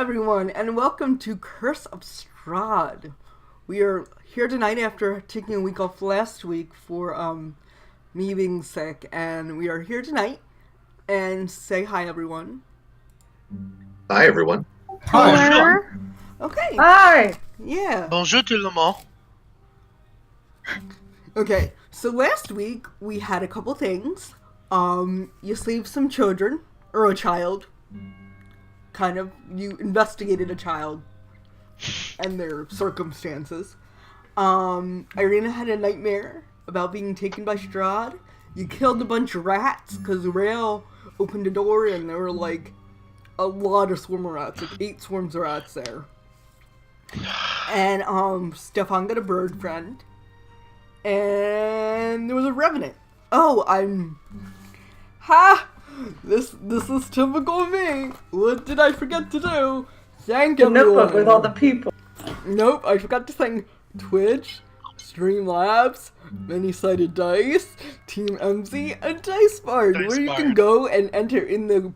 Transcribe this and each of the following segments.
everyone, and welcome to Curse of Strahd. We are here tonight after taking a week off last week for me being sick, and we are here tonight and say hi, everyone. Hi, everyone. Hi. Okay. Hi. Yeah. Bonjour tout le monde. Okay. So last week we had a couple things. You saved some children or a child. Kind of, you investigated a child and their circumstances. Irina had a nightmare about being taken by Strahd. You killed a bunch of rats because Rael opened a door and there were like a lot of swarm of rats, like 8 swarms of rats there. And Stefan got a bird friend, and there was a revenant. This is typical of me. What did I forget to do? Thank The everyone. notebook with all the people. Nope, I forgot to thank Twitch, Streamlabs, Many-Sided Dice, Team MZ, and DiceBard, where you can go and enter in the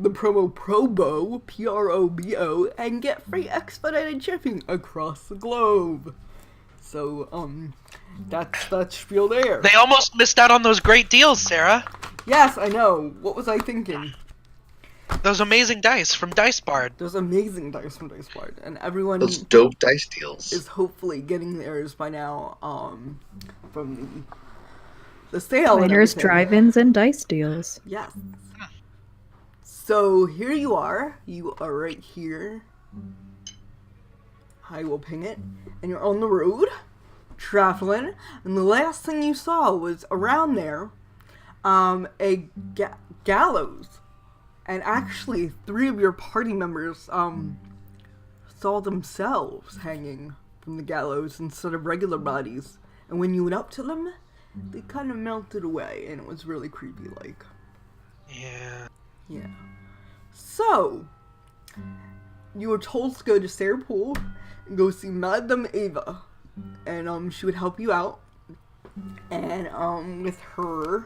promo PROBO, PROBO, and get free expedited shipping across the globe. So, that's that spiel there. They almost missed out on those great deals, Sarah. Yes, I know. What was I thinking? Those amazing dice from DiceBard. Those amazing dice from DiceBard, and everyone Those dope dice deals. is hopefully getting theirs by now, from the sale. Miners, drive-ins, and dice deals. Yes. So here you are. You are right here. I will ping it. And you're on the road, traveling. And the last thing you saw was around there, a gallows. And actually, 3 of your party members, saw themselves hanging from the gallows instead of regular bodies. And when you went up to them, they kind of melted away. And it was really creepy, like. Yeah. Yeah. So, you were told to go to Sarah Pool and go see Madame Ava. And, she would help you out. And, with her,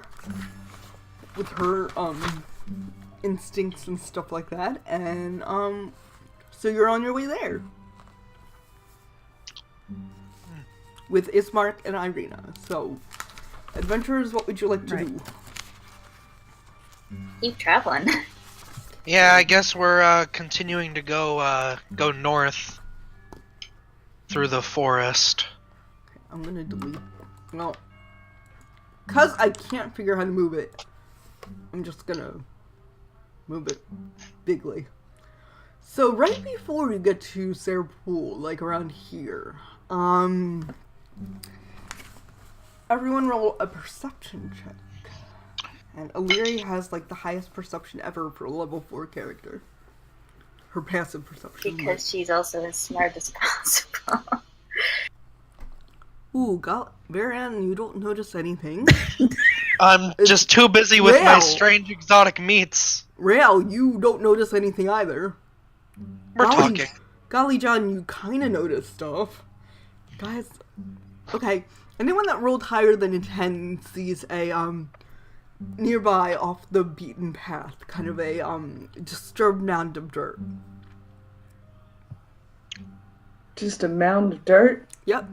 instincts and stuff like that. And, so you're on your way there. With Ismark and Irina. So, adventurers, what would you like to do? Keep traveling. Yeah, I guess we're continuing to go north through the forest. Okay, I'm gonna delete. No. Cause I can't figure out how to move it. I'm just gonna move it bigly. So right before we get to Sarah Pool, like around here, everyone roll a perception check. And Illyria has like the highest perception ever for a level 4 character. Her passive perception. Because she's also as smart as possible. Ooh, Varan, you don't notice anything? I'm just too busy with my Rael. strange exotic meats. Rael, you don't notice anything either. We're talking. Golly John, you kinda notice stuff. Guys, okay. Anyone that rolled higher than a 10 sees a, nearby off the beaten path, kind of a, disturbed mound of dirt. Just a mound of dirt? Yep.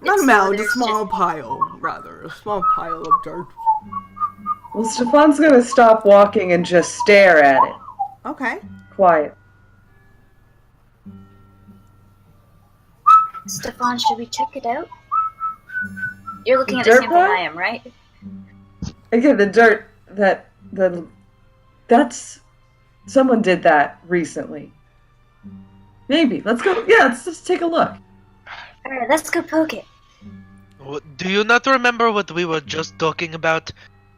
Not a mound, a there's small pile, rather. A small pile of dirt. Well, Stefan's gonna stop walking and just stare at it. Okay. Quiet. Stefan, should we check it out? You're looking at the Dirt same thing pile? I am, right? Again, the dirt that's someone did that recently. Maybe. Let's go. Yeah, let's just take a look. Alright, let's go poke it. Do you not remember what we were just talking about?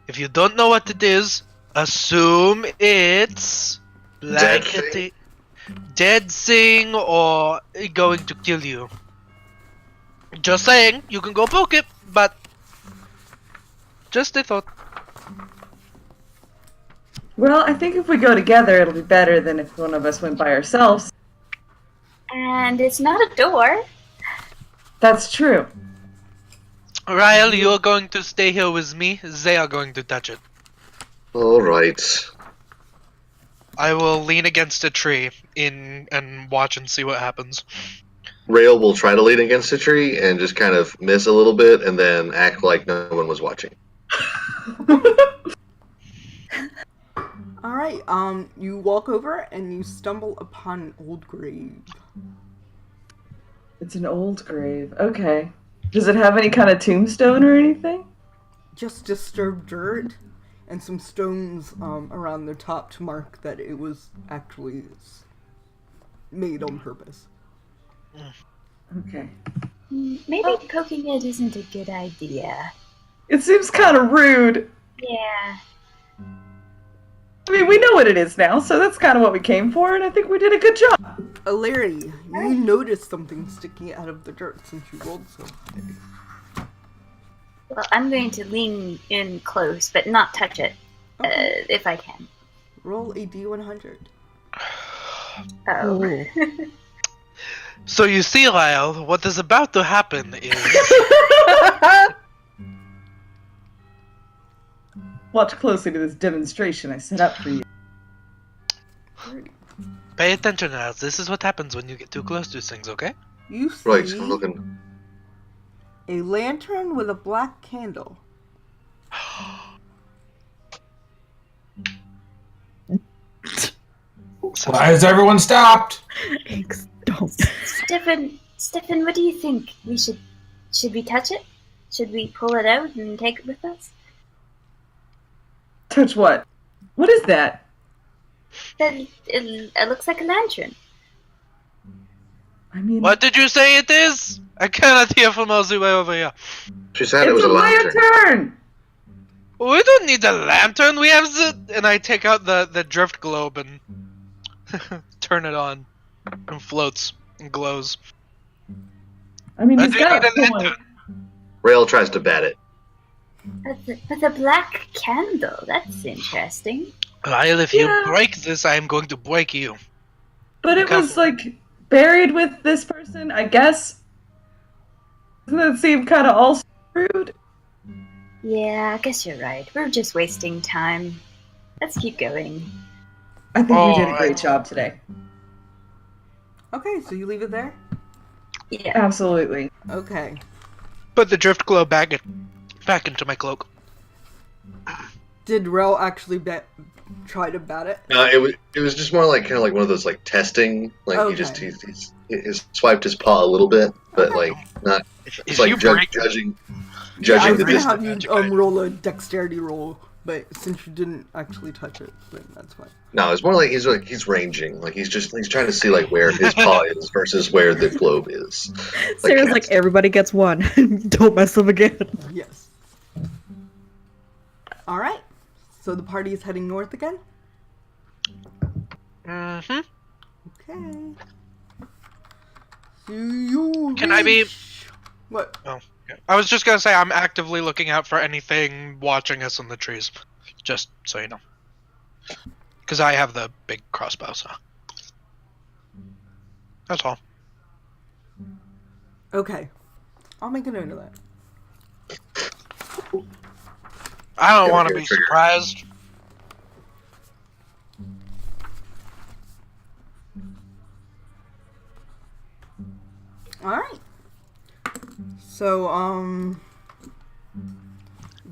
If you don't know what it is, assume it's blankety, dead thing or going to kill you. Just saying, you can go poke it, but just a thought. Well, I think if we go together, it'll be better than if one of us went by ourselves. And it's not a door. That's true. Rael, you are going to stay here with me. They are going to touch it. All right. I will lean against a tree and watch and see what happens. Rail will try to lean against a tree and just kind of miss a little bit, and then act like no one was watching. All right. You walk over and you stumble upon an old grave. It's an old grave. Okay. Does it have any kind of tombstone or anything? Just disturbed dirt and some stones around the top to mark that it was actually made on purpose. Okay. Maybe poking it isn't a good idea. It seems kind of rude. Yeah. I mean, we know what it is now, so that's kind of what we came for, and I think we did a good job. Larry, you noticed something sticking out of the dirt since you rolled so high. Well, I'm going to lean in close, but not touch it, Okay. if I can. Roll a d100. Oh. Ooh. So you see, Lyle, what is about to happen is Watch closely to this demonstration I set up for you. pay attention, Lyle. This is what happens when you get too close to things, okay? You see Right, so I'm looking. a lantern with a black candle. Why has everyone stopped? Don't. Stefan, what do you think? Should we touch it? Should we pull it out and take it with us? Touch what? What is that? It looks like a lantern. I mean, What did you say it is? I cannot hear from all the way over here. She said it it's was a a lantern. lantern! We don't need a lantern. We have the... And I take out the drift globe and turn it on. And floats and glows. I mean, I he's do got need a a point. lantern. Rail tries to bat it. With a black candle. That's interesting. Lyle, if you Yeah. break this, I am going to break you. But it was, like, buried with this person, I guess. Doesn't that seem kind of also rude? Yeah, I guess you're right. We're just wasting time. Let's keep going. I think we did a Alright. great job today. Okay, so you leave it there? Yeah. Absolutely. Okay. Put the drift globe back into my cloak. Did Rel actually try to bat it? No, it was just more like kind of like one of those like testing. Like Okay. he just he swiped his paw a little bit, but Okay. like not. If It's you like break judging Yeah, I was the gonna have distance. you roll a dexterity roll, but since you didn't actually touch it, then that's fine. No, it's more like he's ranging. Like he's trying to see like where his paw is versus where the globe is. Sarah's like, everybody gets one. Don't mess them again. Yes. All right. So the party is heading north again. Mm-hmm. Okay. See you. Can I be- What? Oh, yeah. I was just gonna say I'm actively looking out for anything watching us in the trees. Just so you know. Because I have the big crossbow, so. That's all. Okay. I'll make a note of that. I don't Yeah, want to here, be trigger. surprised. All right. So,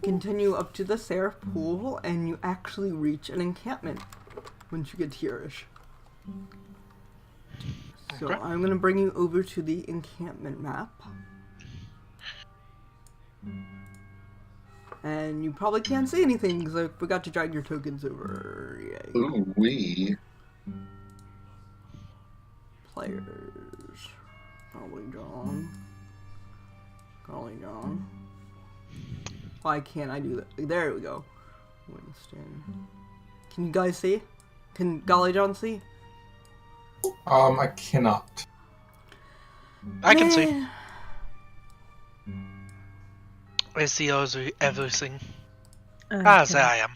continue up to the Seraph Pool, and you actually reach an encampment once you get here-ish. So Okay. I'm gonna bring you over to the encampment map. And you probably can't see anything because I forgot to drag your tokens over. Yay. Ooh wee. Players. Golly John. Golly John. Why can't I do that? There we go. Winston. Can you guys see? Can Golly John see? I cannot. I can see. Eh, I see everything. Okay. There I am.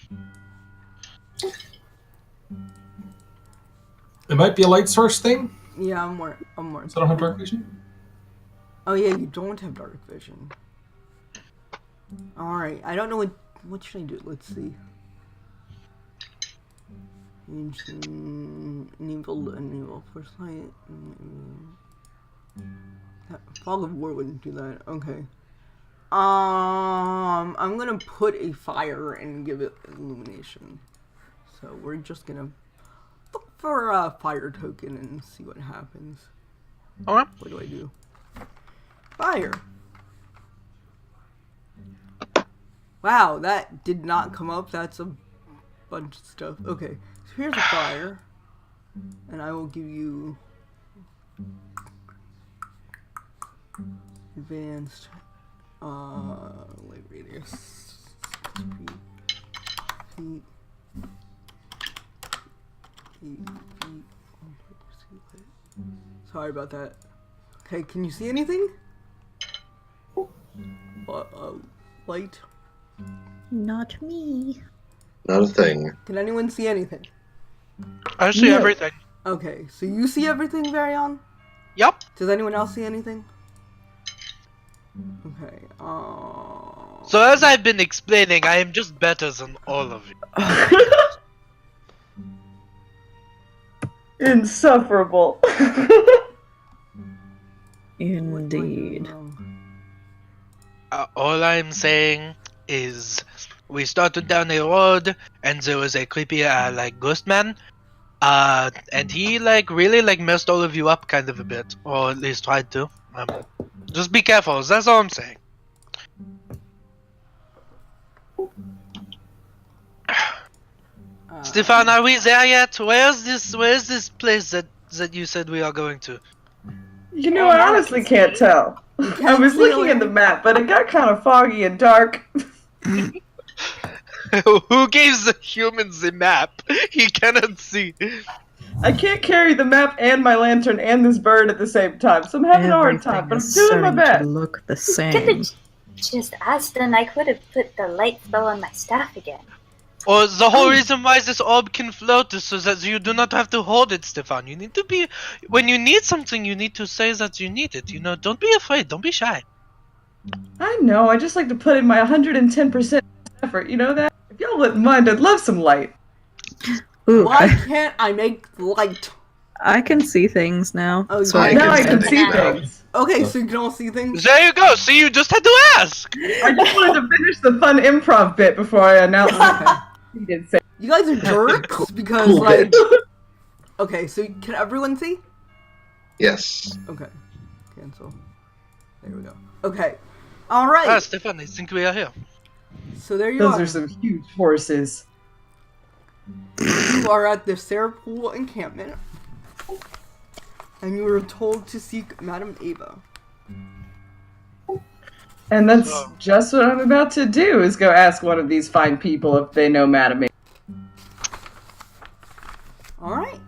It might be a light source thing. Yeah, I'm more. So I don't have dark vision. Oh yeah, you don't have dark vision. All right, I don't know what should I do. Let's see. Enable first light. Fog of War wouldn't do that. Okay. I'm gonna put a fire and give it illumination. So we're just gonna look for a fire token and see what happens. Alright. What do I do? Fire. Wow, that did not come up. That's a bunch of stuff. Okay, so here's a fire. And I will give you advanced light radius. Feet. Sorry about that. Okay, can you see anything? Light? Not me. Not a thing. Can anyone see anything? I see No. everything. Okay, so you see everything, Varion? Yep. Does anyone else see anything? Okay, So as I've been explaining, I am just better than all of you. Insufferable. Indeed. All I'm saying is, we started down a road, and there was a creepy, like, ghost man. And he, like, really, like, messed all of you up kind of a bit. Or at least tried to. Just be careful, that's all I'm saying. Stefan, are we there yet? Where's this place that you said we are going to? You know, I honestly can't tell. I was looking at the map, but it got kind of foggy and dark. Who gave the humans the map? He cannot see. I can't carry the map and my lantern and this bird at the same time, so I'm having a hard time, but I'm doing my best. To look the Could same. have just asked, and I could have put the light spell on my staff again. Or the whole reason why this orb can float is so that you do not have to hold it, Stefan. You need to be... When you need something, you need to say that you need it. You know, don't be afraid. Don't be shy. I know, I just like to put in my 110% effort, you know that? If y'all wouldn't mind, I'd love some light. Ooh, why can't I make light? I can see things now. Oh, so I Now I can can see see now. things. Okay, so you can all see things? There you go. See, you just had to ask. I just wanted to finish the fun improv bit before I announced Okay. he did say. You guys are jerks because, Cool like... bit. Okay, so can everyone see? Yes. Okay. Cancel. There we go. Okay. Alright. Ah, Stefan, I think we are here. So there you Those are. are some huge horses. You are at the Sarahpool encampment. And you were told to seek Madame Ava. And that's Oh. just what I'm about to do, is go ask one of these fine people if they know Madame A. Alright.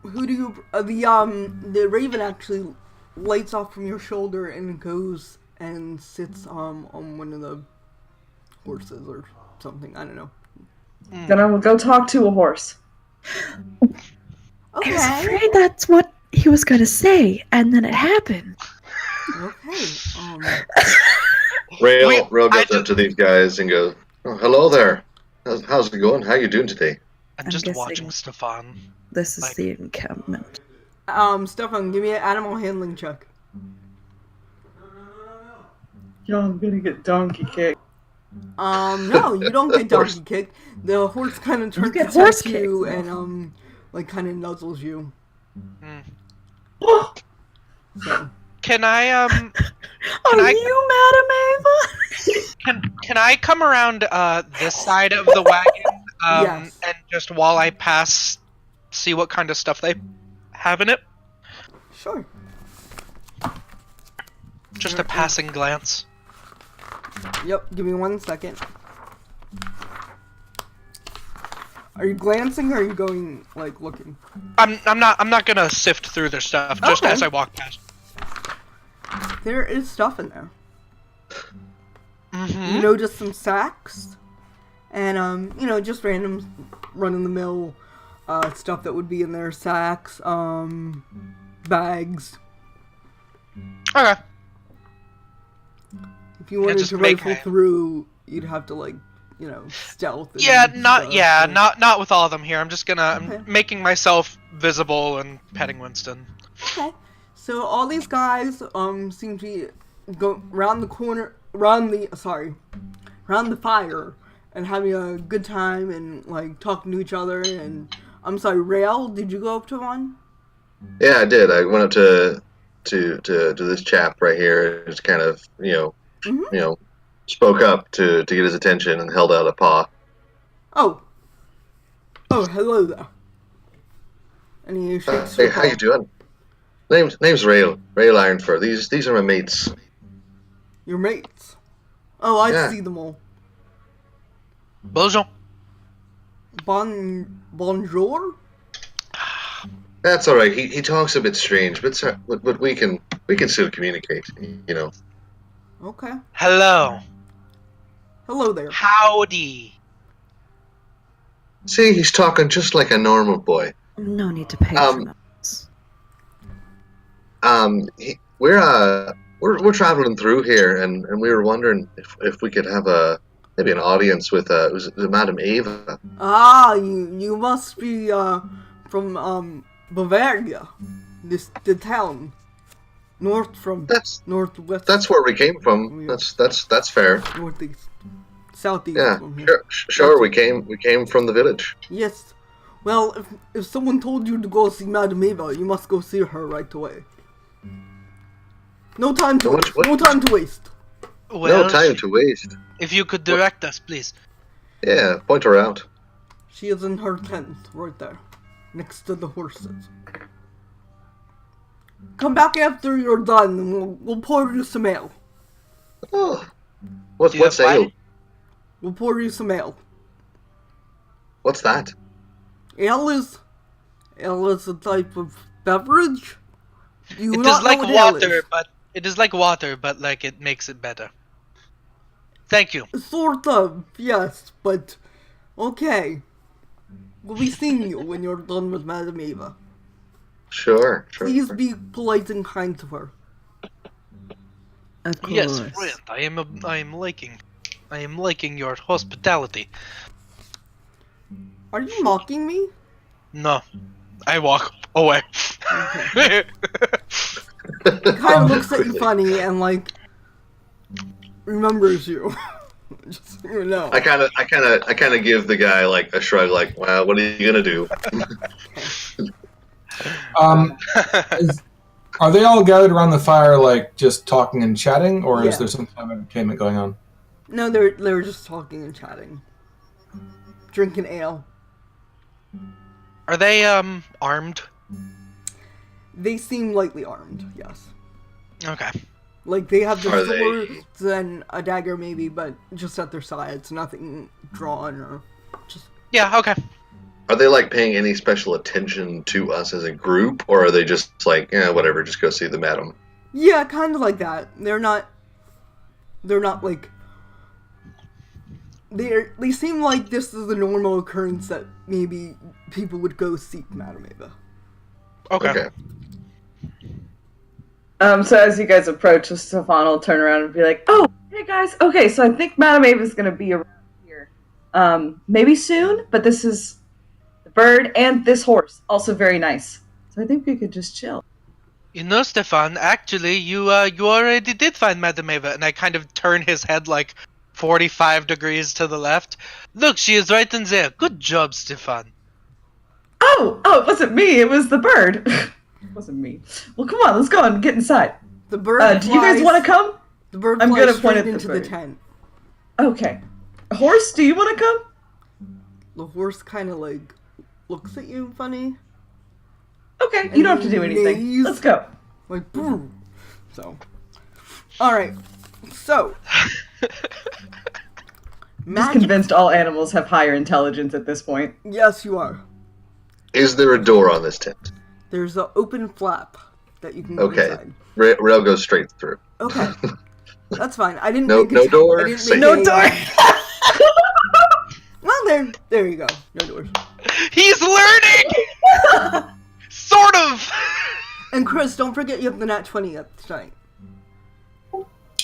Who do you... the raven actually lights off from your shoulder and goes and sits on one of the horses or something. I don't know. Then I will go talk to a horse. I was afraid that's what he was gonna say, and then it happened. Okay. Rail I goes up to these guys and goes, "Oh, hello there. How's it going? How you doing today?" I'm I'm just guessing- watching Stefan. This is Like- the encampment. Stefan, give me an animal handling check. Yo, I'm gonna get donkey kicked. No, you don't get Horse. donkey kicked. The horse kind of turns get to horse touch you kicked. and, like, kind of nuzzles you. Mm. So, Can I Are I- you Madame Ava? can I come around this side of the wagon Yes. and just while I pass, see what kind of stuff they have in it? sure. Just a passing glance. Yep, give me 1 second. Are you glancing or are you going, like, looking? I'm not gonna sift through their stuff just Okay. as I walk past. There is stuff in there. Mm-hmm. You notice some sacks. And, just random run-of-the-mill stuff that would be in there. Sacks, bags. Okay. If you wanted just to make rifle hay. through, you'd have to, like, stealth. And Yeah, stuff, so- not with all of them here. I'm just gonna Okay. I'm making myself visible and petting Winston. Okay. So all these guys seem to be go around around the fire and having a good time and like talking to each other. And I'm sorry, Rael, did you go up to one? Yeah, I did. I went up to this chap right here. Just kind of spoke up to get his attention and held out a paw. Oh, hello there. And he shakes Hey, your how paw. you doing? Name's Rail Ironfur. These are my mates. Your mates. Oh, I Yeah. see them all. Bonjour. Bonjour. That's all right. He talks a bit strange, but we can still communicate. Okay. Hello. Hello there. Howdy. See, he's talking just like a normal boy. No need to patronize. We're traveling through here, and we were wondering if we could have maybe an audience with was it Madame Ava? Ah, you must be from Bavaria, the town, northwest. That's where we came from. That's fair. Northeast, southeast. Yeah, From here. sure. We came from the village. Yes. Well, if someone told you to go see Madame Eva, you must go see her right away. No time to waste. No time to waste. Well, No time to waste. if you could direct us, please. Yeah, point her out. She is in her tent right there, next to the horses. Come back after you're done, and we'll pour you some ale. Oh, Do you what's have wine? ale? We'll pour you some ale. What's that? Ale is a type of beverage. Do you It not is like know what ale water, is? but it is like water, but like it makes it better. Thank you. Sort of, yes, but okay. We'll be seeing you when you're done with Madame Eva. Sure. Please be polite and kind to her. Of course. Yes, friend. I am liking your hospitality. Are you mocking me? No, I walk away. He kind of looks at you funny and like remembers you. Just so you know. I kind of give the guy like a shrug, like, "Well, what are you gonna do?" Are they all gathered around the fire, like just talking and chatting, or Yeah. is there some kind of entertainment going on? No, they're just talking and chatting, drinking ale. Are they armed? They seem lightly armed. Yes, Okay. like they have their Are they- swords and a dagger maybe, but just at their sides, nothing drawn or just. Yeah. Okay. Are they like paying any special attention to us as a group, or are they just like, whatever, just go see the madam? Yeah, kind of like that. They're not like. They seem like this is a normal occurrence that maybe people would go seek Madame Eva. Okay. So as you guys approach, Stefan will turn around and be like, "Oh, hey guys. Okay, so I think Madame Ava's gonna be around here. Maybe soon, but this is the bird and this horse, also very nice. So I think we could just chill." You know, Stefan, actually, you already did find Madame Eva, and I kind of turn his head like 45 degrees to the left. Look, she is right in there. Good job, Stefan. Oh, it wasn't me. It was the bird. It wasn't me. Well, come on, let's go and get inside. The bird. Do you guys want to come? The bird I'm flies gonna point straight at the into the bird. tent. Okay. Horse, do you want to come? The horse kind of like looks at you funny, Okay, you don't have to do anything. Knees. Let's go. like boom. So, all right. So, I'm magic. convinced all animals have higher intelligence at this point. Yes, you are. Is there a door on this tent? There's an open flap that you can go Okay. inside. Rail goes straight through. Okay, that's fine. I didn't No- make no it. door? I didn't Say- make No a- door. Well, there you go. No doors. He's learning! Sort of! And Chris, don't forget you have the nat 20 at tonight.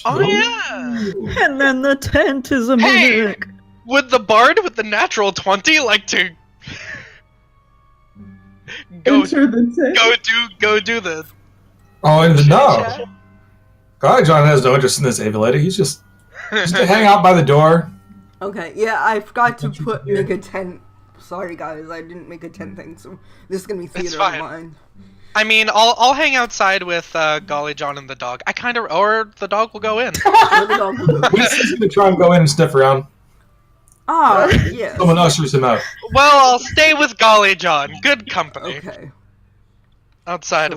Oh, yeah! And then the tent is a Hey! mimic. Would the bard with the natural 20 like to Enter the tent. go do the Oh, and chitty no. chat? God, John has no interest in this Ava lady. He's just to hang out by the door. Okay, yeah, I forgot to Don't you make a tent. Sorry, guys, I didn't make a tent thing, so this is gonna be theater of fine. mine. I mean, I'll hang outside with Golly John and the dog. Or the dog will go in. Where the dog will go. Winston's gonna try and go in and sniff around. Ah, yes. Someone ushers him out. Well, I'll stay with Golly John. Good company. Okay. Outside.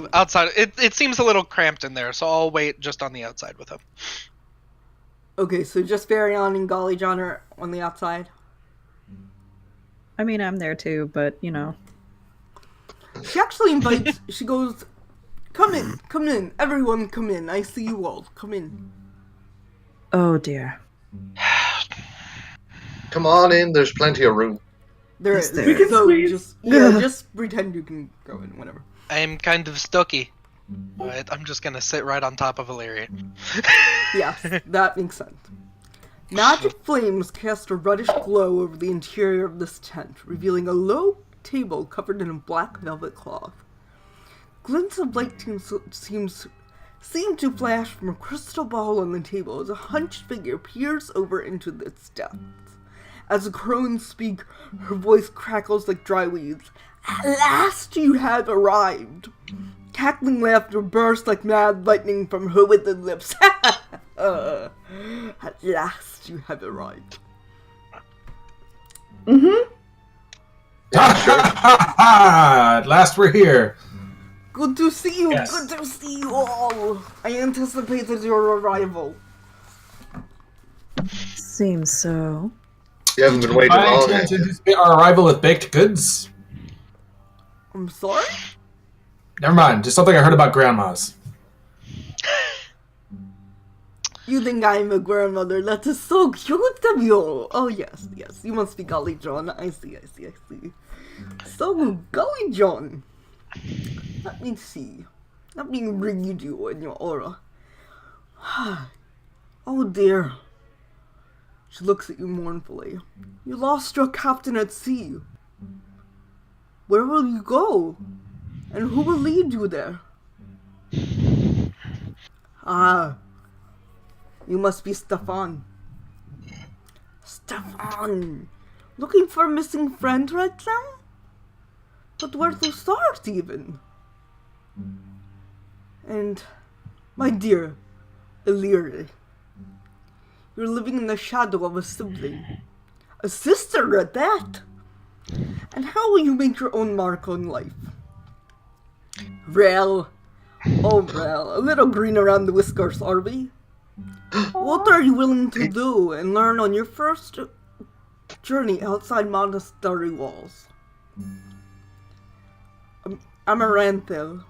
It seems a little cramped in there, so I'll wait just on the outside with him. Okay, so just Varian and Golly John are on the outside. I mean, I'm there too, but you know. She actually invites. She goes, come in, everyone, come in. I see you all. Come in." Oh dear. Come on in. There's plenty of room. There Is is. there? We can So squeeze. just pretend you can go in. Whatever. I'm kind of stocky. But I'm just gonna sit right on top of Illyrian. Yes, that makes sense. Magic flames cast a reddish glow over the interior of this tent, revealing a low table covered in a black velvet cloth. Glints of light seem to flash from a crystal ball on the table as a hunched figure peers over into its depths. As the crones speak, her voice crackles like dry weeds. "At last you have arrived!" Cackling laughter bursts like mad lightning from her withered lips. At last you have arrived. Mm-hmm. At last we're here. Good to see you, Yes. good to see you all. I anticipated your arrival. Seems so. You haven't been waiting I long. intend to anticipate our arrival with baked goods. I'm sorry? Never mind, just something I heard about grandmas. You think I'm a grandmother? That is so cute of you. Oh, yes, you must be Golly John. I see. So, Golly John. Let me see. Let me read you in your aura. Oh, dear. She looks at you mournfully. You lost your captain at sea. Where will you go? And who will lead you there? Ah. You must be Stefan. Stefan! Looking for a missing friend right now? But where to start, even? And, my dear Illyria, you're living in the shadow of a sibling. A sister at that! And how will you make your own mark on life? Rel. Oh, Rel. A little green around the whiskers, are we? What are you willing to do and learn on your first journey outside monastery walls? Amaranthel,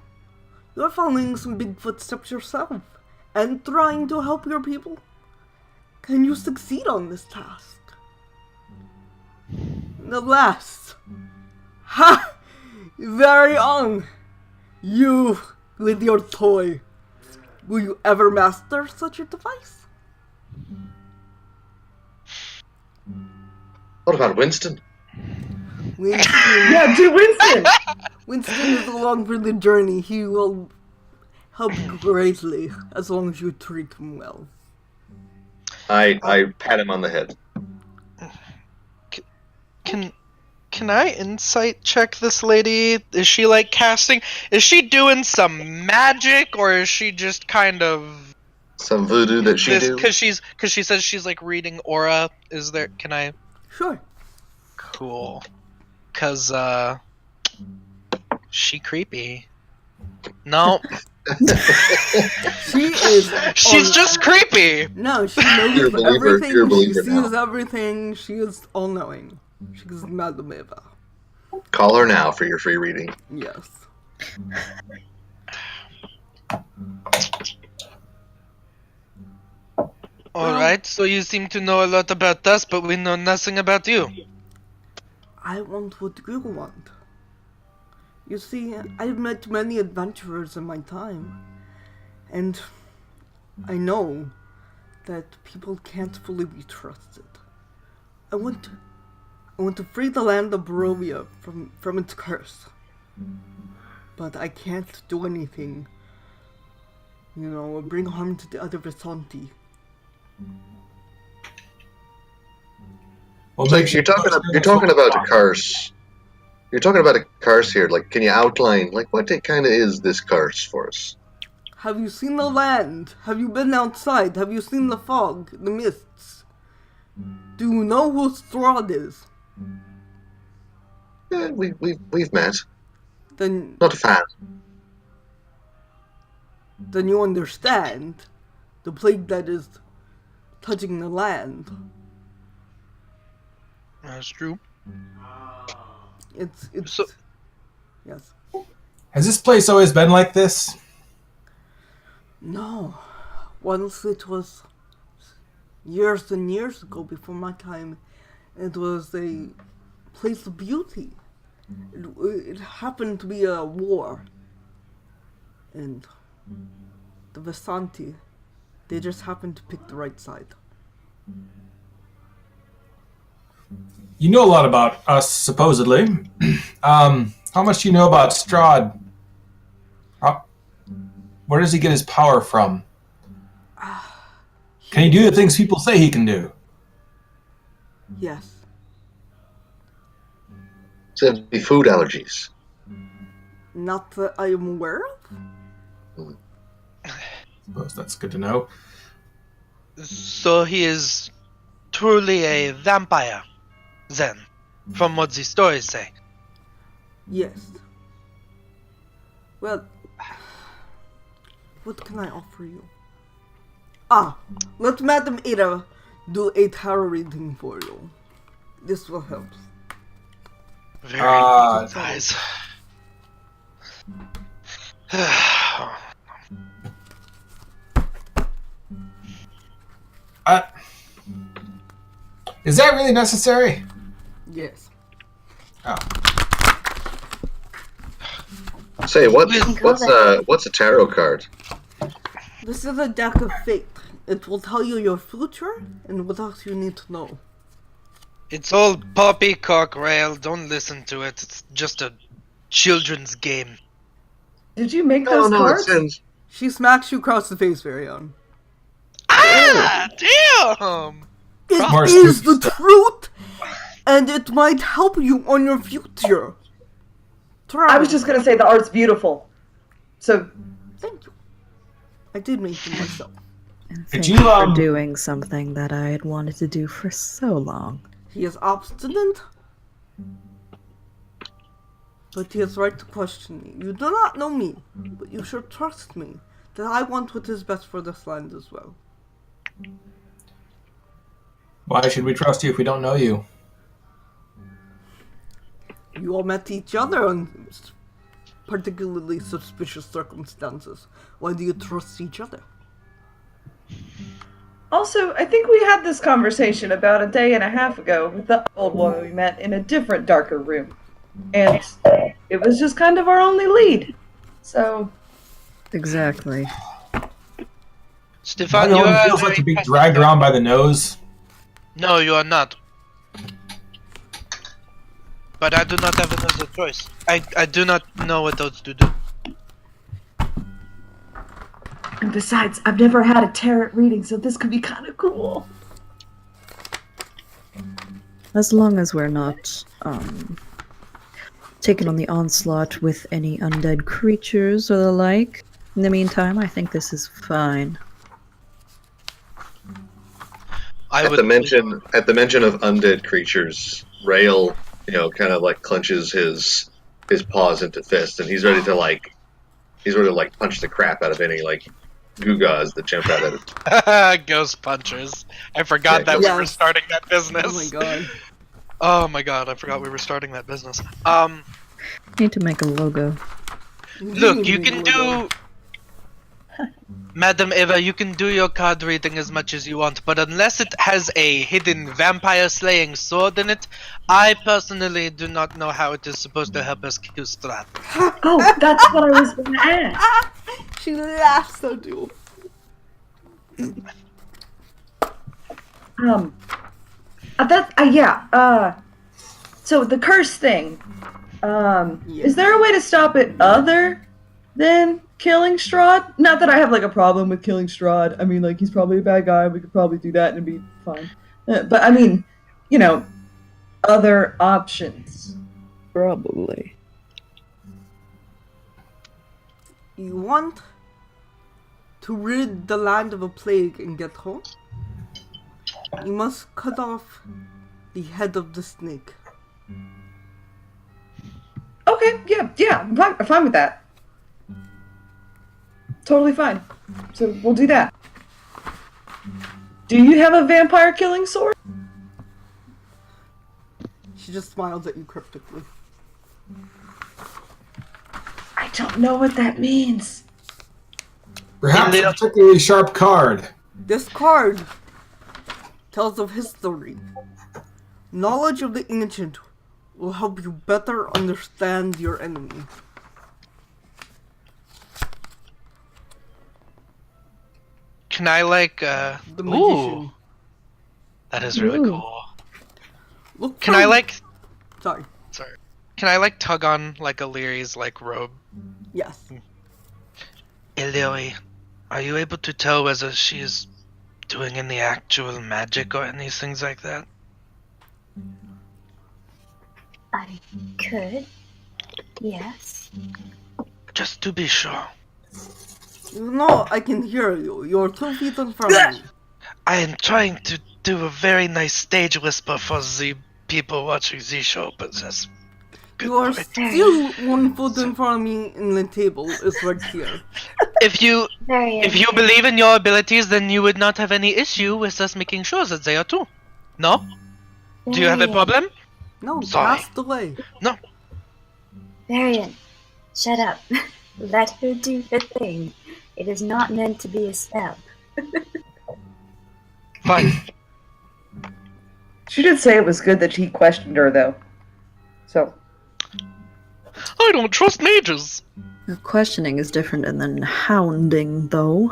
you're following some big footsteps yourself and trying to help your people. Can you succeed on this task? And alas, ha! Very on! You with your toy. Will you ever master such a device? What about Winston? Winston, Yeah, do Winston. Winston is along for the journey. He will help greatly as long as you treat him well. I pat him on the head. Can I insight check this lady? Is she like casting? Is she doing some magic, or is she just kind of Some voodoo that she do. Because she says she's like reading aura. Is there? Can I? Sure. Cool. Cause she creepy. No, She is. she's just creepy. No, she You're a knows believer. everything. You're a She believer sees now. everything. She is all-knowing. She is Madame Eva. Call her now for your free reading. Yes. Alright, so you seem to know a lot about us, but we know nothing about you. I want what you want. You see, I've met many adventurers in my time, and I know that people can't fully be trusted. I want to free the land of Barovia from its curse. But I can't do anything. Bring harm to the other Visanti. Well, So make sure you're talking about a curse. You're talking about a curse here. Like, can you outline what it kind of is this curse for us? Have you seen the land? Have you been outside? Have you seen the fog, the mists? Do you know who Strahd is? Yeah, we've met. Then Not a fan. you understand the plague that is touching the land. That's true. It's So- yes. Has this place always been like this? No. Once it was years and years ago before my time, it was a place of beauty. It happened to be a war. And the Vasanti, they just happened to pick the right side. You know a lot about us, supposedly. How much do you know about Strahd? Where does he get his power from? Can he do the things people say he can do? Yes. So it'd be food allergies. Not that I am aware of. Suppose that's good to know. So he is truly a vampire, then, from what the stories say. Yes. Well, what can I offer you? Let Madam Ada do a tarot reading for you. This will help. Very good eyes. Is that really necessary? Yes. Oh. Say, what's a tarot card? This is a deck of fate. It will tell you your future and what else you need to know. It's all poppycock rail. Don't listen to it. It's just a children's game. Did you make No, those no, it cards? sounds. She smacks you across the face, very on. Ah, damn! It More is spooky the stuff. truth, and it might help you on your future. Try. I was just gonna say the art's beautiful. So Thank you. I did make them myself. And Could thank you, you for um, doing something that I had wanted to do for so long. He is obstinate, but he has right to question me. You do not know me, but you should trust me that I want what is best for this land as well. Why should we trust you if we don't know you? You all met each other on particularly suspicious circumstances. Why do you trust each other? also, I think we had this conversation about a day and a half ago with the old woman we met in a different, darker room, and it was just kind of our only lead. So Exactly. Stefan, No you one are feels like to very be dragged around by the nose. No, you are not. But I do not have another choice. I do not know what else to do. And besides, I've never had a tarot reading, so this could be kind of cool. As long as we're not taking on the onslaught with any undead creatures or the like. In the meantime, I think this is fine. At the mention of undead creatures, Rail, kind of clenches his paws into fists, and he's ready to punch the crap out of any Gugas that jump out at it. Ghost punchers. I forgot Yeah, that we ghost- were starting that business. Oh my god. Oh my god, I forgot we were starting that business. Need to make a logo. Look, you can do... Madam Eva, you can do your card reading as much as you want, but unless it has a hidden vampire-slaying sword in it, I personally do not know how it is supposed to help us kill Strahd. Oh, that's what I was going to ask. She laughs so too. So the curse thing. Yeah. Is there a way to stop it other than killing Strahd? Not that I have like a problem with killing Strahd. I mean, like he's probably a bad guy. We could probably do that and it'd be fine. But I mean, other options. Probably. You want to rid the land of a plague and get home? You must cut off the head of the snake. Okay, yeah, I'm fine with that. Totally fine. So we'll do that. Do you have a vampire killing sword? She just smiles at you cryptically. I don't know what that means. Perhaps a particularly sharp card. This card tells of history. Knowledge of the ancient will help you better understand your enemy. Can I The magician. Ooh, that is really Ooh. cool. Look Can for- I like? Sorry. Sorry. Can I like tug on like Illyri's like robe? Yes. Illyri, are you able to tell whether she is doing any actual magic or any things like that? I could. Yes. Just to be sure. You know I can hear you. You're 2 feet in front of me. I am trying to do a very nice stage whisper for the people watching the show, but that's good. You are for it. still 1 foot in front of me and the table is right here. If you Very believe in your abilities, then you would not have any issue with us making sure that they are too. No? Do you have a problem? No, Sorry. pass the way. No. Varian, shut up. Let her do her thing. It is not meant to be a spell. Fine. She did say it was good that he questioned her, though. So. I don't trust mages. Questioning is different than hounding, though.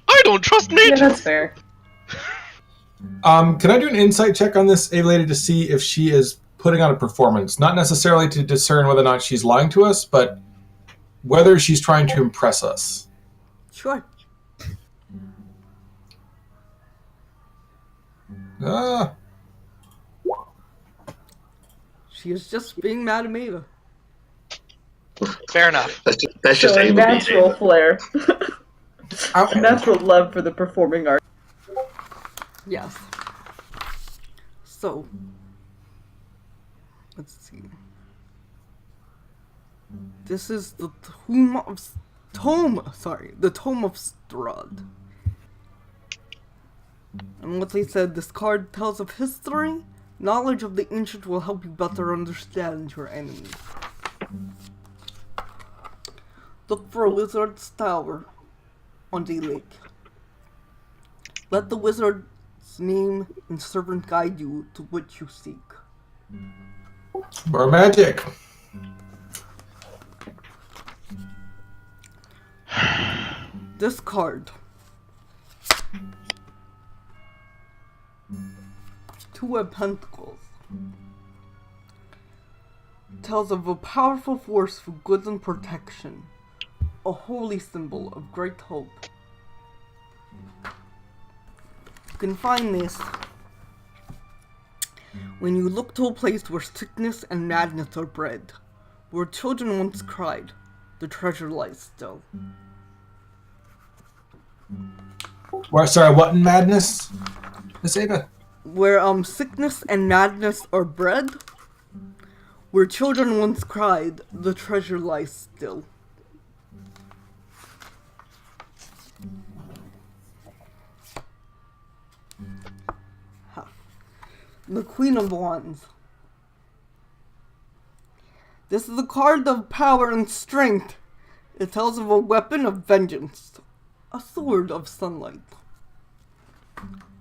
I don't trust Yeah, mages. that's fair. Can I do an insight check on this A-Lady to see if she is putting on a performance? Not necessarily to discern whether or not she's lying to us, but whether she's trying to impress us. Sure. She is just being Madame Ava. Fair enough. That's just Showing Ava being natural Ava. flair. Ow. Natural love for the performing art. Yes. So, let's see. This is the Tome of Strahd. And what they said, this card tells of history. Knowledge of the ancient will help you better understand your enemy. Look for a wizard's tower on the lake. Let the wizard's name and servant guide you to what you seek. More magic. This card. 2 of Pentacles. Tells of a powerful force for good and protection. A holy symbol of great hope. You can find this when you look to a place where sickness and madness are bred. Where children once cried, the treasure lies still. Sorry, what in madness? Miss Ava? Where sickness and madness are bred. Where children once cried, the treasure lies still. The Queen of Wands. This is a card of power and strength. It tells of a weapon of vengeance. A sword of sunlight.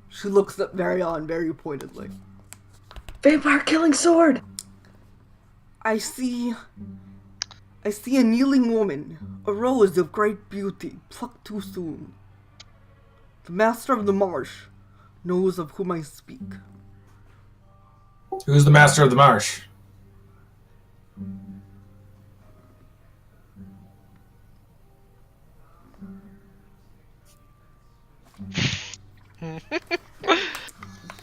She looks at Varian very pointedly. Vampire killing sword! I see a kneeling woman, a rose of great beauty, plucked too soon. The master of the marsh knows of whom I speak. Who's the master of the marsh?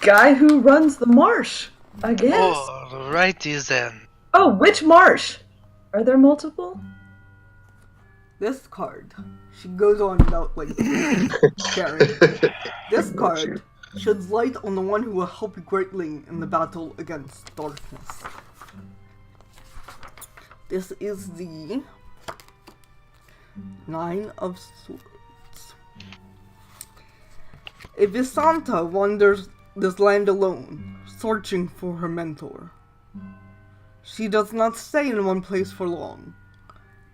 Guy who runs the marsh, I guess. Alrighty then. Oh, which marsh? Are there multiple? This card, she goes on about, like, sharing. This card sheds light on the one who will help you greatly in the battle against darkness. This is the Nine of Swords. A Visanta wanders this land alone, searching for her mentor. She does not stay in one place for long.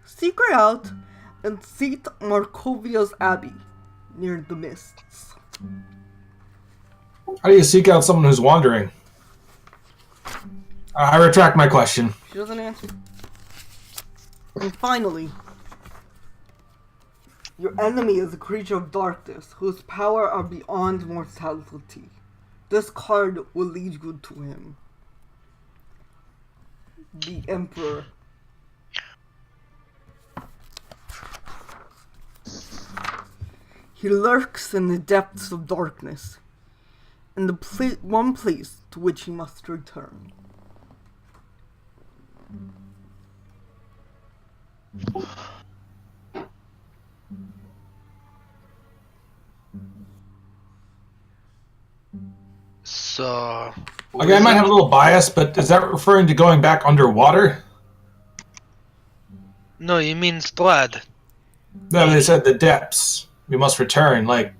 Seek her out and seat Markovia's Abbey near the mists. How do you seek out someone who's wandering? I retract my question. She doesn't answer. And finally, your enemy is a creature of darkness whose power are beyond mortality. This card will lead you to him. The Emperor. He lurks in the depths of darkness, in the one place to which he must return. So... Okay, I might have a little bias, but is that referring to going back underwater? No, you mean Strahd. No, they said the depths. We must return, like...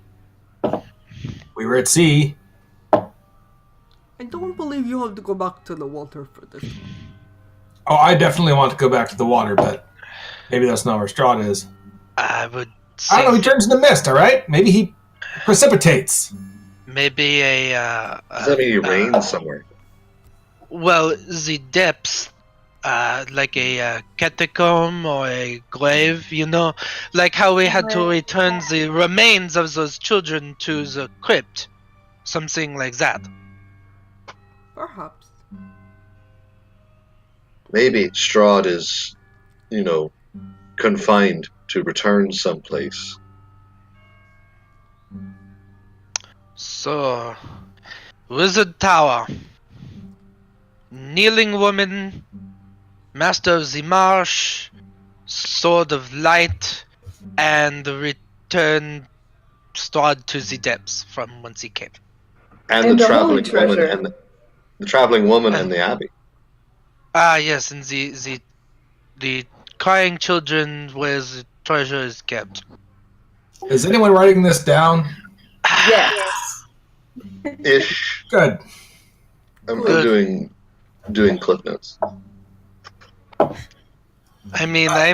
We were at sea. I don't believe you have to go back to the water for this one. Oh, I definitely want to go back to the water, but maybe that's not where Strahd is. I would say... I don't know, he turns into mist, alright? Maybe he precipitates. Maybe a... Does that mean he rains somewhere? Well, the depths, like a catacomb or a grave, you know? Like how we had to return the remains of those children to the crypt. Something like that. Perhaps. Maybe Strahd is, confined to return someplace. So, Wizard Tower. Kneeling Woman. Master of the Marsh. Sword of Light. And return Strahd to the depths from whence he came. And the holy traveling woman treasure. the traveling woman and the abbey. Ah, yes, and the crying children where the treasure is kept. Is anyone writing this down? Yes. Ish. Good. I'm Good. doing clip notes. I mean, I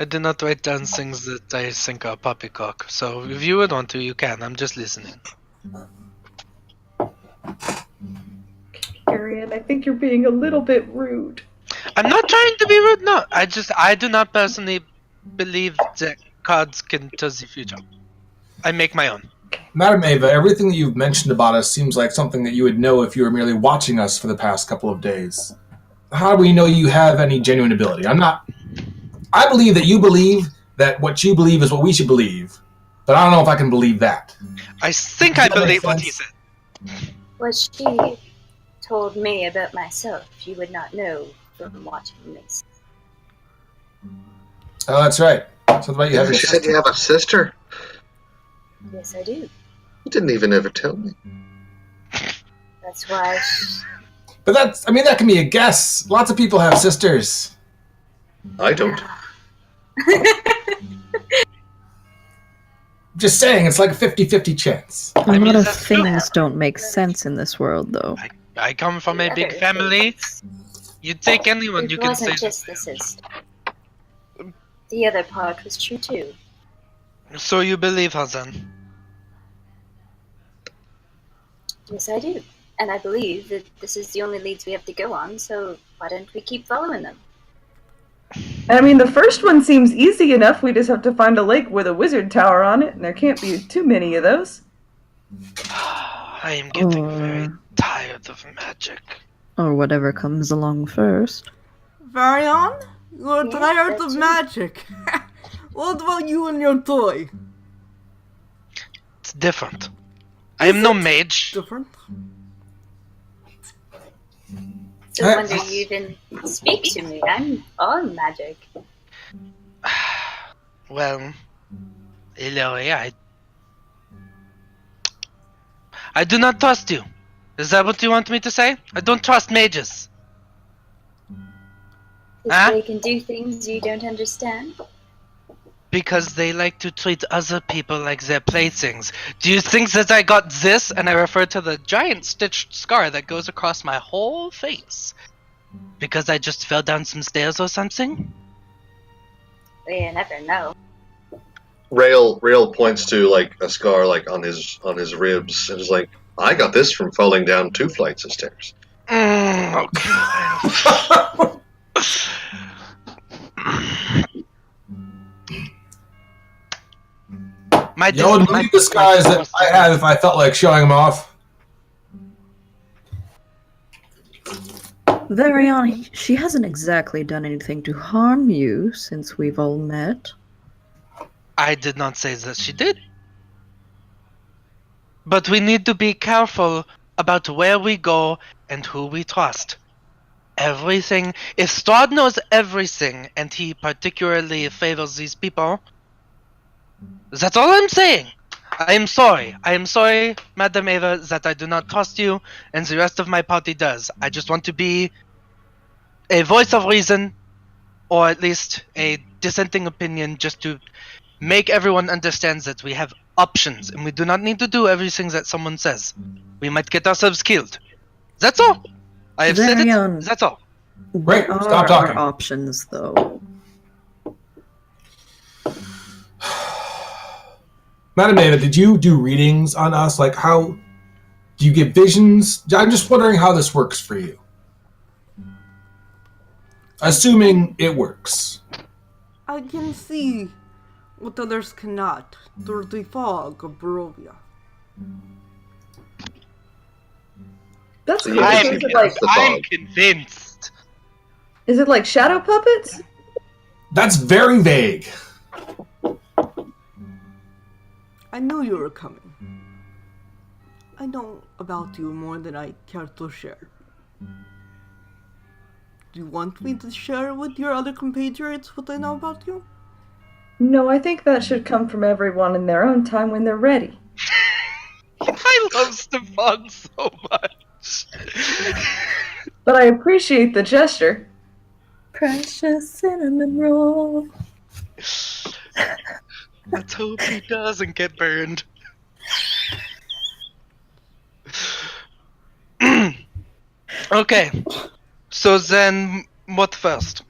do not write down things that I think are poppycock. So if you would want to, you can. I'm just listening. Arian, I think you're being a little bit rude. I'm not trying to be rude. No, I do not personally believe that cards can tell the future. I make my own. Madam Ava, everything that you've mentioned about us seems like something that you would know if you were merely watching us for the past couple of days. How do we know you have any genuine ability? I believe that you believe that what you believe is what we should believe, but I don't know if I can believe that. I think I believe what he said. What she told me about myself, you would not know from watching this. Oh, that's right. Something about you have You your said sister. you have a sister? Yes, I do. You didn't even ever tell me. That's why But that can be a guess. Lots of people have sisters. I don't. Just saying, it's like a 50-50 chance. A mean, lot of that's true. things don't make sense in this world, though. I come from a the big other family. things- You take anyone, It you can say. wasn't just the sister. The other part was true too. So you believe her then? Yes, I do. And I believe that this is the only leads we have to go on, so why don't we keep following them? I mean, the first one seems easy enough. We just have to find a lake with a wizard tower on it, and there can't be too many of those. I am getting very tired of magic. Or whatever comes along first. Varion, you're Yes, tired that's of true. magic. What about you and your toy? It's different. I am no mage. Different. No wonder you didn't speak to me. I'm all magic. Well, Illyria, I do not trust you. Is that what you want me to say? I don't trust mages. If Huh? they can do things you don't understand. Because they like to treat other people like their playthings. Do you think that I got this? And I refer to the giant stitched scar that goes across my whole face. Because I just fell down some stairs or something? You never know. Rail points to like a scar like on his ribs and is like, I got this from falling down 2 flights of stairs. Okay. Yo, delete the skies that I have if I felt like showing them off. Varian, she hasn't exactly done anything to harm you since we've all met. I did not say that she did. But we need to be careful about where we go and who we trust. Everything. If Strahd knows everything and he particularly favors these people, that's all I'm saying. I am sorry. I am sorry, Madam Ava, that I do not trust you and the rest of my party does. I just want to be a voice of reason, or at least a dissenting opinion, just to make everyone understand that we have options and we do not need to do everything that someone says. We might get ourselves killed. That's all. I have said it. That's all. Great. There Stop talking. are options, though. Madam Ava, did you do readings on us? Like, how do you get visions? I'm just wondering how this works for you. Assuming it works. I can see what others cannot through the fog of Barovia. That's So cool. yeah, So is it like I'm convinced. is it like shadow puppets? That's very vague. I knew you were coming. I know about you more than I care to share. Do you want me to share with your other compatriots what I know about you? No, I think that should come from everyone in their own time when they're ready. I love Stefan so much. But I appreciate the gesture. Precious cinnamon roll. Let's hope he doesn't get burned. Okay, so then what first?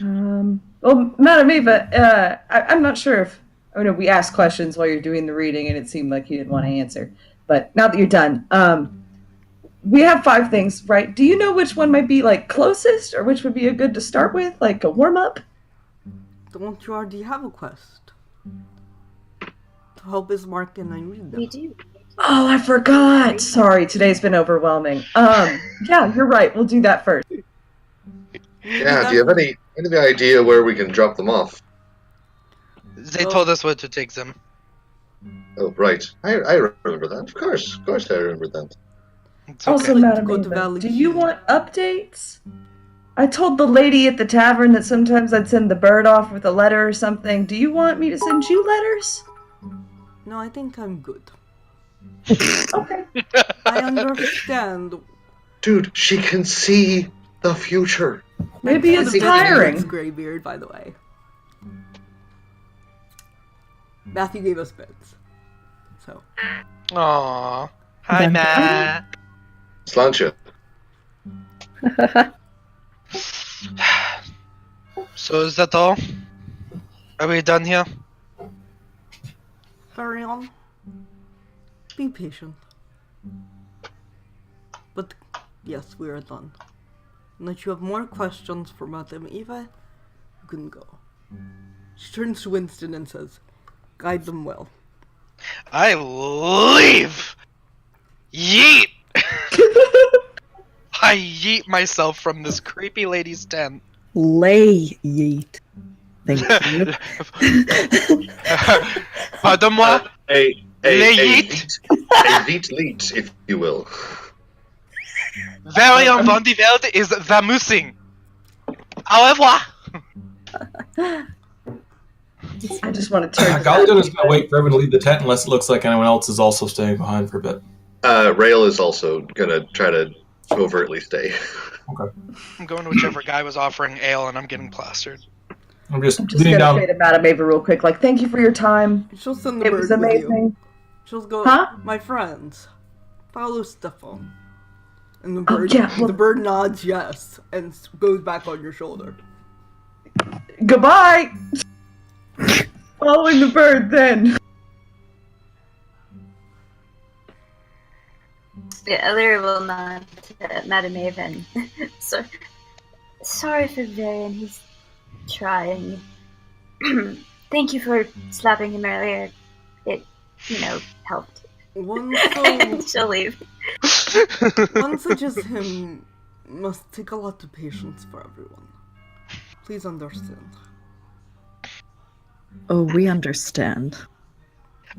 Well, Madam Eva, I'm not sure if I know we asked questions while you're doing the reading, and it seemed like you didn't want to answer. But now that you're done, we have 5 things, right? Do you know which one might be like closest, or which would be a good to start with, like a warm up? Don't you already have a quest? To help Ismark and I read them. We do. Oh, I forgot. Sorry, today's been overwhelming. Yeah, you're right. We'll do that first. Yeah, do you have any idea where we can drop them off? They told us where to take them. Oh, right. I remember that. Of course I remember that. It's okay. Also, Like to Madam go to Ava, Valley do you Keys. want updates? I told the lady at the tavern that sometimes I'd send the bird off with a letter or something. Do you want me to send you letters? No, I think I'm good. Okay. I understand. Dude, she can see the future. Maybe it's It's tiring. Graybeard, by the way. Matthew gave us beds. So. Aww. Hi, Then- Matt. Slancha. So is that all? Are we done here? Carry on. Be patient. But yes, we are done. Unless you have more questions for Madame Eva, you can go. She turns to Winston and says, guide them well. I leave! Yeet! I yeet myself from this creepy lady's tent. Lay yeet. Thank you. Pardon-moi? A Les yeet? vite leet, if you will. Very van die Welt is the missing. Au revoir. I just want to turn. Gallion is going to wait for everyone to leave the tent unless it looks like anyone else is also staying behind for a bit. Rail is also gonna try to overtly stay. Okay. I'm going to whichever guy was offering ale, and I'm getting plastered. I'm just gonna leaning down. say to Madame Ava real quick, like, thank you for your time. She'll send the It bird was with you. amazing. She'll go, Huh? my friends, follow Stefan. And the Oh, bird, yeah, well- the bird nods yes and goes back on your shoulder. Goodbye. Following the bird, then. Yeah, Illyria will nod to Madame Maven. So, sorry for Varian, he's trying. Thank you for slapping him earlier. It, helped. One so She'll leave. one such as him must take a lot of patience for everyone. Please understand. Oh, we understand.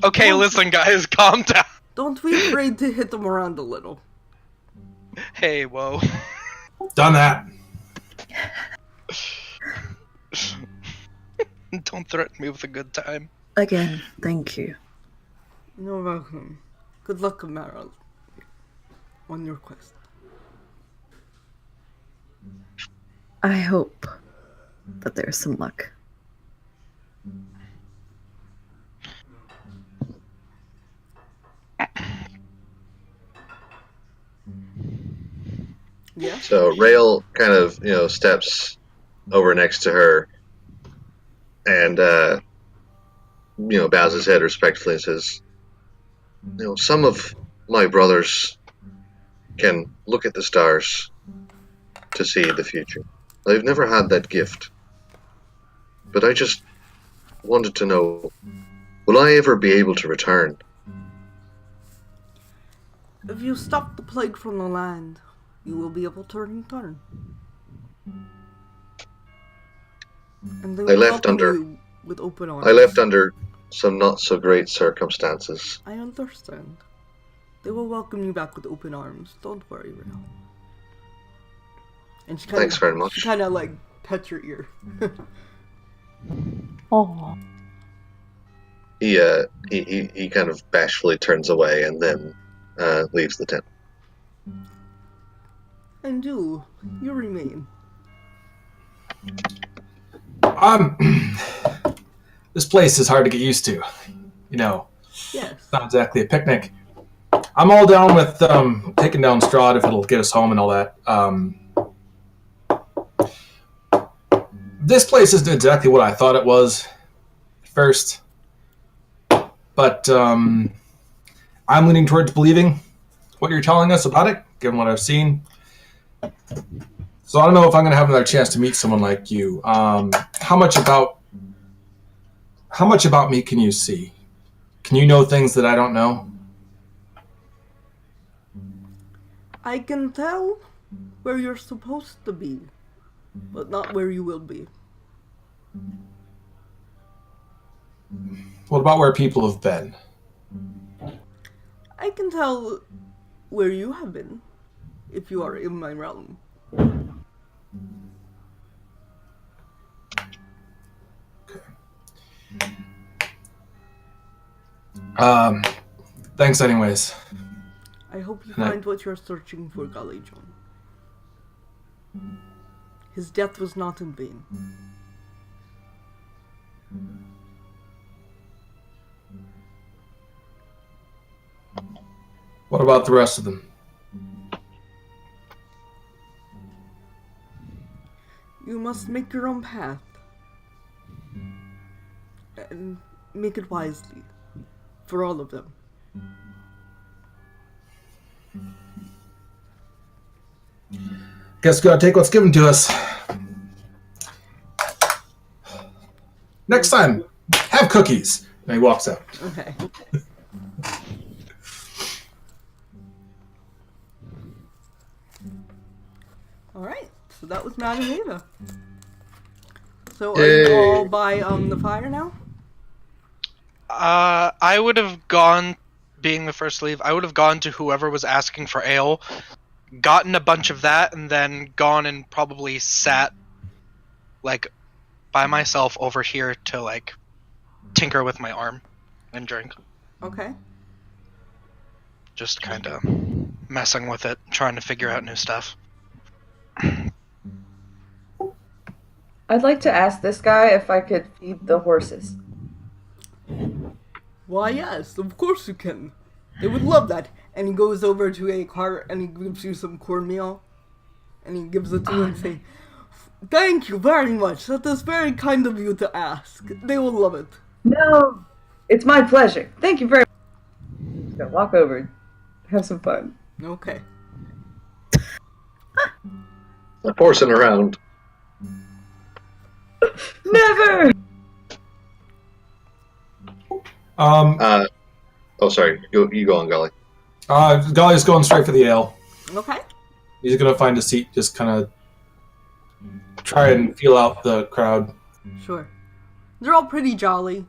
Okay, listen, guys, calm down. Don't be afraid to hit them around a little. Hey, whoa. Done that. Don't threaten me with a good time. Again, thank you. You're welcome. Good luck, Amara, on your quest. I hope that there's some luck. Yeah? So Rail kind of, steps over next to her and, bows his head respectfully and says, some of my brothers can look at the stars to see the future. I've never had that gift. But I just wanted to know, will I ever be able to return? If you stop the plague from the land, you will be able to return. And they I will left welcome under- you with open arms. I left under some not so great circumstances. I understand. They will welcome you back with open arms. Don't worry, Rail. And she Thanks very much. She kind of like pets your ear. Oh. He kind of bashfully turns away and then leaves the tent. And you remain. This place is hard to get used to. Yes. It's not exactly a picnic. I'm all down with taking down Strahd if it'll get us home and all that. This place isn't exactly what I thought it was at first, but I'm leaning towards believing what you're telling us about it, given what I've seen. So I don't know if I'm going to have another chance to meet someone like you. How much about me can you see? Can you know things that I don't know? I can tell where you're supposed to be, but not where you will be. What about where people have been? I can tell where you have been, if you are in my realm. Thanks anyways. I hope you And I- find what you're searching for, Gallion. His death was not in vain. What about the rest of them? You must make your own path. And make it wisely. For all of them. Guess we gotta take what's given to us. Next time, have cookies. And he walks out. Okay. So that was Madame Ava. So are you Yay. all by the fire now? I would have gone, being the first to leave, I would have gone to whoever was asking for ale, gotten a bunch of that, and then gone and probably sat, like, by myself over here to, like, tinker with my arm and drink. Okay. Just kind of messing with it, trying to figure out new stuff. I'd like to ask this guy if I could feed the horses. Why, yes, of course you can. They would love that. And he goes over to a cart and he gives you some cornmeal. And he gives it to you and say, "Thank you very much. That is very kind of you to ask. They will love it." No, it's my pleasure. Thank you very much. I'm just gonna walk over, have some fun. Okay. Stop horsing around. Never! Oh, sorry. You go on, Golly. Golly's going straight for the ale. Okay. He's gonna find a seat, just kind of try and feel out the crowd. Sure. They're all pretty jolly.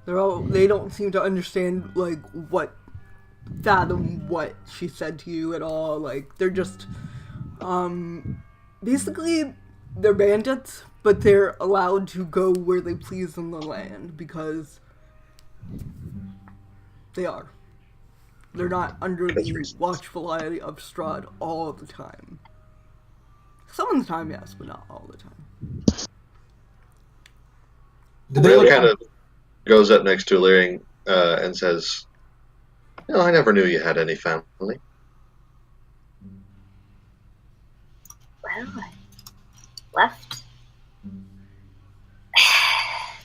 They don't seem to understand, like, fathom what she said to you at all. Like, they're just, basically, they're bandits, but they're allowed to go where they please in the land, because they are. They're not under the watchful eye of Strahd all the time. Some of the time, yes, but not all the time. Rail kind of goes up next to Illyrian and says, "I never knew you had any family." Well, I left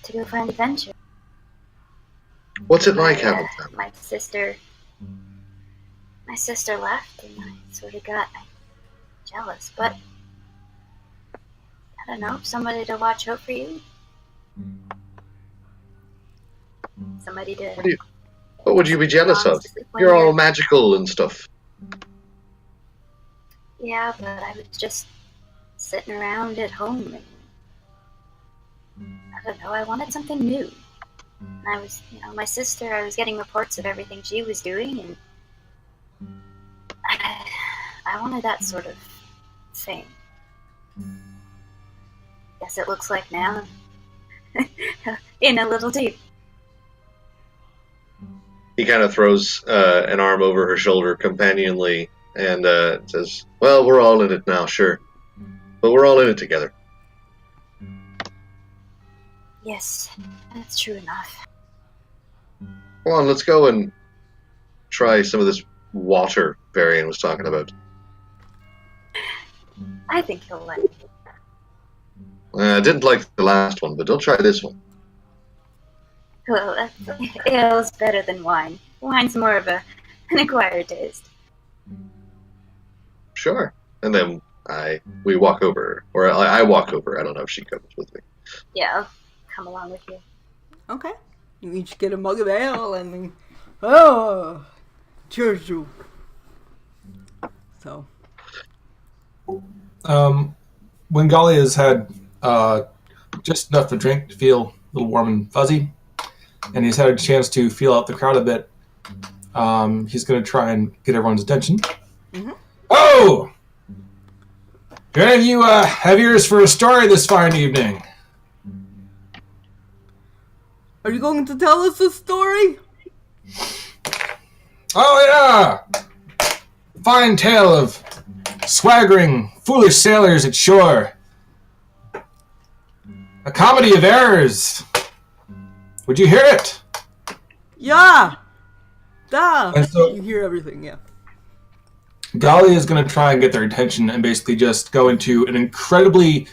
to go find adventure. What's it like having family? My sister left, and I sort of got jealous. But I don't know, somebody to watch out for you. Somebody to. What would you be jealous of? You're all magical and stuff. Yeah, but I was just sitting around at home, and I don't know, I wanted something new. And I was, my sister, I was getting reports of everything she was doing, and I wanted that sort of thing. Guess it looks like now in a little deep. He kind of throws an arm over her shoulder companionly and says, "Well, we're all in it now, sure. But we're all in it together." Yes, that's true enough. Come on, let's go and try some of this water Varian was talking about. I think he'll like it. I didn't like the last one, but don't try this one. Well, ale's better than wine. Wine's more of an acquired taste. Sure. And then we walk over, or I walk over. I don't know if she comes with me. Yeah, I'll come along with you. Okay. You each get a mug of ale and oh, cheers you. So. When Golly has had just enough to drink to feel a little warm and fuzzy, and he's had a chance to feel out the crowd a bit, he's going to try and get everyone's attention. Mm-hmm. Oh! Do any of you have ears for a story this fine evening? Are you going to tell us a story? Oh, yeah! Fine tale of swaggering, foolish sailors at shore. A comedy of errors. Would you hear it? Yeah! Duh! And so- You hear everything, yeah. Golly is going to try and get their attention and basically just go into an incredibly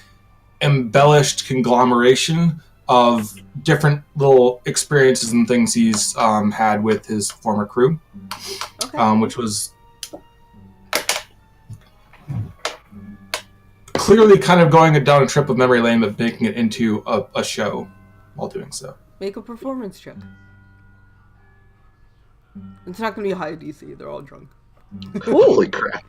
embellished conglomeration of different little experiences and things he's had with his former crew, Okay. which was clearly kind of going down a trip of memory lane, but making it into a show while doing so. Make a performance check. It's not going to be a high DC. They're all drunk. Holy crap.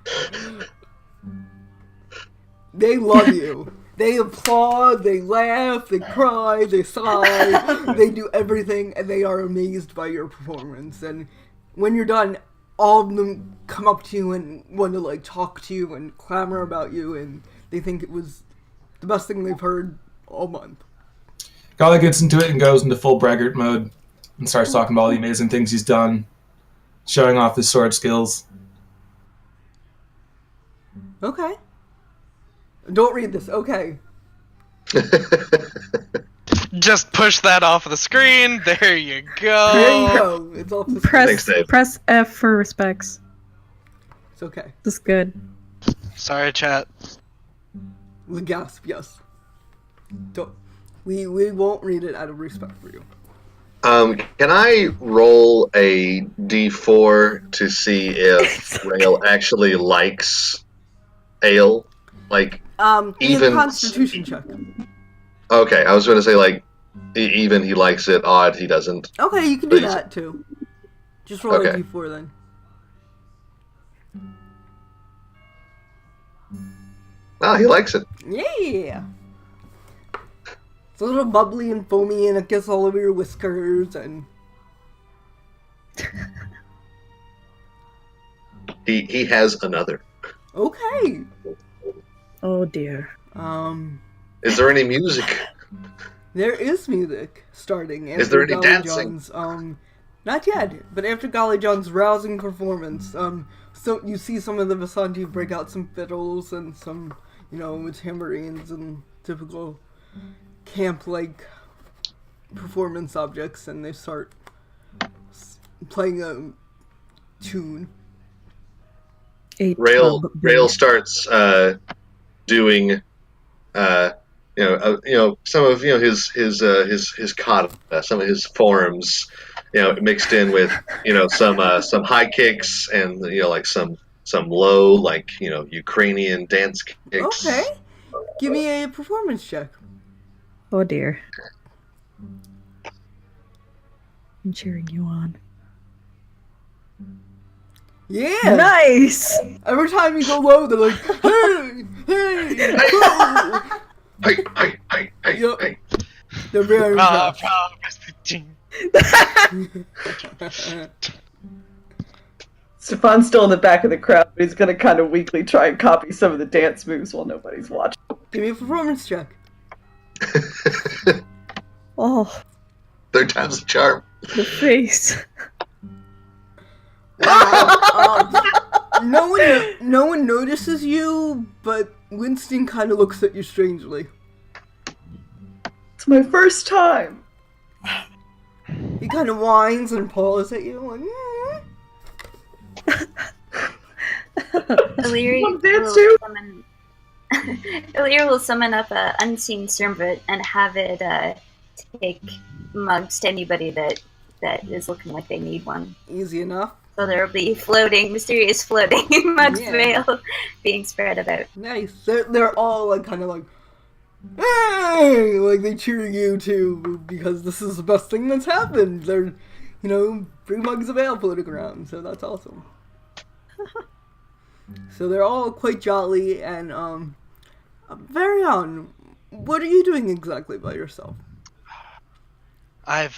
They love you. They applaud, they laugh, they cry, they sigh, they do everything, and they are amazed by your performance. And when you're done, all of them come up to you and want to, like, talk to you and clamor about you, and they think it was the best thing they've heard all month. Gala gets into it and goes into full braggart mode and starts talking about all the amazing things he's done, showing off his sword skills. Okay. Don't read this. Okay. Just push that off the screen. There you go. There you go. It's off the screen. Thanks, Dave. Press F for respects. It's okay. This is good. Sorry, chat. The gasp, yes. Don't. We won't read it out of respect for you. Can I roll a d4 to see if Rail actually likes ale? Like, Even Constitution check. okay, I was going to say, like, even he likes it, odd he doesn't. Okay, you can do that too. Just roll a d4 then. Oh, he likes it. Yeah. It's a little bubbly and foamy, and it gets all over your whiskers, and He has another. okay. Oh dear. Is there any music? There is music starting. Is there any Golly dancing? John's, not yet, but after Golly John's rousing performance, so you see some of the Vasanti break out some fiddles and some, with tambourines and typical camp-like performance objects, and they start playing a tune. Rail starts doing some of his kata, some of his forms, mixed in with some high kicks and like some low, like Ukrainian dance kicks. Okay, give me a performance check. Oh dear. I'm cheering you on. Yeah, Nice! every time you go low, they're like, hey, whoa. Hey. Yep. They're very impressed. Stefan's still in the back of the crowd, but he's gonna kind of weakly try and copy some of the dance moves while nobody's watching. Give me a performance check. Oh, Third time's the charm. the face. Wow. No one notices you, but Winston kind of looks at you strangely. It's my first time. He kind of whines and paws at you, like, Illyria Want to dance too? Illyria will summon up an unseen servant and have it take mugs to anybody that is looking like they need one. easy enough. So there will be mysterious floating mugs Yeah. of ale being spread about. Nice. They're all like kind of like, hey, like they cheer you too because this is the best thing that's happened. They're, 3 mugs of ale floating around, so that's awesome. So they're all quite jolly and very on. What are you doing exactly by yourself? I've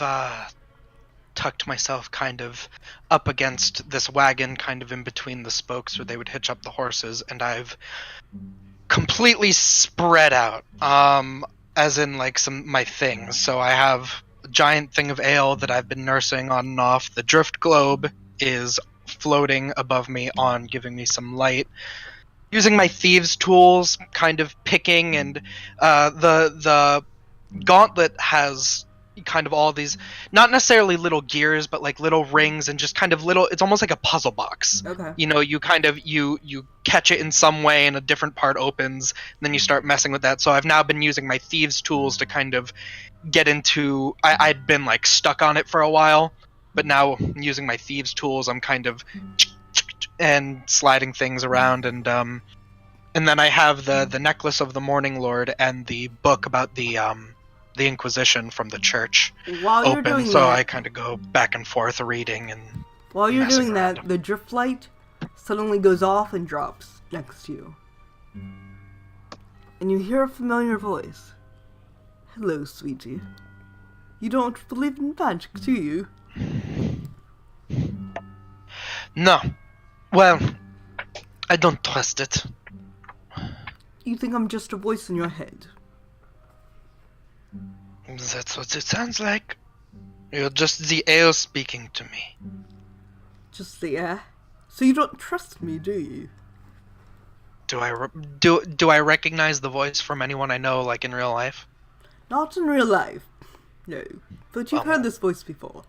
tucked myself kind of up against this wagon, kind of in between the spokes where they would hitch up the horses, and I've completely spread out, as in like my things. So I have a giant thing of ale that I've been nursing on and off. The drift globe is floating above me on, giving me some light. Using my thieves' tools, kind of picking, and the gauntlet has kind of all these, not necessarily little gears, but like little rings and just kind of little, it's almost like a puzzle box. Okay. You kind of, you catch it in some way and a different part opens, and then you start messing with that. So I've now been using my thieves' tools to kind of get into, I'd been like stuck on it for a while, but now using my thieves' tools, I'm kind of and sliding things around, and then I have the necklace of the Morning Lord and the book about the Inquisition from the church While you're open, doing so that, I kind of go back and forth reading and while you're messing doing that, around. the drift light suddenly goes off and drops next to you. and you hear a familiar voice. Hello, sweetie. You don't believe in magic, do you? No. Well, I don't trust it. You think I'm just a voice in your head? That's what it sounds like. You're just the air speaking to me. Just the air? So you don't trust me, do you? Do I recognize the voice from anyone I know, like in real life? Not in real life. No. But you've heard this voice before.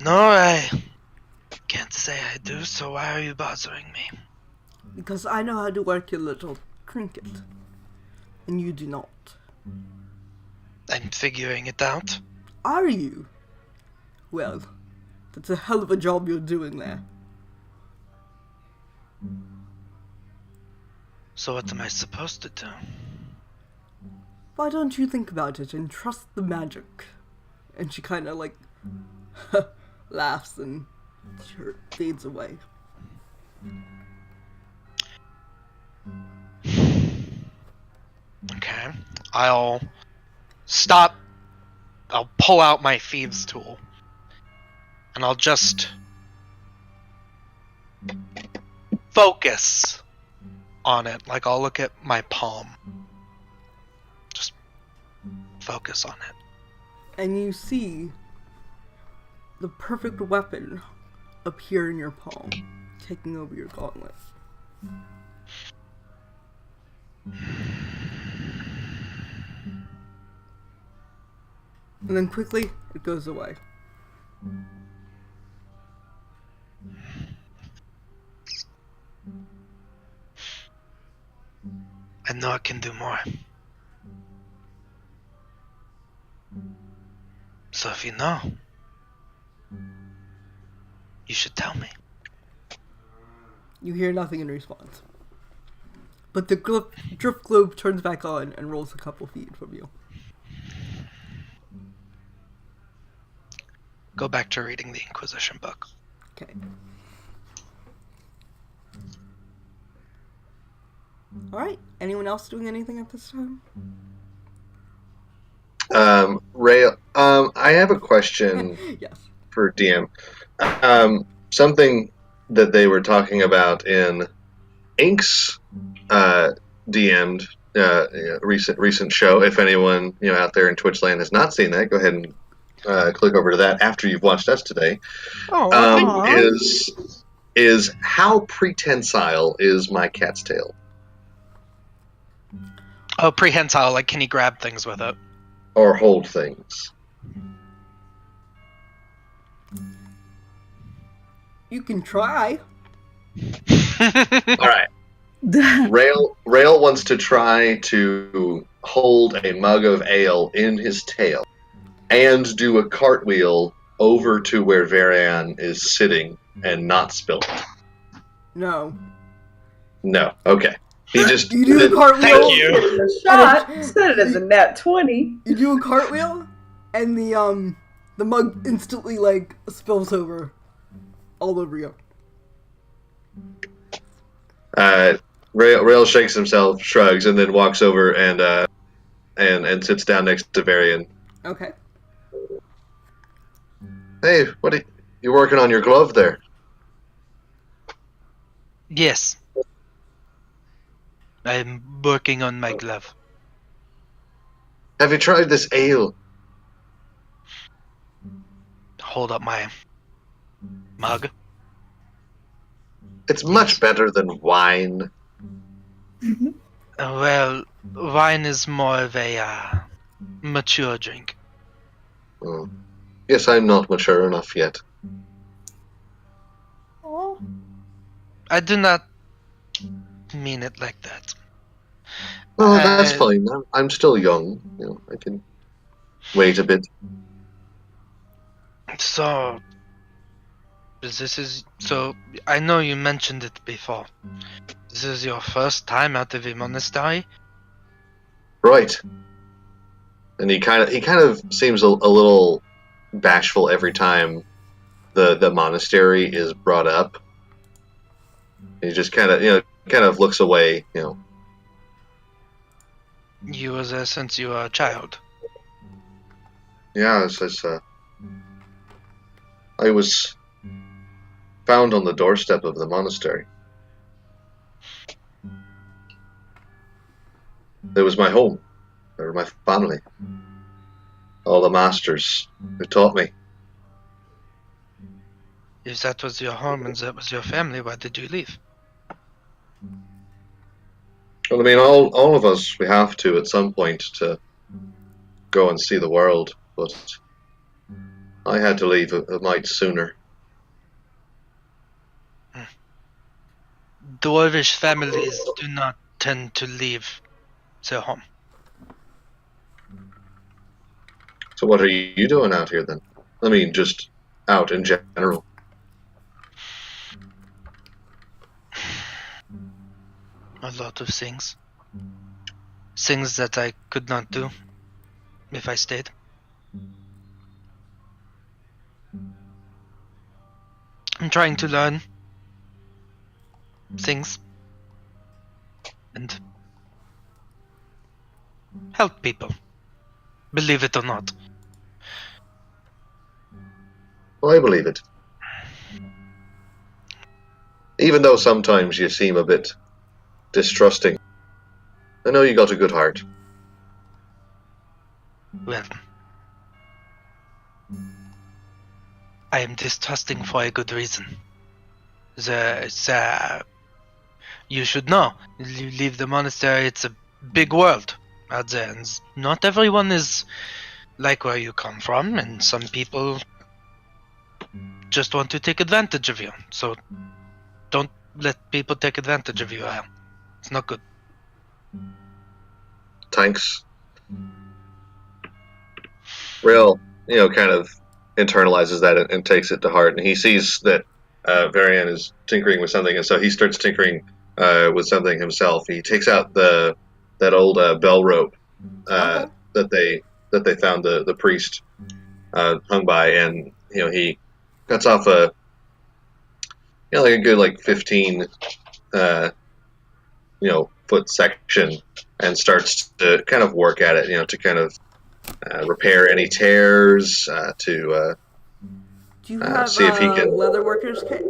No, I can't say I do, so why are you bothering me? Because I know how to work your little trinket. And you do not. I'm figuring it out. Are you? Well, that's a hell of a job you're doing there. So what am I supposed to do? Why don't you think about it and trust the magic? And she kind of like laughs and fades away. Okay. I'll stop. I'll pull out my thieves' tool. And I'll just focus on it. Like, I'll look at my palm. Just focus on it. And you see the perfect weapon appear in your palm, taking over your gauntlet. And then quickly, it goes away. I know I can do more. So if you know, you should tell me. You hear nothing in response. But the drift globe turns back on and rolls a couple feet from you. Go back to reading the Inquisition book. Okay. Alright, anyone else doing anything at this time? Ray, I have a question Yes. for DM. Something that they were talking about in Ink's DM'd recent show. If anyone out there in Twitch land has not seen that, go ahead and click over to that after you've watched us today. Is how prehensile is my cat's tail? Oh, prehensile, like can he grab things with it? Or hold things? You can try. Alright. Rail wants to try to hold a mug of ale in his tail and do a cartwheel over to where Varian is sitting and not spill it. No. No. Okay. He just You do a cartwheel. Thank you. A shot. Set it as a nat 20. You do a cartwheel, and the mug instantly like spills over, all over you. Rail shakes himself, shrugs, and then walks over and sits down next to Varian. Okay. Hey, what are you working on your glove there? Yes. I'm working on my glove. Have you tried this ale? Hold up my mug. It's much better than wine. Well, wine is more of a mature drink. Oh. Yes, I'm not mature enough yet. I do not mean it like that. Well, that's fine. I'm still young. I can wait a bit. So I know you mentioned it before. This is your first time out of a monastery? Right. And he kind of seems a little bashful every time the monastery is brought up. He just kind of kind of looks away, you know. You was there since you were a child. Yeah, I was found on the doorstep of the monastery. It was my home. They were my family. All the masters who taught me. If that was your home and that was your family, why did you leave? Well, I mean, all of us, we have to at some point to go and see the world, but I had to leave a mite sooner. Dwarvish families do not tend to leave their home. So what are you doing out here then? I mean, just out in general. A lot of things. Things that I could not do if I stayed. I'm trying to learn things and help people. Believe it or not. Well, I believe it. Even though sometimes you seem a bit distrusting, I know you got a good heart. Well, I am distrusting for a good reason. You should know. You leave the monastery, it's a big world out there, and not everyone is like where you come from, and some people just want to take advantage of you. So don't let people take advantage of you. It's not good. Thanks. Rail, kind of internalizes that and takes it to heart, and he sees that Varian is tinkering with something, and so he starts tinkering with something himself. He takes out that old bell rope that they found the priest hung by, and he cuts off like a good 15 foot section and starts to kind of work at it, to kind of repair any tears, to Do you have see if he can leather workers kit?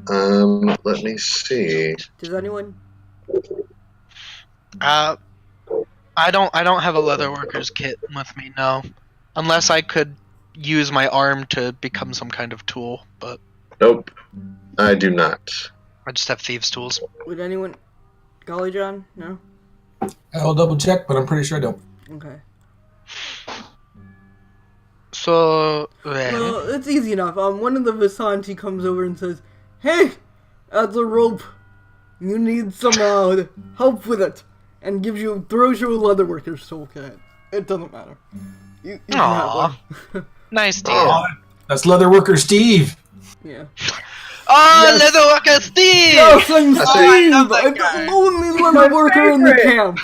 Let me see. Does anyone? I don't have a leather worker's kit with me, no. Unless I could use my arm to become some kind of tool, but Nope, I do not. I just have thieves' tools. Would anyone? Golly John? No. I'll double check, but I'm pretty sure I don't. Okay. So, Well, it's easy enough. One of the Visanti comes over and says, "Hey, that's a rope. You need some help with it," and throws you a leather worker's toolkit. It doesn't matter. You can have Aw. one. Nice deal. Oh, that's leather worker Steve. Yeah. Oh, Yes. leather worker Steve! Yes, I'm I Steve. love that I'm guy. the only leather worker in the favorite. camp.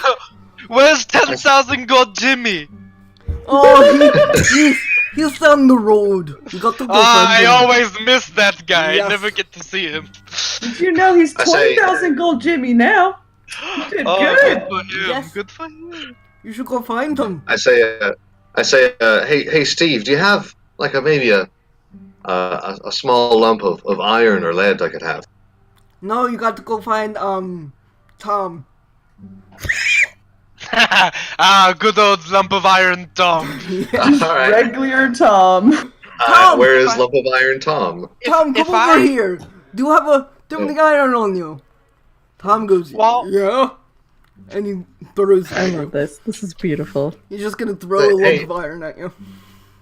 Where's 10,000 gold Jimmy? Oh, he's on the road. You got to go find I him. always miss that guy. Yes. I never get to see him. Did you know he's I say- 20,000 gold Jimmy now? You did Oh, good. good for him. Yes. Good for him. You should go find him. I say, hey, Steve, do you have maybe a small lump of iron or lead I could have? No, you got to go find Tom. Good old lump of iron Tom. Yeah. All right. Regular Tom. Tom, Where is if I- lump of iron Tom? Tom, come if over I- here. Do you have a dimming iron on you? Tom goes, Well- yeah. And he throws I at you. love this. This is beautiful. He's just gonna throw a lump Hey. of iron at you.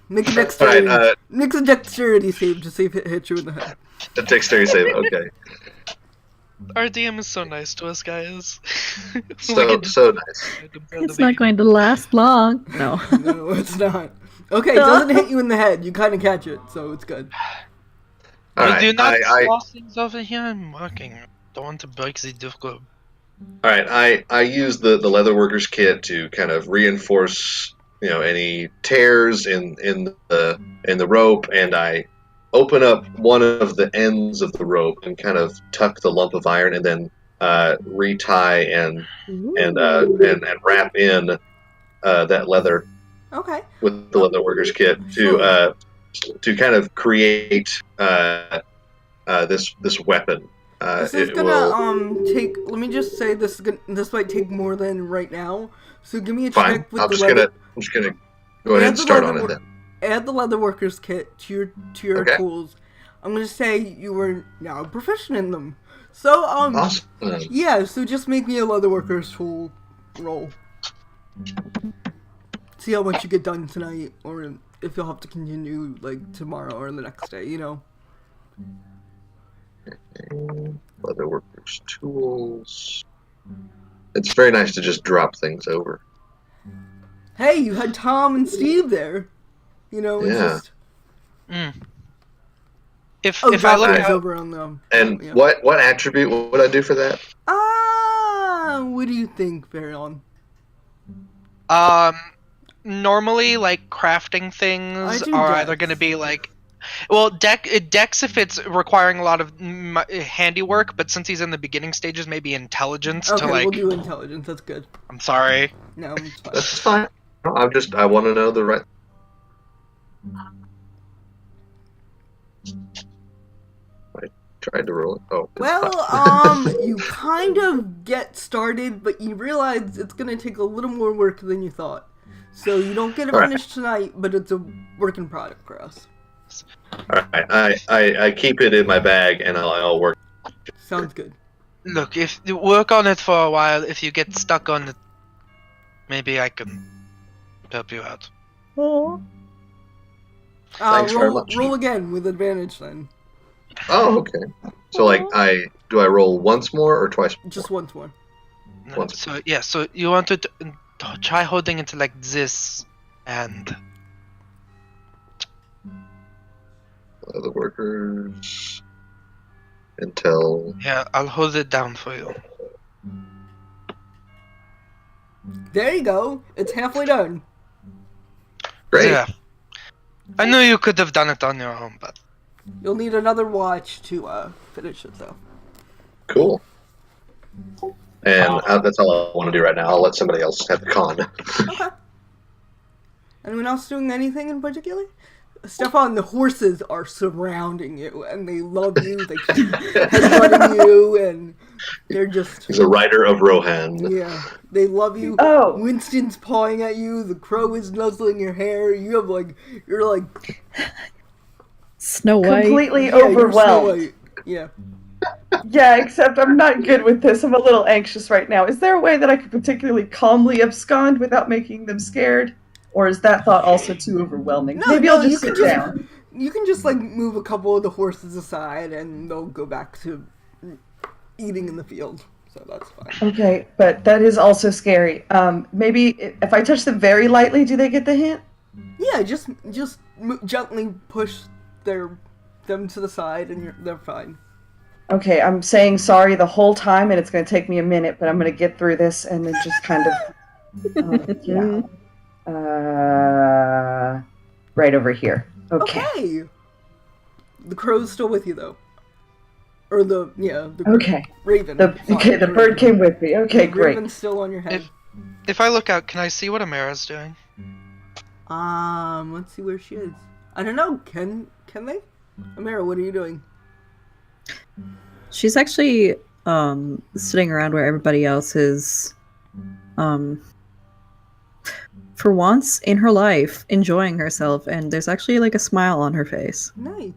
Make a dexterity. Alright, Make a dexterity save to see if it hits you in the head. the dexterity save. Okay. Our DM is so nice to us, guys. So nice. It's not going to last long. No. No, it's not. Okay, it doesn't hit you in the head. You kind of catch it, so it's good. All I right. do not I cross things over here. I'm working. Don't want to break the difficult. all right. I use the leatherworker's kit to kind of reinforce any tears in the rope, and I open up one of the ends of the rope and kind of tuck the lump of iron, and then retie and wrap in that leather Okay. with the leather workers kit Sure. to kind of create this weapon. This is It gonna will take. Let me just say this might take more than right now. So give me a fine. check with I'm the just leather. gonna go ahead and start on it then. Add the leather workers kit to your Okay. tools. I'm gonna say you were now proficient in them. So Awesome. yeah. So just make me a leather workers tool roll. See how much you get done tonight, or if you'll have to continue like tomorrow or the next day. You know. Leather workers tools. It's very nice to just drop things over. Hey, you had Tom and Steve there. You know, it's Yeah. just. If Oh, if I look dropping out, over on them. And Yeah. what attribute would I do for that? What do you think, Varion? normally like crafting I things do are dex. either going to be like, well, dex if it's requiring a lot of handiwork, but since he's in the beginning stages, maybe intelligence Okay, to like. we'll do intelligence. That's good. I'm sorry. No, it's fine. That's fine. I want to know the right. I tried to roll it. Oh. it's Well, fine. you kind of get started, but you realize it's gonna take a little more work than you thought. So you don't get it All right. finished tonight, but it's a work in product for us. All right. I keep it in my bag and I'll work. Sounds good. Look, if you work on it for a while, if you get stuck on it, maybe I can help you out. Thanks very much. Roll again with advantage then. Oh, okay. So like do I roll once more or twice? Just once more. No, Once. so yeah, so you want to try holding it like this, and The workers until yeah, I'll hold it down for you. There you go. It's halfway done. great. Yeah, I knew you could have done it on your own, but You'll need another watch to finish it though. Cool. And that's all I want to do right now. I'll let somebody else have the con. Okay. Anyone else doing anything in particular? Stefan, the horses are surrounding you, and they love you. They keep headbutting you, and they're just... He's a rider of Rohan. Yeah, they love you. Oh. Winston's pawing at you. The crow is nuzzling your hair. You're like Snow White. Completely yeah, you're Snow overwhelmed. White. Yeah. Yeah, except I'm not good with this. I'm a little anxious right now. Is there a way that I could particularly calmly abscond without making them scared? Or is that thought also too overwhelming? Maybe I'll just sit down. You can just like move a couple of the horses aside, and they'll go back to eating in the field. So that's fine. Okay, but that is also scary. Maybe if I touch them very lightly, do they get the hint? Yeah, just gently push them to the side, and they're fine. Okay, I'm saying sorry the whole time, and it's going to take me a minute, but I'm going to get through this and then just kind of... right over here. Okay. The crow's still with you though, or the Okay. raven. The bird came with me. Okay, The great. raven's still on your head. if I look out, can I see what Amara's doing? Let's see where she is. I don't know. Can they? Amara, what are you doing? She's actually sitting around where everybody else is, for once in her life, enjoying herself, and there's actually like a smile on her face. Nice.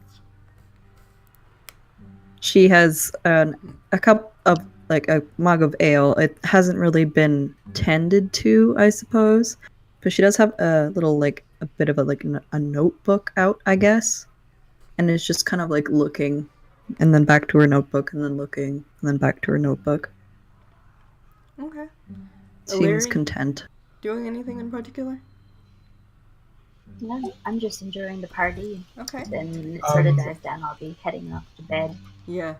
She has a cup of like a mug of ale. It hasn't really been tended to, I suppose, but she does have a little like a bit of a notebook out, I guess, and it's just kind of like looking, and then back to her notebook, and then looking, and then back to her notebook. Okay. Seems Illyri, content. doing anything in particular? No, I'm just enjoying the party. Okay. Then when it sort of dies down, I'll be heading off to bed. Yeah.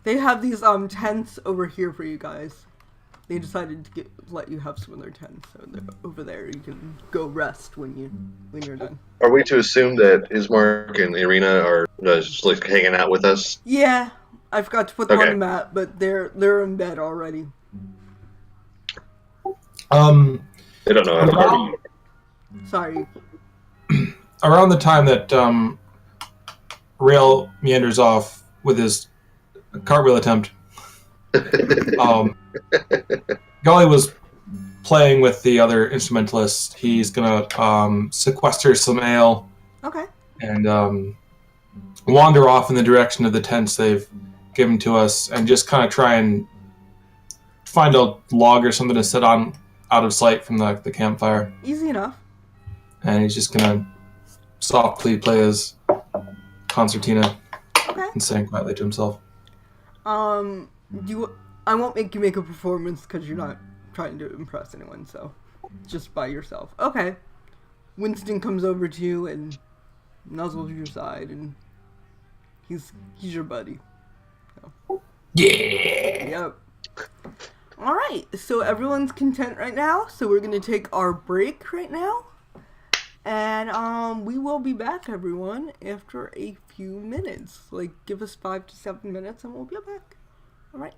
They have these tents over here for you guys. they decided to let you have some of their tents, so over there you can go rest when you're done. Are we to assume that Ismark and Irina are just like hanging out with us? Yeah, I forgot to put them on Okay. the map, but they're in bed already. They don't know how to party. Sorry. Around the time that Rail meanders off with his cartwheel attempt, Gully was playing with the other instrumentalists. He's gonna sequester some ale Okay. and wander off in the direction of the tents they've given to us, and just kind of try and find a log or something to sit on out of sight from the campfire. Easy enough. And he's just gonna softly play his concertina Okay. and sing quietly to himself. I won't make you make a performance because you're not trying to impress anyone, so just by yourself. Okay. Winston comes over to you and nuzzles your side, and he's your buddy. So. Yeah. Yep. All right. So everyone's content right now. So we're gonna take our break right now, and we will be back, everyone, after a few minutes. Like, give us 5 to 7 minutes, and we'll be back. All right.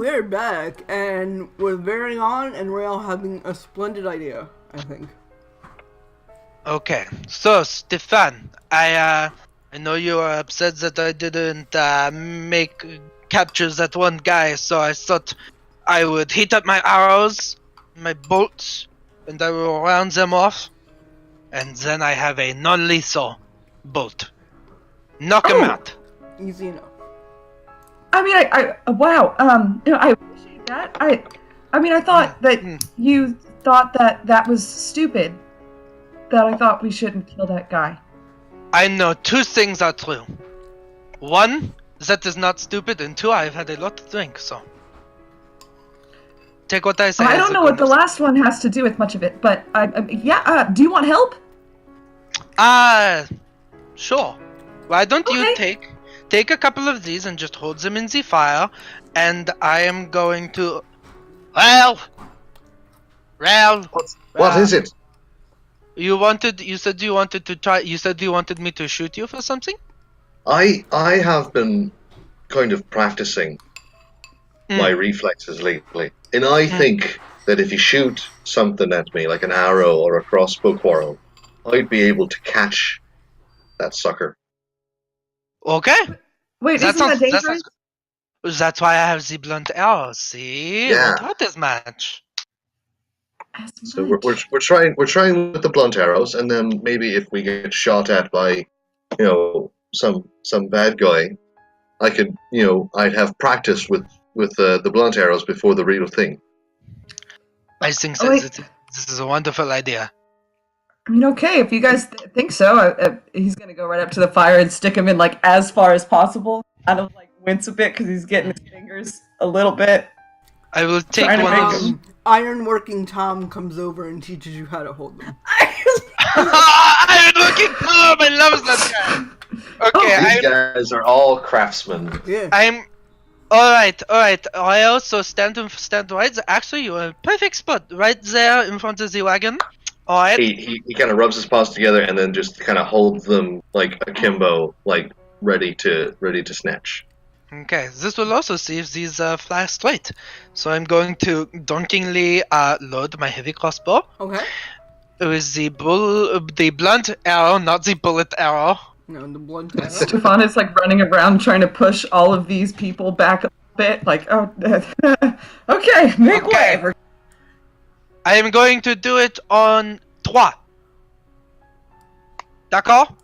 we're back, and with Varion and Rail having a splendid idea, I think. Okay, so Stefan, I know you are upset that I didn't make captures that one guy, so I thought I would heat up my arrows, my bolts, and I will round them off, and then I have a non-lethal bolt. Knock him out. Easy enough. I mean, I wow. I appreciate that. I thought that you thought that was stupid. That I thought we shouldn't kill that guy. I know two things are true. One, that is not stupid, and two, I've had a lot to drink, so. Take what I say. I don't know what the last one has to do with much of it, but do you want help? Sure. Why don't you take a couple of these and just hold them in the fire, and I am going to... Rail! What is it? You said you wanted me to shoot you for something? I have been kind of practicing my reflexes lately, and I think that if you shoot something at me, like an arrow or a crossbow quarrel, I'd be able to catch that sucker. Okay. Wait, isn't that dangerous? That's why I have the blunt arrow. See, Yeah. not as much. So we're trying with the blunt arrows, and then maybe if we get shot at by, some bad guy, I could, I'd have practice with the blunt arrows before the real thing. I think this is a wonderful idea. I mean, okay, if you guys think so, he's gonna go right up to the fire and stick him in like as far as possible. Kind of like wince a bit because he's getting his fingers a little bit. I will take one of those. Ironworking Tom comes over and teaches you how to hold them. Ironworking Tom, I love that guy. Okay, These guys are all craftsmen. Yeah. I'm alright. I also stand right. Actually, you're in a perfect spot, right there in front of the wagon. Alright. He kind of rubs his paws together and then just kind of holds them like akimbo, like ready to snatch. Okay, this will also see if these fly straight. So I'm going to donkingly load my heavy crossbow. Okay. With the blunt arrow, not the bullet arrow. No, the blunt arrow. Stefan is like running around trying to push all of these people back a bit. Like, okay, make way. I am going to do it on 3. D'accord?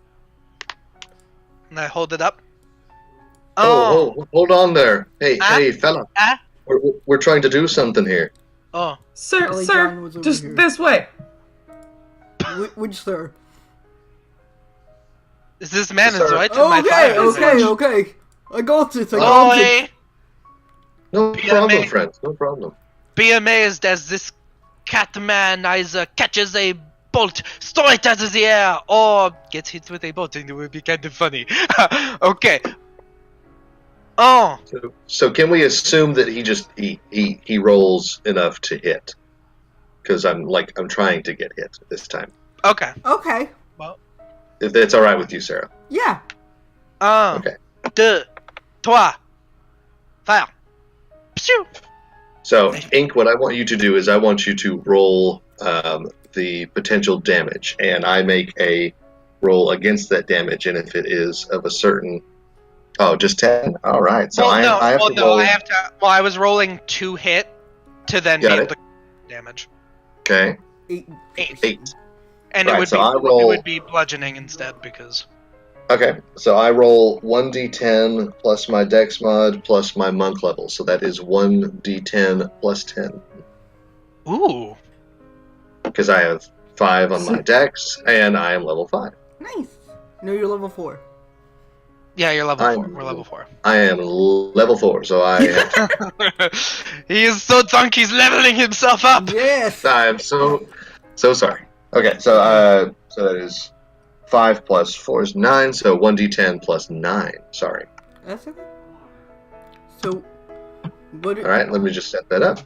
And I hold it up. Oh, hold on there. Hey, fella. We're trying to do something here. Oh. Sir, just here. This way. Which sir? Is this man is right in my fire? Okay. I got it. No problem, friends. No problem. Be amazed as this catman either catches a bolt straight out of the air or gets hit with a bolt, and it would be kind of funny. Okay. Oh. So can we assume that he rolls enough to hit? Because I'm trying to get hit this time. Okay. Well, if that's all right with you, Sarah. Yeah. Okay. 2, 3, fire. Pshoo. So, Ink, what I want you to do is I want you to roll the potential damage, and I make a roll against that damage, and if it is of a certain... Oh, just 10? All right. So I have to roll... I have to... Well, I was rolling to hit to then be able to damage. Okay. 8. 8. And it would be bludgeoning instead because... Okay, so I roll 1d10 plus my dex mod plus my monk level, so that is 1d10 plus 10. Ooh. Because I have 5 on my dex, and I am level 5. Nice. No, you're level 4. Yeah, you're level 4. We're level 4. I am level 4, so I have to... He is so drunk, he's leveling himself up! Yes! I am so sorry. Okay, so that is 5 plus 4 is 9, so 1d10 plus 9. Sorry. That's okay. So, what... Alright, let me just set that up.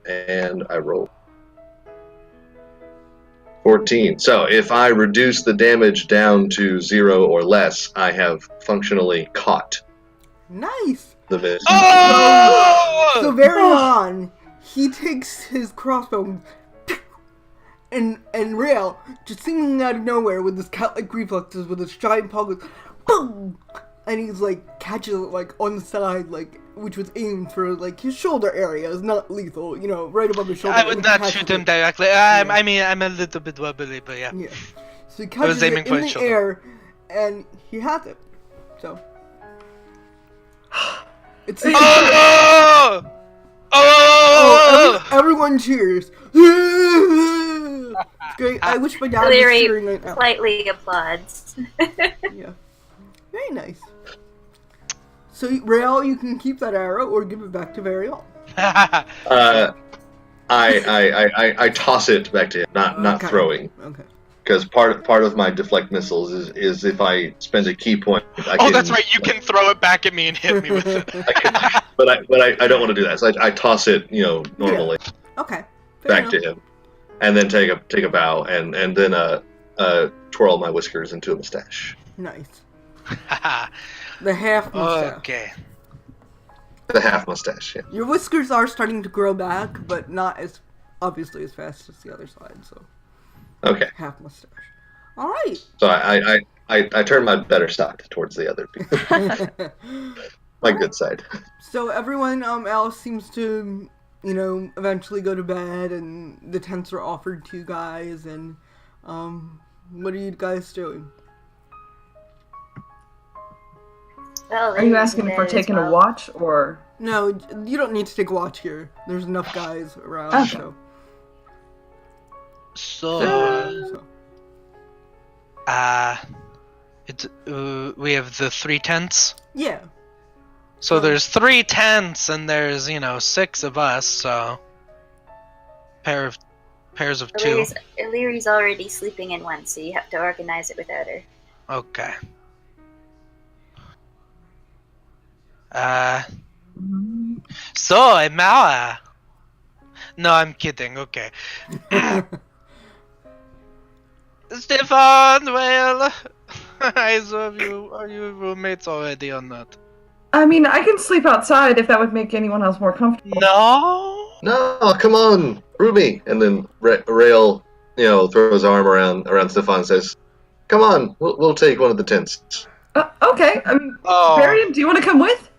And I roll 14. So if I reduce the damage down to 0 or less, I have functionally caught. Nice! the mist. Oh! So very on, he takes his crossbow and Rail, just seemingly out of nowhere with his cat-like reflexes, with his giant paw, goes boom, and he's like catches it like on the side, like which was aimed for like his shoulder area. It's not lethal, right above his shoulder. I would not shoot him directly. I mean, I'm a little bit wobbly, but yeah. Yeah. So he catches aiming it for in his the shoulder. air, and he has it. So. It's Oh! Oh! everyone cheers. It's great. I wish my dad was cheering right now. Slightly applauds. Yeah. Very nice. So, Rael, you can keep that arrow or give it back to Varial. I toss it back to him, not Okay. throwing. Okay. Because part of my deflect missiles is if I spend a key point, I Oh, can, that's right. You can throw it back at me and hit me with it. but I don't want to do that. So I toss it, normally Okay. Fair back enough. to him, and then take a bow, and then twirl my whiskers into a mustache. Nice. The half mustache. Okay. The half mustache. Yeah. Your whiskers are starting to grow back, but not as obviously as fast as the other side. So Okay. half mustache. All right. So I turn my better side towards the other people. My good side. So everyone else seems to, eventually go to bed, and the tents are offered to you guys, and what are you guys doing? Well, Are you asking if we're taking a watch or? No, you don't need to take a watch here. There's enough guys around, Okay. so. We have the 3 tents. Yeah. So there's 3 tents, and there's 6 of us. So pairs of 2. Illyri's already sleeping in one, so you have to organize it without her. Okay. So Mala. No, I'm kidding. Okay. Stefan, well, I saw you. Are you roommates already or not? I mean, I can sleep outside if that would make anyone else more comfortable. No. No, come on, Ruby. And then Rail, throws his arm around Stefan and says, "Come on, we'll take one of the tents." Okay. I mean, Oh. Varian, do you want to come with?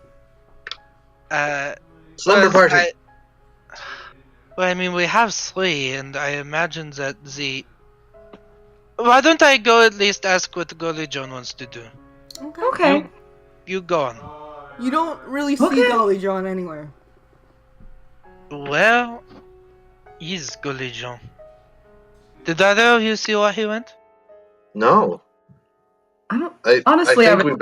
Slumber party. Well, I mean, we have 3, and I imagine that the. Why don't I go at least ask what Golly John wants to do? Okay. You go on. You don't really see Okay. Golly John anywhere. Well, he's Golly John. Did either of you see where he went? No. I don't. I Honestly, I think would- we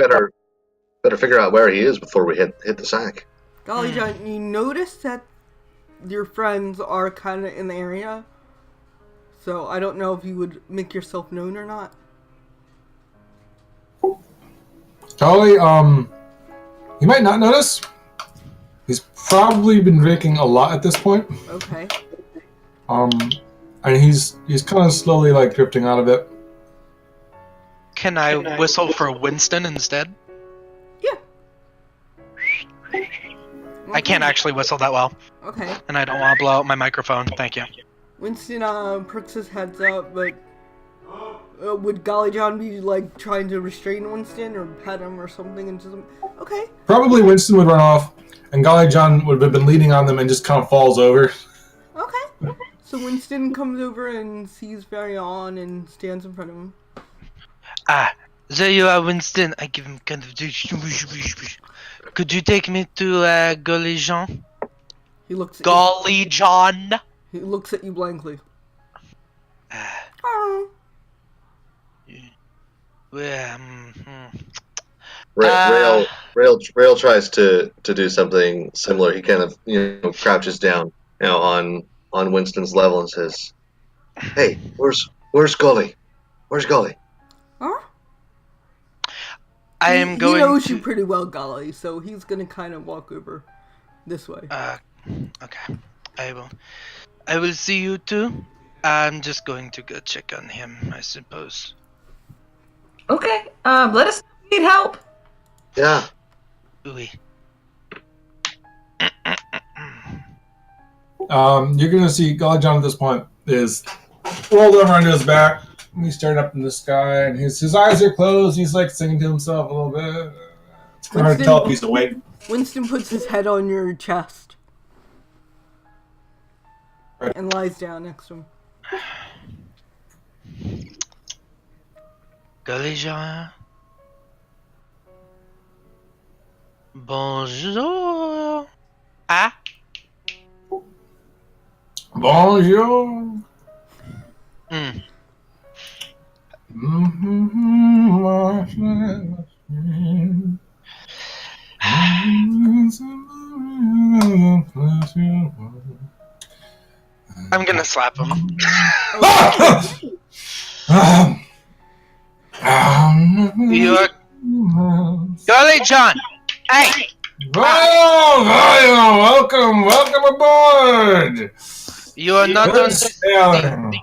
better figure out where he is before we hit the sack. Golly John, you notice that your friends are kind of in the area. So I don't know if you would make yourself known or not. Charlie, you might not notice. He's probably been drinking a lot at this point. Okay. And he's kind of slowly drifting out of it. Can I whistle for Winston instead? Yeah. I can't actually whistle that well, Okay. and I don't want to blow out my microphone. Thank you. Winston perks his heads up, but would Golly John be trying to restrain Winston or pet him or something into some? Okay. Probably Winston would run off, and Golly John would have been leaning on them and just kind of falls over. Okay. So Winston comes over and sees Varian and stands in front of him. There you are, Winston. I give him kind of. Could you take me to Golly Jean? He looks at Golly John. He looks at you blankly. Oh. Rail tries to do something similar. He kind of crouches down on Winston's level and says, "Hey, where's Gully? Where's Gully?" Huh? I am going. He knows to... you pretty well, Golly, so he's gonna kind of walk over this way. Okay. I will see you two. I'm just going to go check on him, I suppose. Okay. Let us know if you need help. Yeah. Oui. You're going to see Golly John at this point is rolled over onto his back. He's staring up in the sky, and his eyes are closed. He's like singing to himself a little bit. It's hard to tell if he's awake. Winston puts his head on your chest and lies down next to him. Golly John. Bonjour. Ah. Bonjour. Mm. I'm gonna slap him. You are Golly John. Hey. Oh, welcome aboard. You are not Good sailing.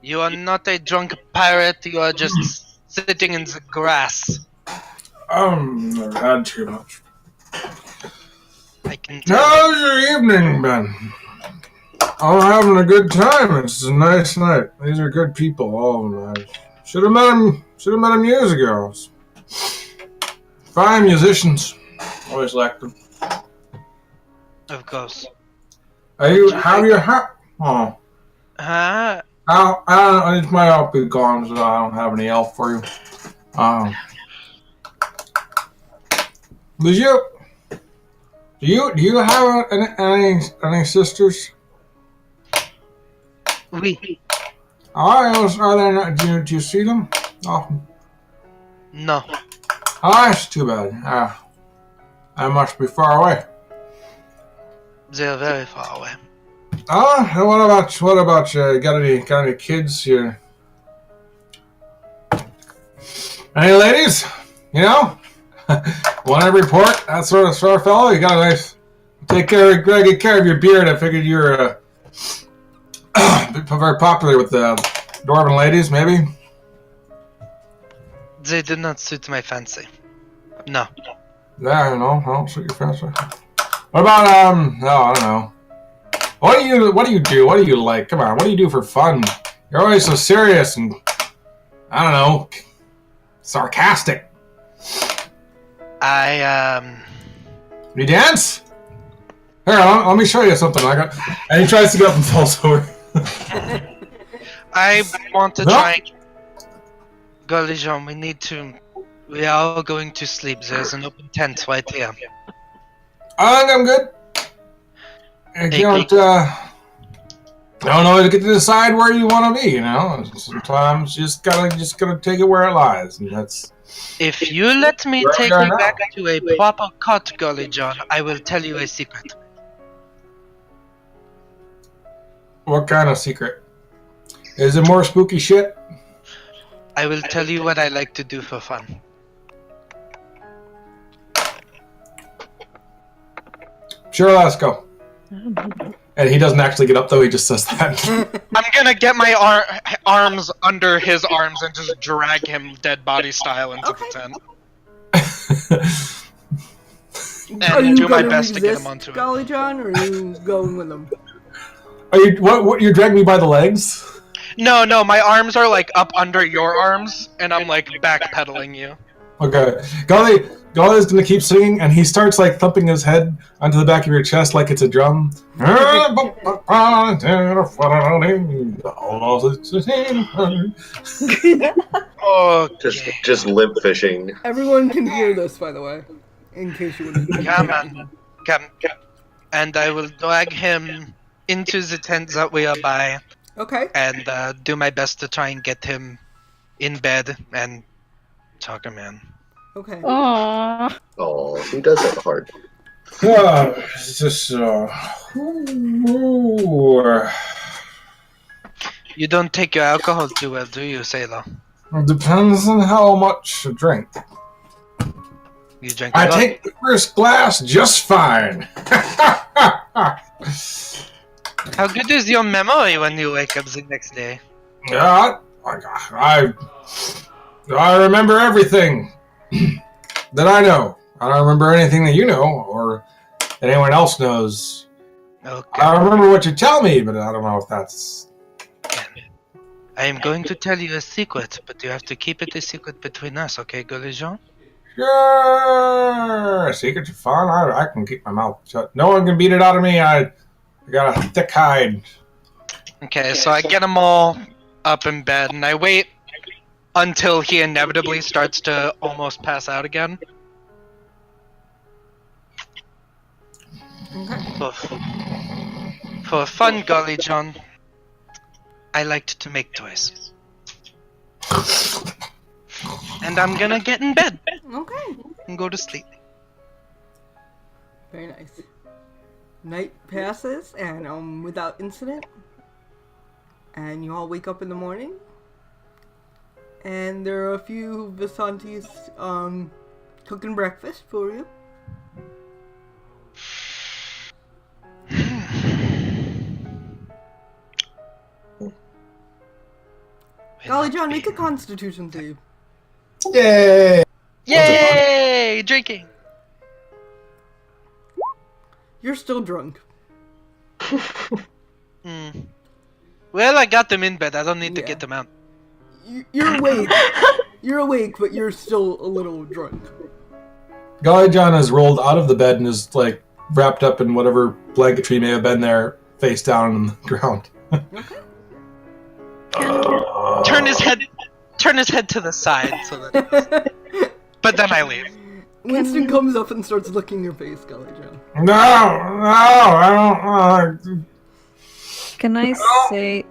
You are not a drunk pirate. You are just sitting in the grass. I've had too much. I can tell. How's your evening been? I'm having a good time. It's a nice night. These are good people, all of them. I should have met them years ago. Fine musicians. Always liked them. Of course. Oh. Huh? It's my elf is gone, so I don't have any elf for you. Do you have any sisters? Oui. Are there not? Do you see them often? No. Oh, that's too bad. I must be far away. They are very far away. What about you? Got any kids here? Any ladies? You know, want to report that sort of fellow? You got a nice. Take care of your beard. I figured you're very popular with the dwarven ladies, maybe. They do not suit my fancy. No. Yeah, no, don't suit your fancy. What about I don't know. What do you do? What do you like? Come on, what do you do for fun? You're always so serious and I don't know, sarcastic. You dance? Here, let me show you something I got. And he tries to get up and falls over. I want to try. Golly John, we are all going to sleep. There's an open tent right here. I think I'm good. I don't always get to decide where you want to be, you know. Sometimes you just gotta take it where it lies, and that's. If you let me take you back to a proper cot, Golly John, I will tell you a secret. What kind of secret? Is it more spooky shit? I will tell you what I like to do for fun. Sure, let's go. And he doesn't actually get up, though. He just says that. I'm gonna get my arms under his arms and just drag him dead body style into the tent. And do my best to get him onto it. Golly John, or are you going with him? Are you what? You're dragging me by the legs? No, my arms are like up under your arms, and I'm like backpedaling you. Okay. Golly's gonna keep singing, and he starts like thumping his head onto the back of your chest like it's a drum. Oh, just limp fishing. Everyone can hear this, by the way, in case you wouldn't. Come on. And I will drag him into the tent that we are by. Okay. And do my best to try and get him in bed and talk him in. Okay. Aww. Oh, he does have a heart. It's just You don't take your alcohol too well, do you, Sailor? It depends on how much I drink. You drink I take the first glass just fine. How good is your memory when you wake up the next day? Yeah, I remember everything that I know. I don't remember anything that you know or that anyone else knows. Okay. I remember what you tell me, but I don't know if that's... I am going to tell you a secret, but you have to keep it a secret between us, okay, Golijon? Sure! Secrets are fun. I can keep my mouth shut. No one can beat it out of me. I got a thick hide. Okay, so I get them all up in bed, and I wait until he inevitably starts to almost pass out again. For fun, Golly John, I liked to make toys. And I'm gonna get in bed Okay. and go to sleep. Very nice. Night passes and without incident. And you all wake up in the morning. And there are a few Visantes cooking breakfast for you. Golly John, make a constitution save. Yay! Yay! Drinking! You're still drunk. Well, I got them in bed. I don't need to Yeah. get them out. You're awake. You're awake, but you're still a little drunk. Golly John has rolled out of the bed and is like wrapped up in whatever blanketry may have been there, face down on the ground. Okay. Turn his head to the side so that. But then I leave. Winston comes up and starts licking your face, Golly John. No, I don't. Can I say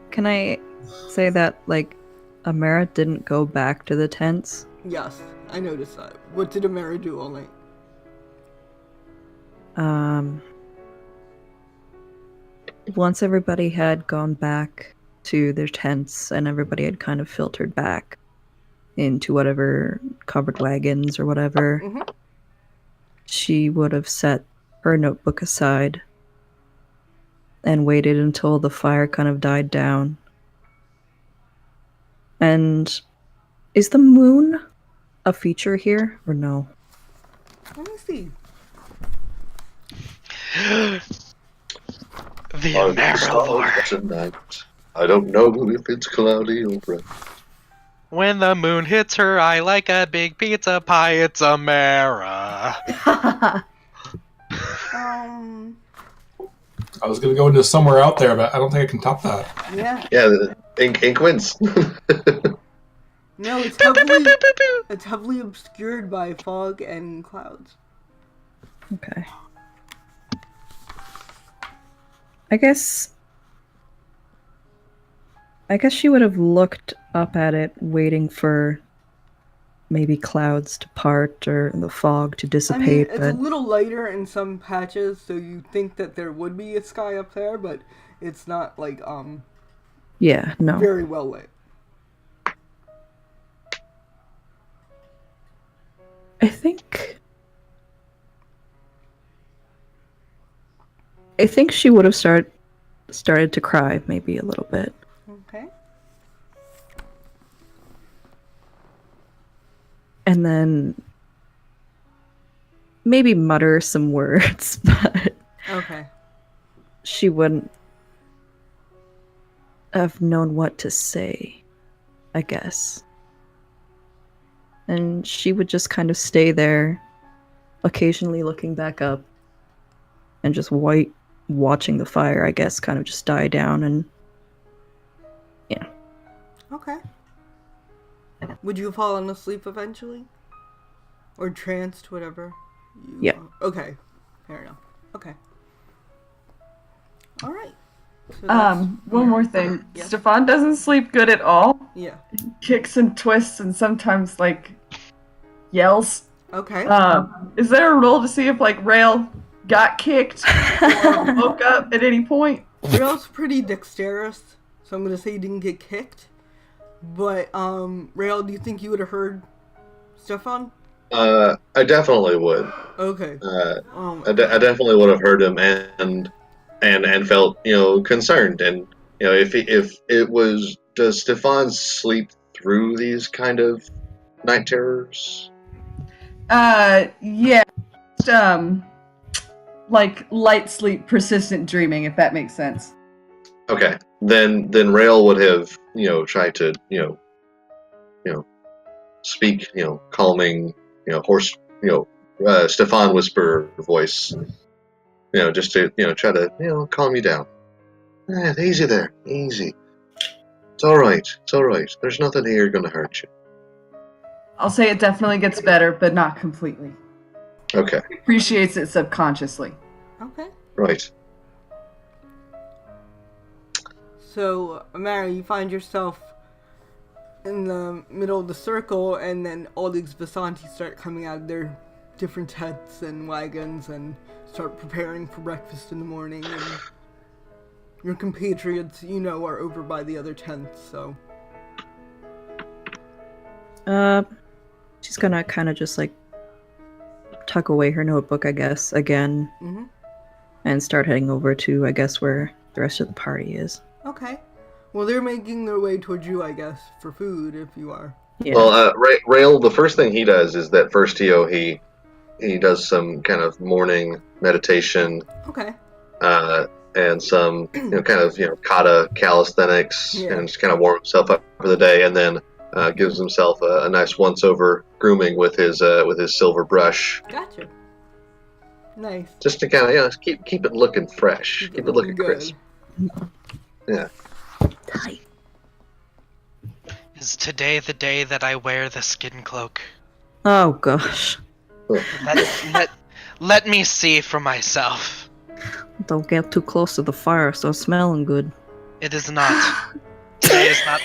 that like Amara didn't go back to the tents? Yes, I noticed that. What did Amara do all night? Once everybody had gone back to their tents and everybody had kind of filtered back into whatever covered wagons or whatever, she would have set her notebook aside and waited until the fire kind of died down. And is the moon a feature here or no? Let me see. The Are Amara stars Lord. tonight? I don't know if it's cloudy or bright. When the moon hits her eye like a big pizza pie, it's Amara. I was gonna go into somewhere out there, but I don't think I can top that. Yeah. Yeah, ink wins. No, it's heavily obscured by fog and clouds. Okay. I guess she would have looked up at it, waiting for maybe clouds to part or the fog to I mean, dissipate. it's a little lighter in some patches, so you think that there would be a sky up there, but it's not like yeah, no. very well lit. I think she would have started to cry maybe a little bit. Okay. And then maybe mutter some words, but Okay. she wouldn't have known what to say, I guess. And she would just kind of stay there, occasionally looking back up and just watching the fire, I guess, kind of just die down. And yeah. Okay. Would you have fallen asleep eventually? Or tranced, whatever? Yeah. Okay. Fair enough. Okay. Alright. So One more thing. Yeah. Stefan doesn't sleep good at all. Yeah. Kicks and twists and sometimes like yells. Okay. Is there a roll to see if like Rail got kicked or woke up at any point? Rail's pretty dexterous, so I'm gonna say he didn't get kicked. But, Rail, do you think you would have heard Stefan? I definitely would. Okay. I definitely would have heard him and felt concerned, and if it was, does Stefan sleep through these kind of night terrors? Yeah. like light sleep, persistent dreaming, if that makes sense. Okay. Then Rail would have, tried to, speak, calming, hoarse, Stefan whisper voice, just to, try to, calm you down. Easy there, easy. It's all right. There's nothing here going to hurt you. I'll say it definitely gets better, but not completely. Okay. Appreciates it subconsciously. Okay. Right. So, Amara, you find yourself in the middle of the circle, and then all these Vasanti start coming out of their different tents and wagons and start preparing for breakfast in the morning. And your compatriots, are over by the other tents, so... She's gonna kind of just, tuck away her notebook, I guess, again. Mm-hmm. And start heading over to, I guess, where the rest of the party is. Okay. Well, they're making their way towards you, I guess, for food, if you are. Yeah. Well, Rail, the first thing he does is that first he does some kind of morning meditation. Okay. And some, kata calisthenics, Yeah. and just kind of warm himself up for the day, and then gives himself a nice once-over grooming with his silver brush. Gotcha. Nice. Just to kind of, keep it looking fresh, keep it looking good. crisp. Yeah. Tight. Is today the day that I wear the skin cloak? Oh, gosh. Let me see for myself. Don't get too close to the fire, start smelling good. It is not. Today is not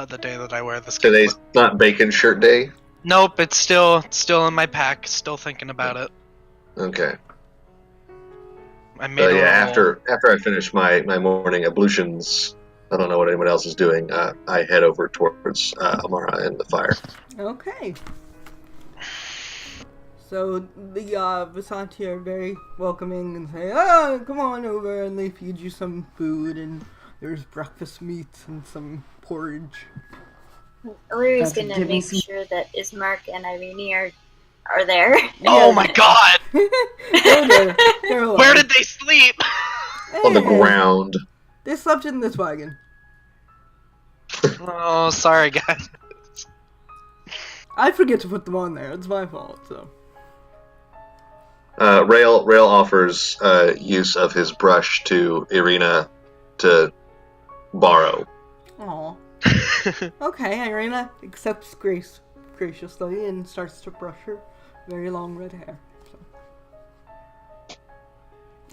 the day that I wear the skin Today's cloak. not bacon shirt day. Nope, it's still in my pack. Still thinking about it. Okay. I made after I finish my morning ablutions, I don't know what anyone else is doing. I head over towards Amara and the fire. Okay. So the Vasanti are very welcoming and say, come on over, and they feed you some food, and there's breakfast meats and some porridge. Illyria's gonna make sure that Ismark and Irene are there. Oh my god! They're alive. Where did they sleep? On the ground. They slept in this wagon. Oh, sorry guys. I forget to put them on there. It's my fault, so. Rail offers use of his brush to Irina to borrow. Aw. Okay, Irina accepts grace graciously and starts to brush her very long red hair. So.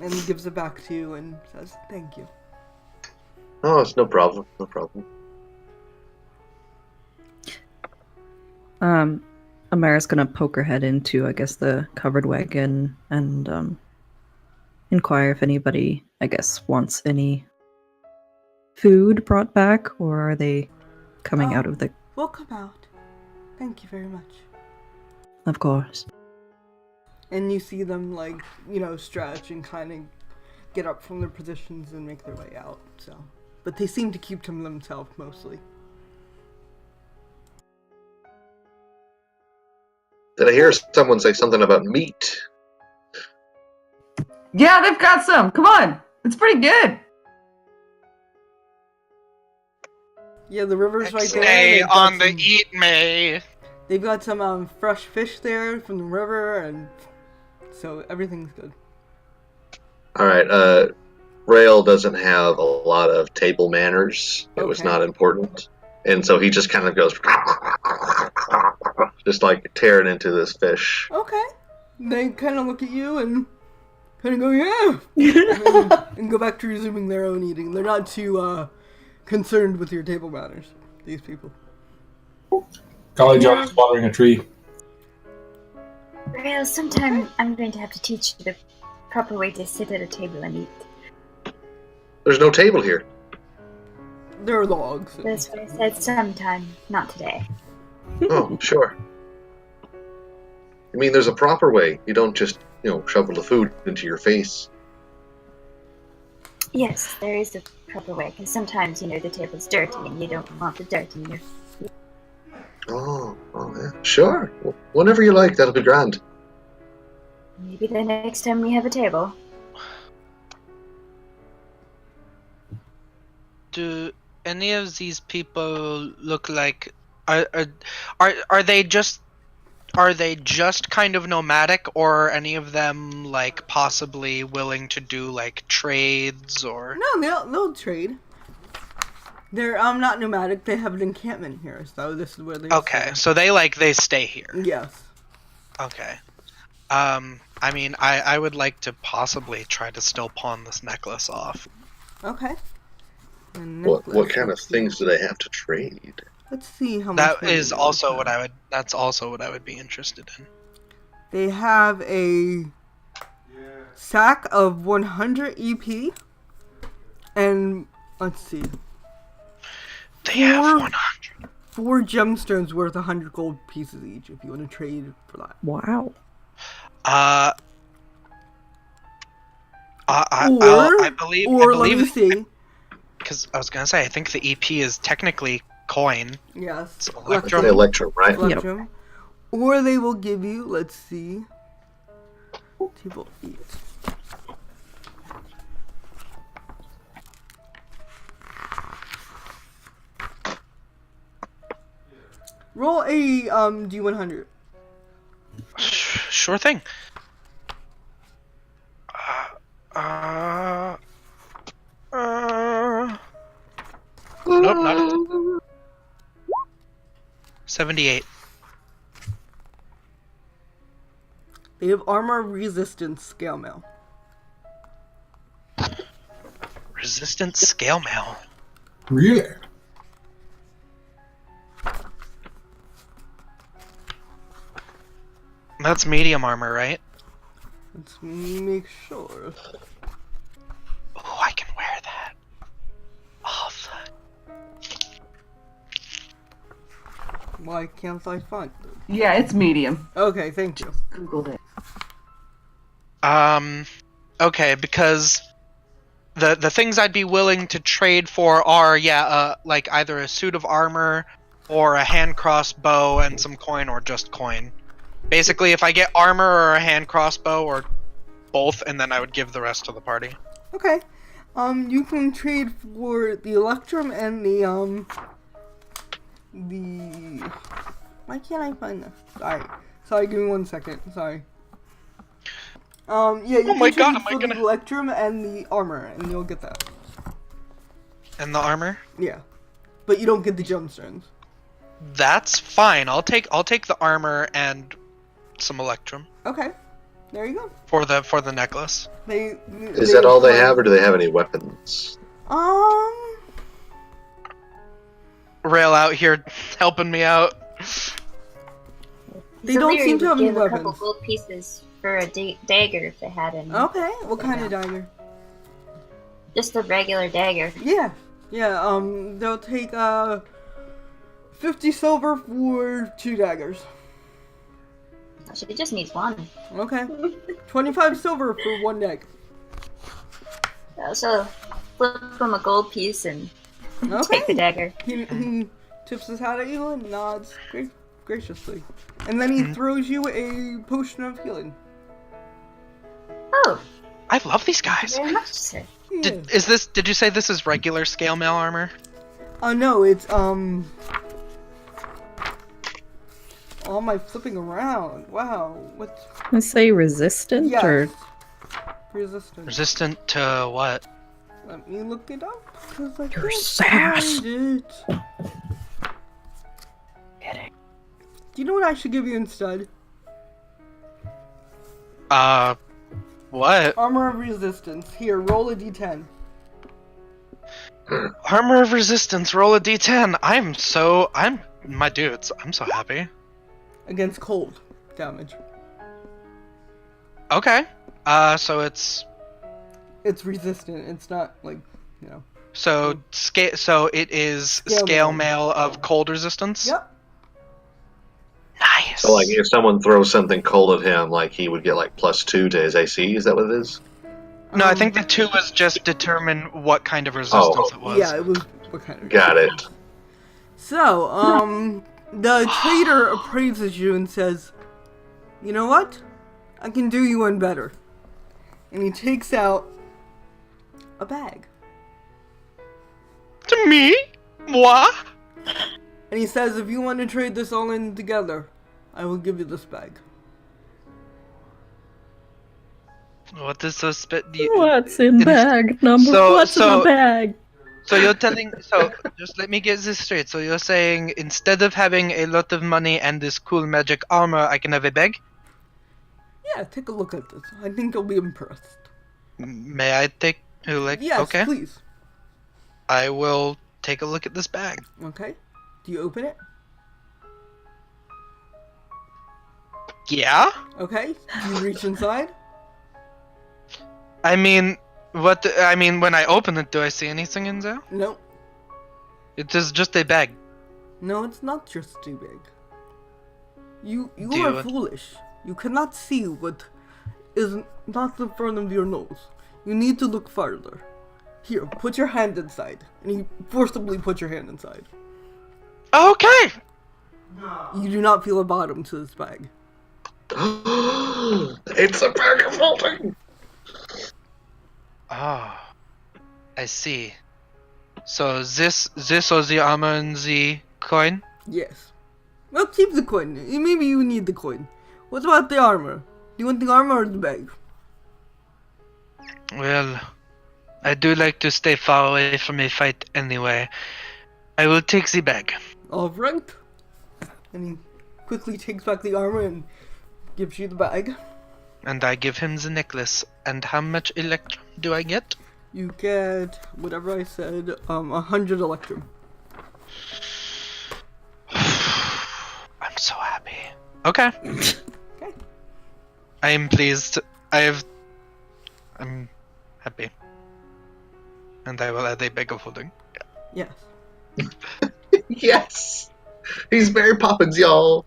And gives it back to you and says, thank you. Oh, it's no problem. No problem. Amara's gonna poke her head into, I guess, the covered wagon and inquire if anybody, I guess, wants any food brought back, or are they coming out of the... We'll come out. Thank you very much. Of course. And you see them, stretch and kind of get up from their positions and make their way out, so. But they seem to keep to themselves mostly. Did I hear someone say something about meat? Yeah, they've got some. Come on. It's pretty good. Yeah, the river's right there. Stay on the eat me. They've got some fresh fish there from the river, and so everything's good. All right. Rail doesn't have a lot of table manners. It was Okay. not important, and so he just kind of goes, just like tearing into this fish. Okay. They kind of look at you and kind of go, yeah, and go back to resuming their own eating. They're not too concerned with your table manners, these people. Golly John is watering a tree. Rail, sometime I'm going to have to teach you the proper way to sit at a table and eat. There's no table here. There are logs. That's what I said, sometime, not today. Oh, sure. I mean, there's a proper way. You don't just, shovel the food into your face. Yes, there is a proper way, because sometimes, the table's dirty and you don't want the dirt in your... Oh, yeah. Sure. Whenever you like, that'll be grand. Maybe the next time we have a table. Do any of these people look like are they just kind of nomadic, or are any of them like possibly willing to do like trades or? No, they'll trade. They're not nomadic. They have an encampment here, so this is where they. Okay, stay. so they stay here. Yes. Okay. I mean, I would like to possibly try to still pawn this necklace off. Okay. What kind of things do they have to trade? Let's see how much. That's also what I would be interested in. They have a sack of 100 EP, and let's see. They have 100. 4 gemstones worth 100 gold pieces each. If you want to trade for that. Wow. I believe. Let me see. Because I was gonna say, I think the EP is technically coin. Yes. It's It's electrum. Electrum, right? Electrum. Or they will give you, let's see. Table 8. Roll a D100. Sure thing. Nope, not it. 78. They have armor resistance scale mail. Resistant scale mail. Really? That's medium armor, right? Let's make sure. Oh, I can wear that. Oh, fuck. Why can't I find it? Yeah, it's medium. Okay, thank you. Googled it. Okay, because the things I'd be willing to trade for are, like either a suit of armor or a hand crossbow and some coin, or just coin. Basically, if I get armor or a hand crossbow or both, and then I would give the rest to the party. Okay. You can trade for the Electrum and the why can't I find this? Sorry, give me 1 second. Sorry. Yeah, you can trade for the Electrum and the armor, and you'll get that. And the armor? Yeah. But you don't get the gemstones. That's fine. I'll take the armor and some electrum. Okay. There you go. For the necklace. Is that all they have, or do they have any weapons? Rail out here helping me out. They don't seem to have any give a couple weapons. gold pieces for a dagger if they had any. Okay. What kind of dagger? Just a regular dagger. Yeah. Yeah. They'll take 50 silver for 2 daggers. She just needs one. Okay. 25 silver for 1 dagger. So flip him a gold piece and Okay. take the dagger. He tips his hat at you and nods graciously. And then he throws you a potion of healing. Oh, I love these thank guys. you very much, sir. Yeah. Did you say this is regular scale mail armor? No, it's all my flipping around. Wow, what? I say resistant Yes. or Resistant. Resistant to what? Let me look it up because I Your can't sass. find it. kidding. Do you know what I should give you instead? What? Armor of resistance. Here, roll a d10. Armor of resistance, roll a d10. I'm so happy. Against cold damage. Okay. So it's resistant. It's not like, you know. so it is Scale scale mail. mail of cold resistance. Yep. Nice. So, like, if someone throws something cold at him, like, he would get, like, +2 to his AC? Is that what it is? No, I think the 2 was just determine what kind of resistance it was. Yeah, it was what kind of. Got it. So, the trader appraises you and says, "You know what? I can do you one better. And he takes out a bag. To me? Moi? And he says, if you want to trade this all in together, I will give you this bag. What is so What's in bag number? What's in the bag? So you're telling, so just let me get this straight. So you're saying instead of having a lot of money and this cool magic armor, I can have a bag? Yeah, take a look at this. I think you'll be impressed. May I take a look? Yes, Okay. please. I will take a look at this bag. Okay. Do you open it? Yeah? Okay. Do you reach inside? I mean, when I open it, do I see anything in there? No. It is just a bag. No, it's not just too big. You Do are it. foolish. You cannot see what is not in front of your nose. You need to look farther. Here, put your hand inside. And he forcibly puts your hand inside. Okay! You do not feel a bottom to this bag. It's a bag of holding. Oh, I see. So this or the armor and the coin? Yes. Well, keep the coin. Maybe you need the coin. What about the armor? Do you want the armor or the bag? Well, I do like to stay far away from a fight anyway. I will take the bag. Alright. And he quickly takes back the armor and gives you the bag. And I give him the necklace. And how much electrum do I get? You get, whatever I said, 100 electrum. I'm so happy. Okay. Okay. I am pleased. I'm happy. And I will add a bag of holding. Yes. Yes. He's Mary Poppins, y'all.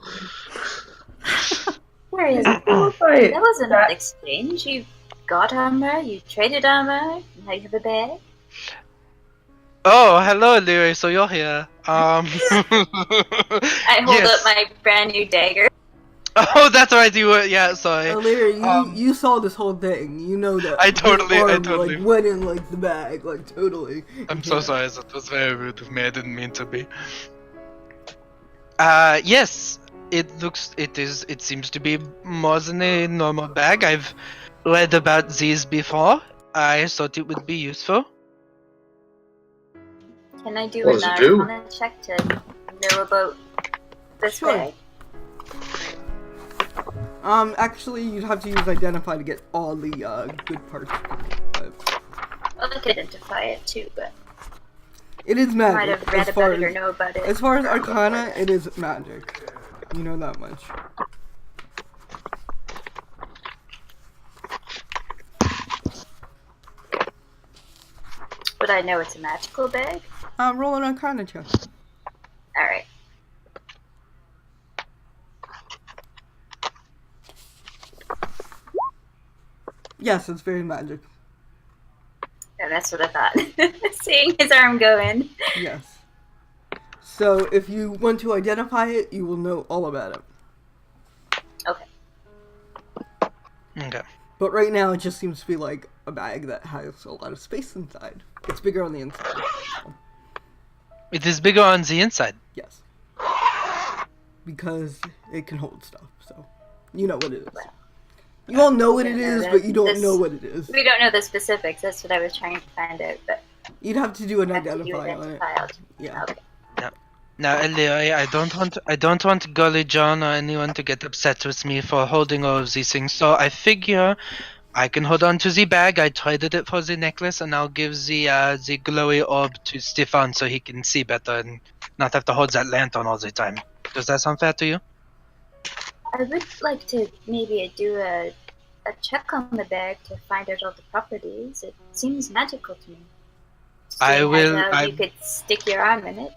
Where is it? Right. That wasn't an exchange. You got armor, you traded armor, now you have a bag. Oh, hello, Leary. So you're here. I hold yes. up my brand new dagger. Oh, that's right. You were. Yeah, sorry. Larry, you saw this whole thing. You know that. I totally- his I arm, totally- like, went in like the bag, like totally. I'm so sorry. That was very rude of me. I didn't mean to be. Yes. It seems to be more than a normal bag. I've read about these before. I thought it would be useful. Can I do What an does it do? arcana check to know about this Sure. bag? Actually, you'd have to use identify to get all the good parts. But Well, I could identify it too, but it is I might magic. have read about it or know about it. As far as Arcana, it is magic. You know that much. Would I know it's a magical bag? Roll an Arcana check. Alright. Yes, it's very magic. Yeah, that's what I thought. Seeing his arm go in. Yes. So if you want to identify it, you will know all about it. Okay. Okay. But right now, it just seems to be like a bag that has a lot of space inside. It's bigger on the inside. It is bigger on the inside. Yes. Because it can hold stuff, so you know what it is. You all know what it is, but you don't know what it is. We don't know the specifics. That's what I was trying to find out. But You'd have to do an have to identify on it. identify. Yeah. Okay. Now, Ellery, I don't want Gully John or anyone to get upset with me for holding all of these things. So I figure I can hold on to the bag. I traded it for the necklace, and I'll give the glowy orb to Stefan so he can see better and not have to hold that lantern all the time. Does that sound fair to you? I would like to maybe do a check on the bag to find out all the properties. It seems magical to me. I will- You could stick your arm in it.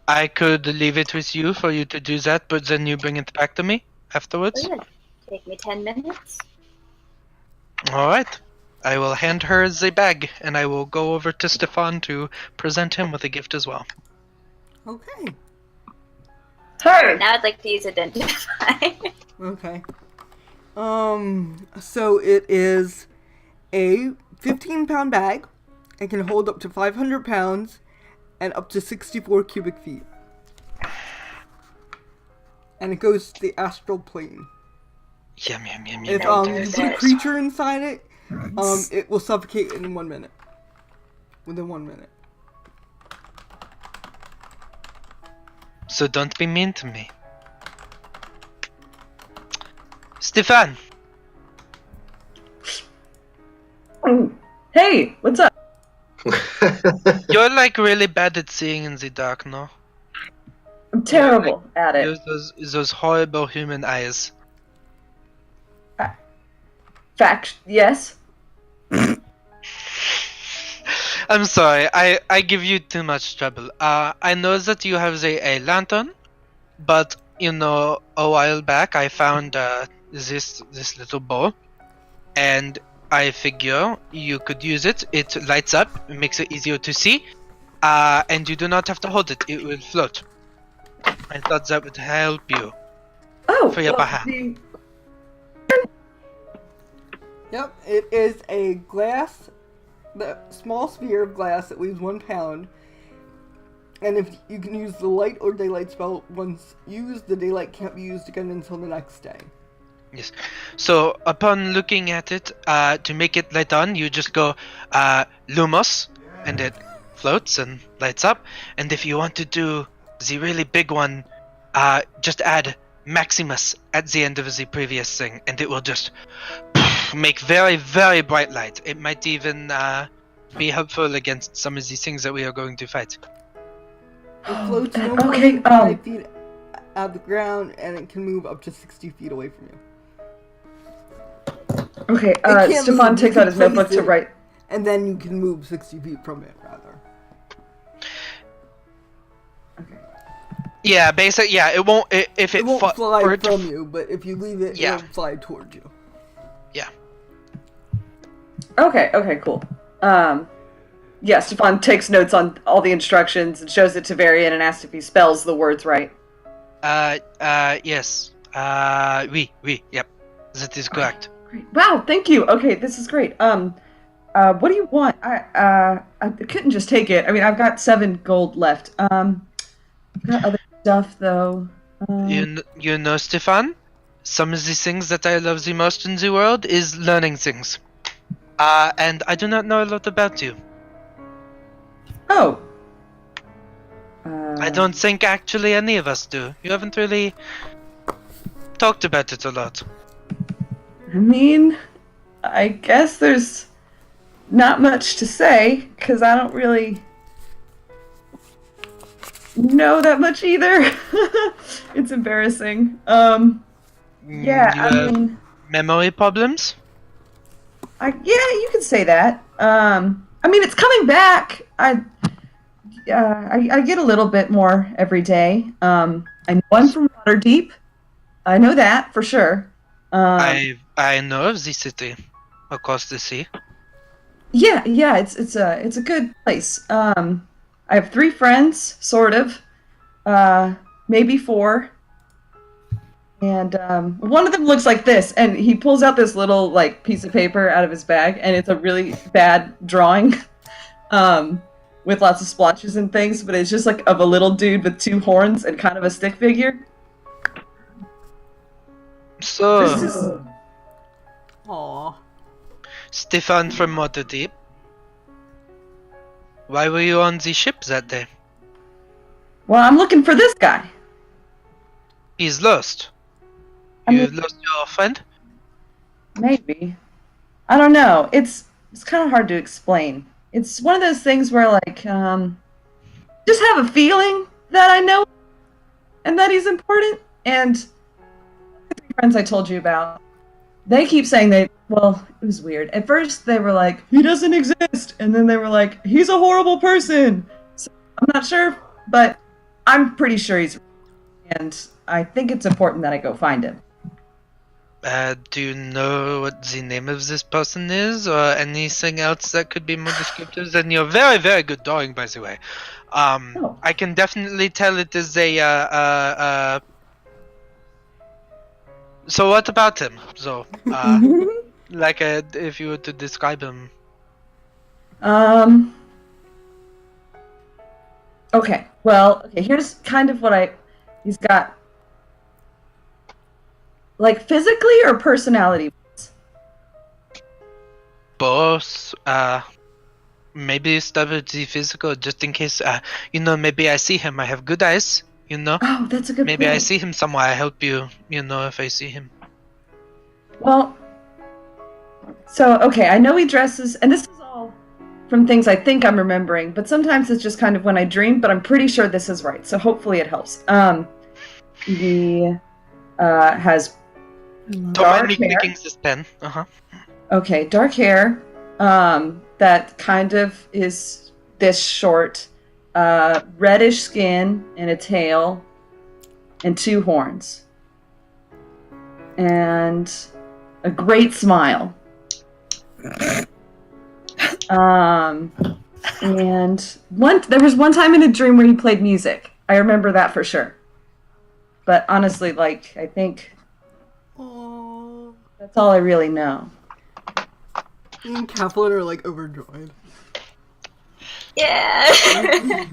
I could leave it with you for you to do that, but then you bring it back to me afterwards. Oh, yeah. Take me 10 minutes. All right. I will hand her the bag, and I will go over to Stefan to present him with a gift as well. Okay. Hey! Now I'd like to use identify. Okay. So it is a 15-pound bag. It can hold up to 500 pounds and up to 64 cubic feet. And it goes to the astral plane. Yum yum yum If yum. you put a creature inside it, it will suffocate in 1 minute. Within 1 minute. So don't be mean to me. Stefan, Hey, what's up? you're like really bad at seeing in the dark, no? I'm terrible at You it. have those horrible human eyes. Fact, yes. I'm sorry, I give you too much trouble. I know that you have a lantern, but you know, a while back I found this little bow, and I figure you could use it. It lights up, it makes it easier to see, and you do not have to hold it. It will float. I thought that would help you. Oh, For your well, baha. Yep, it is a glass, the small sphere of glass that weighs 1 pound. And if you can use the light or daylight spell once used, the daylight can't be used again until the next day. Yes. So upon looking at it, to make it light on, you just go Lumos, and it floats and lights up. And if you want to do the really big one, just add Maximus at the end of the previous thing, and it will just make very, very bright light. It might even be helpful against some of these things that we are going to fight. It floats no more Okay, than 5 feet out of the ground, and it can move up to 60 feet away from you. Okay, can't Stefan move, takes you out his can notebook place to it. write. And then you can move 60 feet from it, rather. Okay. Yeah, basically, yeah. It won't. If It won't fly fly from you, but if you leave it, Yeah. it'll fly towards you. Okay, cool. Yeah, Stefan takes notes on all the instructions and shows it to Varian and asks if he spells the words right. Yes. Yep. That is correct. Great. Wow, thank you. Okay, this is great. What do you want? I couldn't just take it. I mean, I've got 7 gold left. I've got other stuff though. You know, Stefan, some of the things that I love the most in the world is learning things. And I do not know a lot about you. Oh. I don't think actually any of us do. You haven't really talked about it a lot. I mean, I guess there's not much to say because I don't really know that much either. It's embarrassing. Yeah, You I have mean, memory problems? yeah, you could say that. I mean, it's coming back. I get a little bit more every day. I know I'm from Waterdeep. I know that for sure. I know of the city across the sea. Yeah, it's a good place. I have 3 friends, sort of, maybe 4, and one of them looks like this, and he pulls out this little like piece of paper out of his bag, and it's a really bad drawing, with lots of splotches and things, but it's just like of a little dude with 2 horns and kind of a stick figure. So, This is Aww. Stefan from Waterdeep, why were you on the ship that day? well, I'm looking for this guy. He's lost. I You mean- lost your friend? Maybe. I don't know. It's kind of hard to explain. It's one of those things where like just have a feeling that I know and that he's important. And the 3 friends I told you about, they keep saying it was weird. At first they were like, he doesn't exist, and then they were like, he's a horrible person. So I'm not sure, but I'm pretty sure he's real, and I think it's important that I go find him. Do you know what the name of this person is, or anything else that could be more descriptive? And you're very, very good drawing, by the way. Oh. I can definitely tell it is a So what about him? So, if you were to describe him. Okay. Well, okay, here's kind of what he's got. Like physically or personality? Both. Maybe start with the physical, just in case. Maybe I see him. I have good eyes. Oh, that's a good Maybe point. I see him somewhere. I help you. If I see him. Well, so okay, I know he dresses, and this is all from things I think I'm remembering, but sometimes it's just kind of when I dream, but I'm pretty sure this is right, so hopefully it helps. He has Don't dark mind me hair. clicking this pen. Okay, dark hair, that kind of is this short, reddish skin and a tail, and 2 horns. And a great smile. And there was one time in a dream where he played music. I remember that for sure. But honestly, like, I think that's all I really know. Me and Kathleen are like overjoyed. Yeah.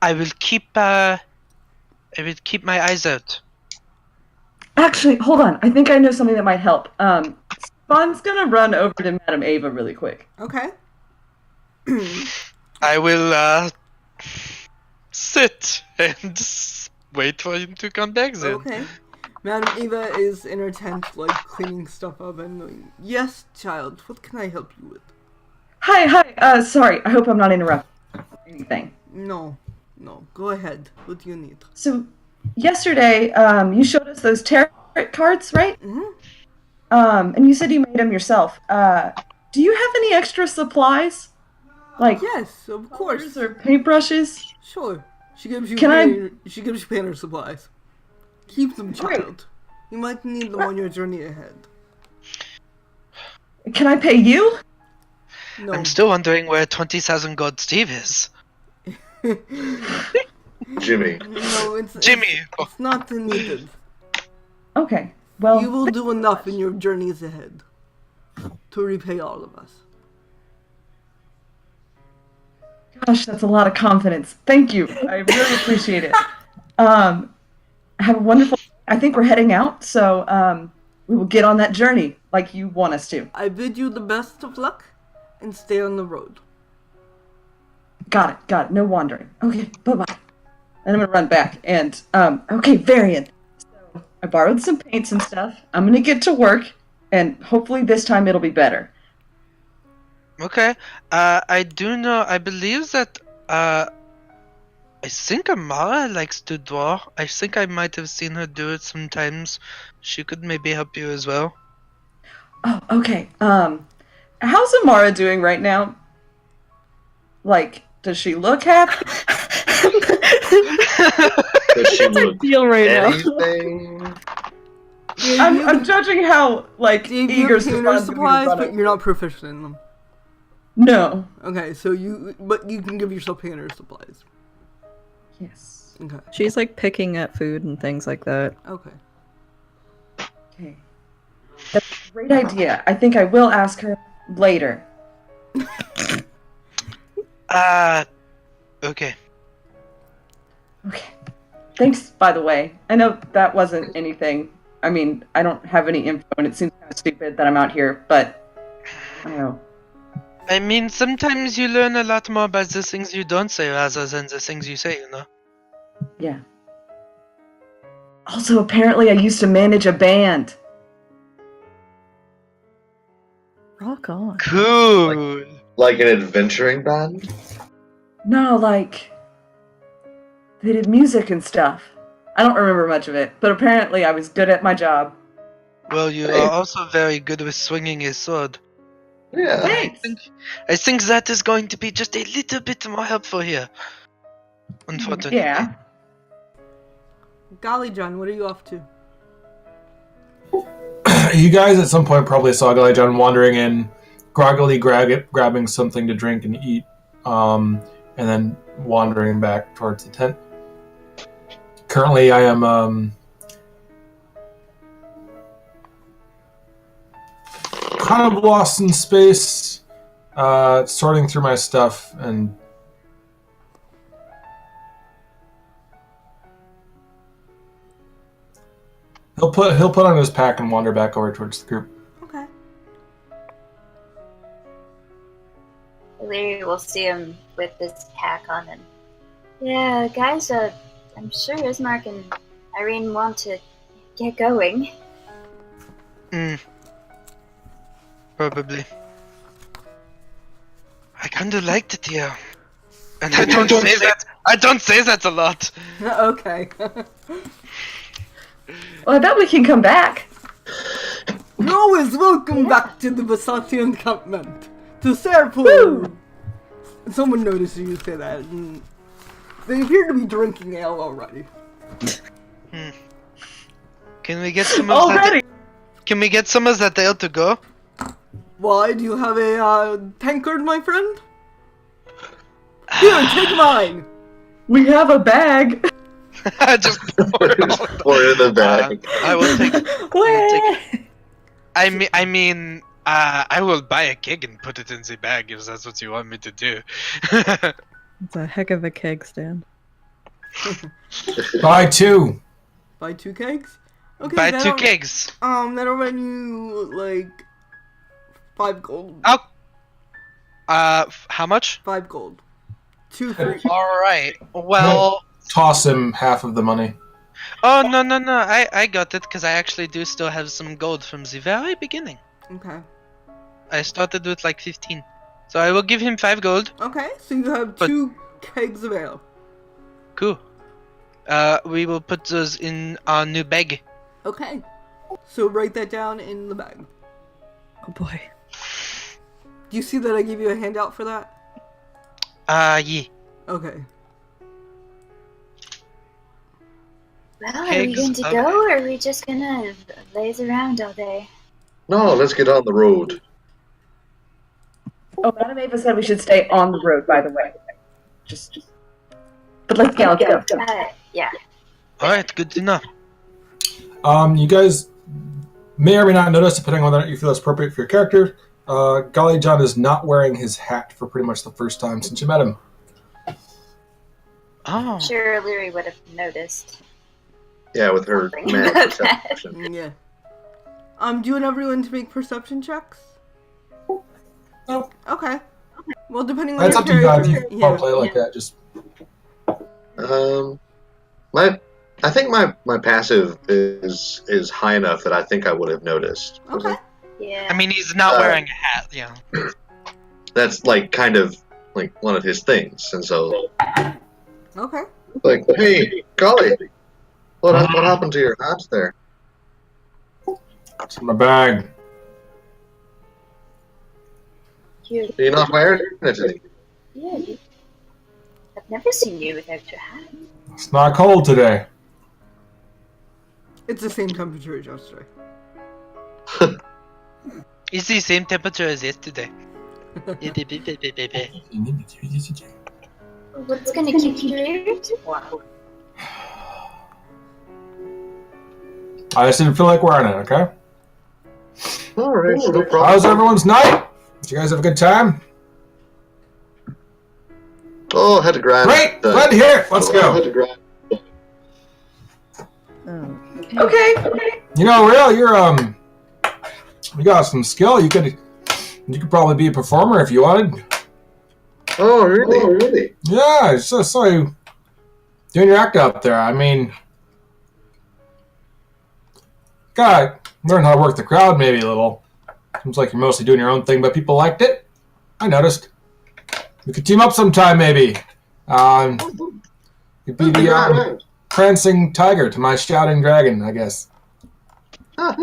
I will keep my eyes out. Actually, hold on. I think I know something that might help. Spawn's gonna run over to Madame Ava really quick. Okay. I will sit and wait for him to come back then. Okay. Madam Eva is in her tent, like, cleaning stuff up and going, yes, child, what can I help you with? Hi, sorry, I hope I'm not interrupting anything. No, go ahead. What do you need? So, yesterday, you showed us those tarot cards, right? Mm-hmm. And you said you made them yourself. Do you have any extra supplies? Like, Yes, of course. or paintbrushes? Sure. She gives you she gives you painter supplies. Keep them, Great. child. You might need them on your journey ahead. Can I pay you? No. I'm still wondering where 20,000 gold Steve is. Jimmy. No, Jimmy! It's not needed. Okay, well... You will do enough in your journeys ahead to repay all of us. Gosh, that's a lot of confidence. Thank you. I really appreciate it. Have a wonderful... I think we're heading out, so we will get on that journey like you want us to. I bid you the best of luck and stay on the road. Got it. No wandering. Okay, bye-bye. And I'm gonna run back and, okay, Varian. So, I borrowed some paints and stuff. I'm gonna get to work, and hopefully this time it'll be better. Okay. I believe that, I think Amara likes to draw. I think I might have seen her do it sometimes. She could maybe help you as well. Oh, okay. How's Amara doing right now? Like, does she look happy? Does she look Feel right now. anything? I'm judging how, like, You eager have painter Stefan supplies, to be but you're not proficient in them. No. Okay, but you can give yourself painter supplies. Yes. Okay. She's like picking at food and things like that. Okay. Okay. That's a great idea. I think I will ask her later. Okay. Okay. Thanks, by the way. I know that wasn't anything. I mean, I don't have any info, and it seems kind of stupid that I'm out here, but I don't know. I mean, sometimes you learn a lot more about the things you don't say rather than the things you say, Yeah. Also, apparently I used to manage a band. Rock on. Cool. Like an adventuring band? No, like, they did music and stuff. I don't remember much of it, but apparently I was good at my job. Well, you Hey. are also very good with swinging a sword. Yeah. Thanks! I think that is going to be just a little bit more helpful here. Unfortunately. Yeah. Golly, John, what are you off to? You guys at some point probably saw Gully John wandering in, groggily grabbing something to drink and eat, and then wandering back towards the tent. Currently, I am kind of lost in space, sorting through my stuff, and he'll put on his pack and wander back over towards the group. Okay. Leary will see him with this pack on him. Yeah, guys, I'm sure Ismark and Irene want to get going. Probably. I kinda liked it here. And I don't say that a lot. Okay. Well, I bet we can come back. You're always welcome back to the Basati encampment. To Serpul! Someone noticed you say that. And they appear to be drinking ale already. Can we get some of Already? that? Can we get some of that ale to go? Why, do you have a tankard, my friend? Here, take mine! We have a bag. Just pour it all. Pour it in the bag. I will take. Where? I mean, I will buy a keg and put it in the bag if that's what you want me to do. It's a heck of a keg stand. Buy 2. Buy 2 kegs? Okay, Buy 2 kegs. That'll run you, like, 5 gold. Oh. How much? 5 gold. 2 for... Alright. Well. Toss him half of the money. Oh, no. I got it because I actually do still have some gold from the very beginning. Okay. I started with like 15. So I will give him 5 gold. Okay, so you have 2 kegs of ale. Cool. We will put those in our new bag. Okay. So write that down in the bag. Oh boy. Do you see that I gave you a handout for that? Yeah. Okay. Well, are we going to go, or are we just gonna laze around all day? No, let's get on the road. Oh, Madame Ava said we should stay on the road, by the way. Just. But let's go. Yeah. Alright, good to know. You guys may or may not notice, depending on whether you feel it's appropriate for your character, Golly John is not wearing his hat for pretty much the first time since you met him. Oh. I'm sure Leary would have noticed. Yeah, with her Something mad about perception. Yeah. Do you want everyone to make perception checks? No. Okay. Well, depending on That's your up to you guys. character. You can play like that. Just I think my passive is high enough that I think I would have noticed. Okay. Yeah. I mean, he's not wearing a hat, yeah. That's like kind of like one of his things, and so Okay. like, hey, golly, what happened to your hat there? it's in my bag. You, Are you not wearing it today? yeah. I've never seen you without your hat. It's not cold today. It's the same temperature as yesterday. It's the same temperature as yesterday. What's gonna keep you here? Wow. I just didn't feel like wearing it, okay? Alright, no problem. How's everyone's night? Did you guys have a good time? Oh, had to grab. Great! Glad to hear it. Let's go. Oh. Okay. You know, Real, you got some skill. You could probably be a performer if you wanted. Oh, really? Yeah, I just saw you doing your act out there. I mean, gotta learn how to work the crowd maybe a little. Seems like you're mostly doing your own thing, but people liked it. I noticed. We could team up sometime maybe. You'd be the prancing tiger to my shouting dragon, I guess. One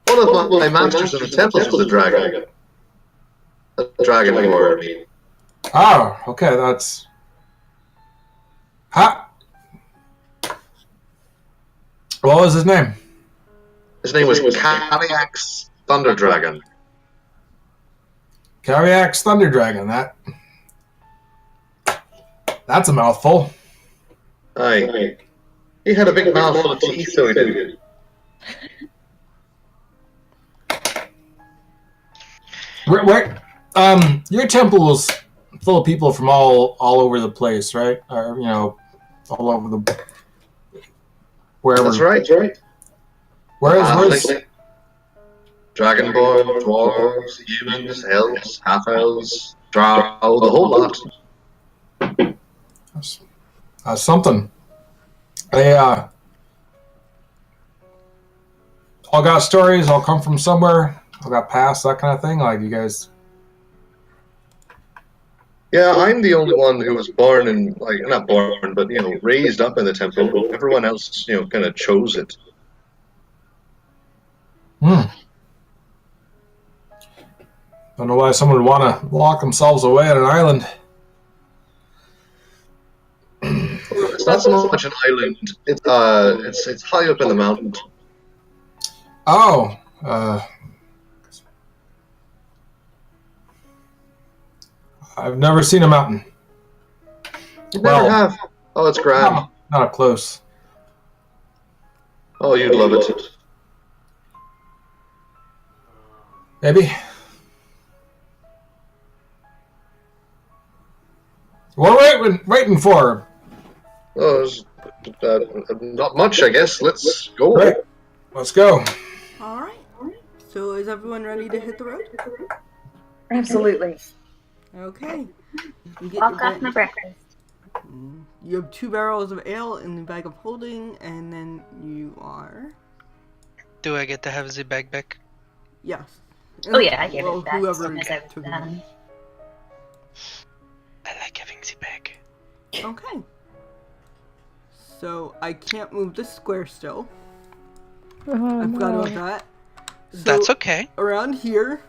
of my masters in the temples was a dragon. A dragon lord, I mean. Oh, okay, that's... Ha! What was his name? His name was Kaliak's Thunder Dragon. Kariak's Thunder Dragon. That's a mouthful. Aye. He had a big mouth full of teeth, so he did. Your temple is full of people from all over the place, right? Or, all over the wherever. That's right. Where's Dragonborn, dwarves, humans, elves, half-elves, drow, the whole lot. Something? They all got stories. All come from somewhere. All got past, that kind of thing. Like you guys. Yeah, I'm the only one who was born in, not born, but, raised up in the temple. Everyone else, kind of chose it. Don't know why someone would want to lock themselves away at an island. It's not so much an island. It's high up in the mountain. Oh. I've never seen a mountain. You never have? Oh, it's grand. No, not up close. Oh, you'd love it. Maybe. What are we waiting for? Oh, not much, I guess. Let's go. Right. Let's go. Alright. So is everyone ready to hit the road? Absolutely. Okay. You get Walk your off my breakfast. You have 2 barrels of ale in the bag of holding, and then you are... Do I get to have the bag back? Yes. Oh yeah, I gave Well, it back as whoever soon as I was took it. done. I like having the bag. Okay. So I can't move this square still. I forgot about that. So That's okay. around here,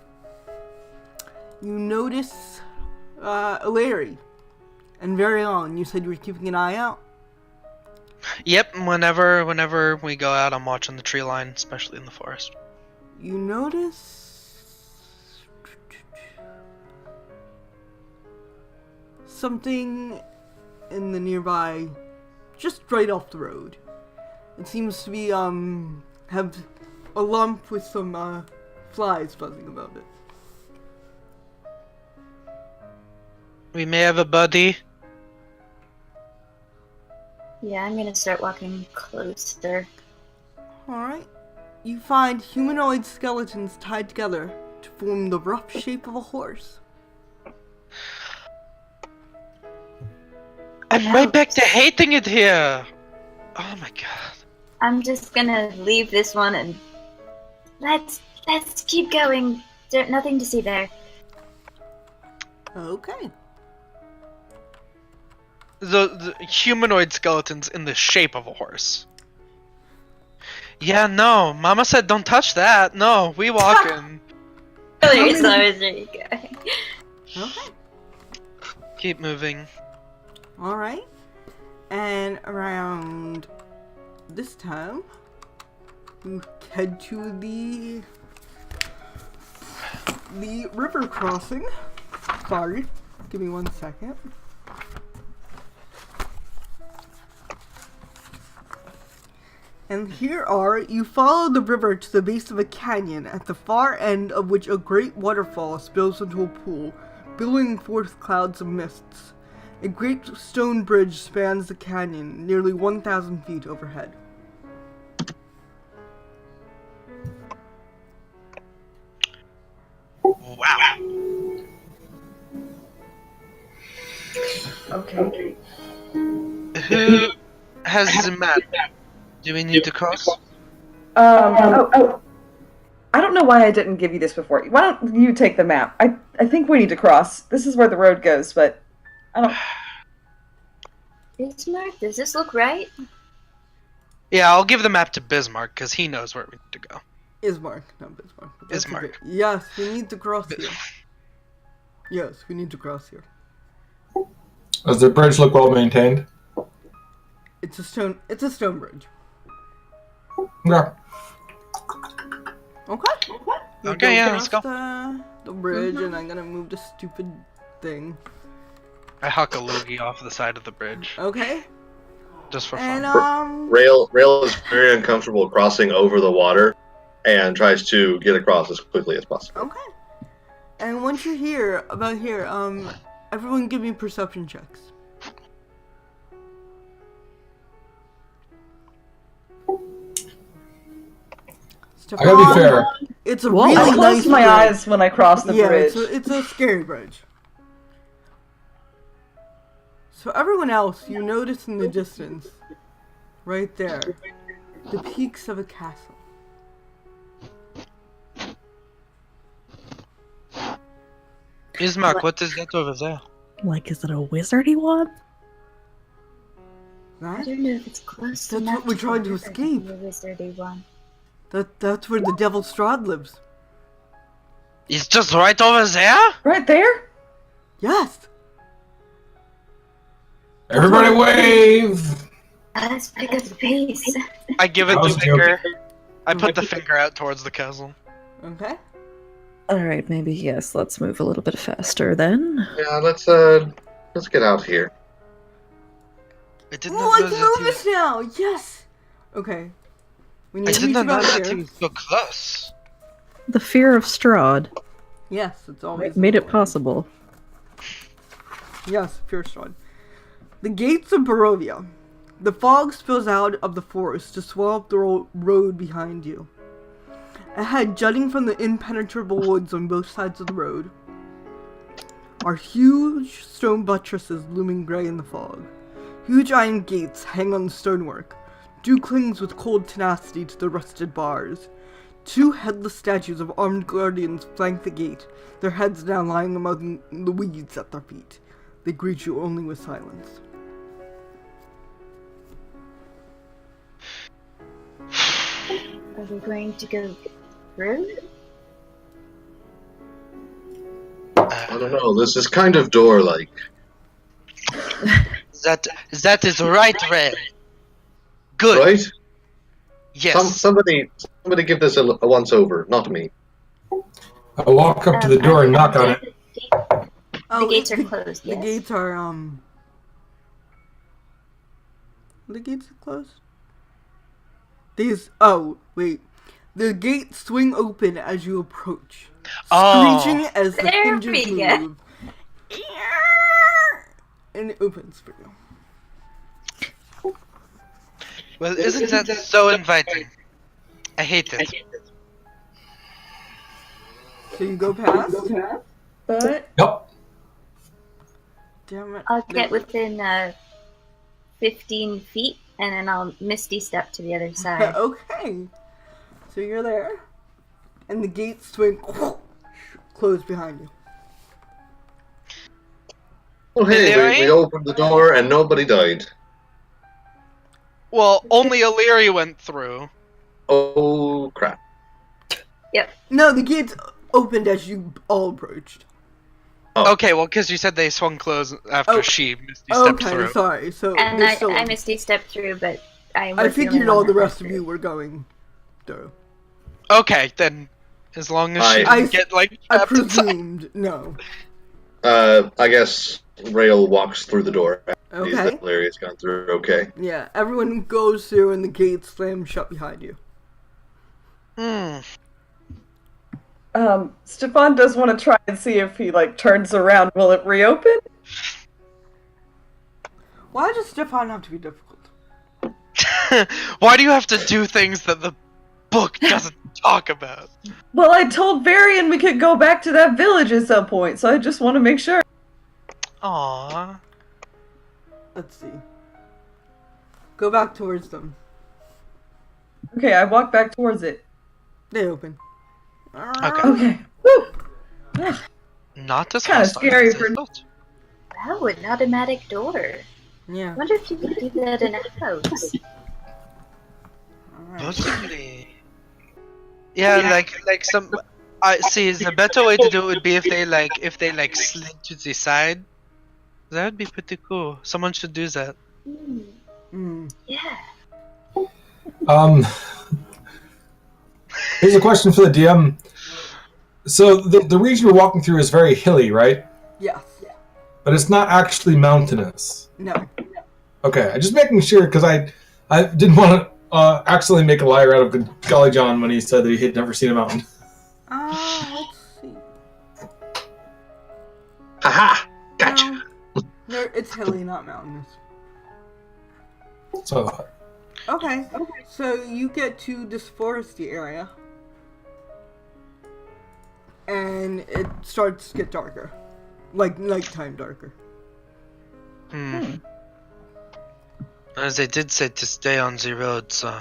you notice Larry and Varion. You said you were keeping an eye out. Yep, whenever we go out, I'm watching the tree line, especially in the forest. You notice something in the nearby, just right off the road. It seems to be have a lump with some flies buzzing about it. We may have a buddy. Yeah, I'm gonna start walking closer. Alright. You find humanoid skeletons tied together to form the rough shape of a horse. I'm right back to hating it here. Oh my god. I'm just gonna leave this one and let's keep going. There's nothing to see there. Okay. The humanoid skeletons in the shape of a horse. Yeah, no. Mama said don't touch that. No, we walking. There you go. Okay. Keep moving. Alright. And around this time, you head to the river crossing. Sorry. Give me 1 second. And here you follow the river to the base of a canyon, at the far end of which a great waterfall spills into a pool, billowing forth clouds of mists. A great stone bridge spans the canyon, nearly 1,000 feet overhead. Wow. Okay. Who has the map? Do we need to cross? I don't know why I didn't give you this before. Why don't you take the map? I think we need to cross. This is where the road goes, but I don't... Bismarck, does this look right? Yeah, I'll give the map to Bismarck because he knows where we need to go. Ismark, not Bismarck. But that's Ismark. okay. Yes, we need to cross here. Yes, we need to cross here. Does the bridge look well maintained? It's a stone bridge. Yeah. Okay. You Okay, yeah, let's cross go. The bridge, and I'm gonna move the stupid thing. I huck a loogie off the side of the bridge Okay. just for And fun. Rail is very uncomfortable crossing over the water and tries to get across as quickly as possible. Okay. And once you're here, everyone give me perception checks. I gotta be fair. It's a Whoa. really I nice closed my bridge. eyes when I crossed the bridge. It's a scary bridge. So everyone else, you notice in the distance, right there, the peaks of a castle. Ismark, what is that over there? Like, is it a wizardy one? I That? don't know if it's close That's enough what we're trying to be escape. The wizardy one. That's where the devil Strahd lives. It's just right over there? Right there? Yes. Everybody wave! Let's pick up the pace. I give it I the was finger. I put the finger out towards the castle. Okay. Alright, maybe yes, let's move a little bit faster then. Yeah, let's get out here. I did Oh, not I know can that move this now. Yes. Okay. When I you did reach not know about that here. he was so close. The fear of Strahd Yes, it's always made it possible. Yes, pure Strahd. The gates of Barovia. The fog spills out of the forest to swallow up the road behind you. Ahead, jutting from the impenetrable woods on both sides of the road, are huge stone buttresses looming gray in the fog. Huge iron gates hang on the stonework. Dew clings with cold tenacity to the rusted bars. Two headless statues of armed guardians flank the gate, their heads now lying among the weeds at their feet. They greet you only with silence. Are we going to go through? I don't know. This is kind of door-like. That is right, Red. Good. Right? Yes. Somebody give this a once-over, not me. I walk up to the door and knock on it. The gates are closed, The yes. gates are, The gates are closed? Wait. The gates swing open as you approach. Screeching as the There hinges we go. move. And it opens for you. Well, isn't that so inviting? I hate it. So you go past? But Yep. Damn it. I'll get within 15 feet and then I'll misty step to the other side. Okay. So you're there. And the gates swing close behind you. Oh, hey, there I we am. opened the door and nobody died. Well, only Illyri went through. Oh, crap. No, the gates opened as you all approached. Oh. Okay, well, because you said they swung closed after Oh. she misty stepped Okay, through. sorry. So And there's still I misty stepped through, but I was I the only figured one all the that rest of went you through. were going through. Okay, then, as long as she I- didn't get, like, I trapped inside. presumed no. I guess Rail walks through the door. Sees Okay. that Larry's gone through. Okay. Yeah, everyone goes through and the gates slam shut behind you. Stefan does want to try and see if he turns around. Will it reopen? Why does Stefan have to be difficult? Why do you have to do things that the book doesn't talk about? Well, I told Varian we could go back to that village at some point, so I just want to make sure. Aww. Let's see. Go back towards them. Okay, I walk back towards it. They open. Okay. Okay. Woo! Not as Kinda hostile scary as I for- thought. Wow, an automatic door. Yeah. I wonder if you could do that in a house. Alright. Possibly. Yeah, like some. I see. The better way to do it would be if they slid to the side. That would be pretty cool. Someone should do that. Yeah. Here's a question for the DM. So the region we're walking through is very hilly, right? Yes. But it's not actually mountainous. No. Okay, I'm just making sure because I didn't want to accidentally make a liar out of Golly John when he said that he had never seen a mountain. Let's see. Aha! Gotcha. No, it's hilly, not mountainous. So, Okay, so you get to this foresty area, and it starts to get darker, like nighttime darker. As they did say to stay on the road, so...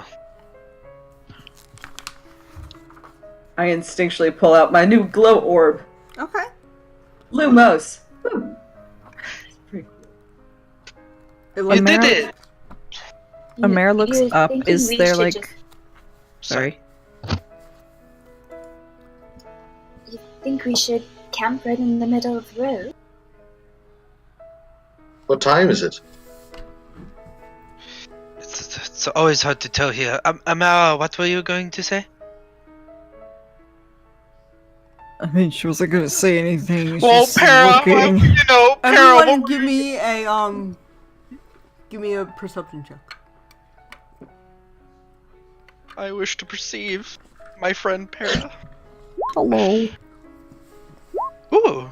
I instinctually pull out my new glow orb. Okay. Lumos. Woo. It's pretty cool. You did it! Amara looks You're up. thinking Is we there should like... just- Sorry. You think we should camp right in the middle of the road? What time is it? It's always hard to tell here. Amara, what were you going to say? I mean, she wasn't gonna say anything. Well, Para, looking. Everyone, give me a perception check. I wish to perceive my friend Para. Hello. Ooh.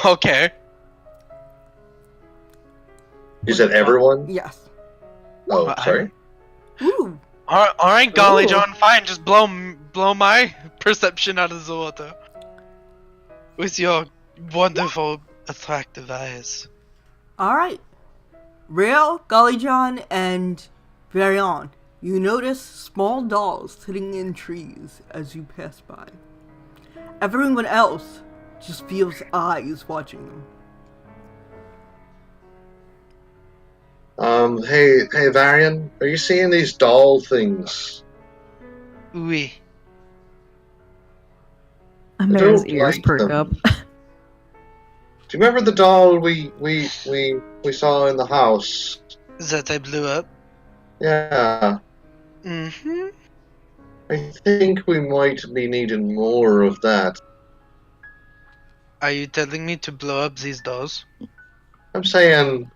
Okay. You said everyone? Yes. Oh, sorry. Ooh. Alright, Golly Ooh. John, fine. Just blow my perception out of the water. With your wonderful, attractive eyes. All right. Rail, Golly John, and Varian. You notice small dolls sitting in trees as you pass by. Everyone else just feels eyes watching them. Hey, Varian, are you seeing these doll things? Oui. Amara's don't ears like perk them. up. Do you remember the doll we saw in the house? That I blew up. Yeah. Mm-hmm. I think we might be needing more of that. Are you telling me to blow up these dolls? I'm saying,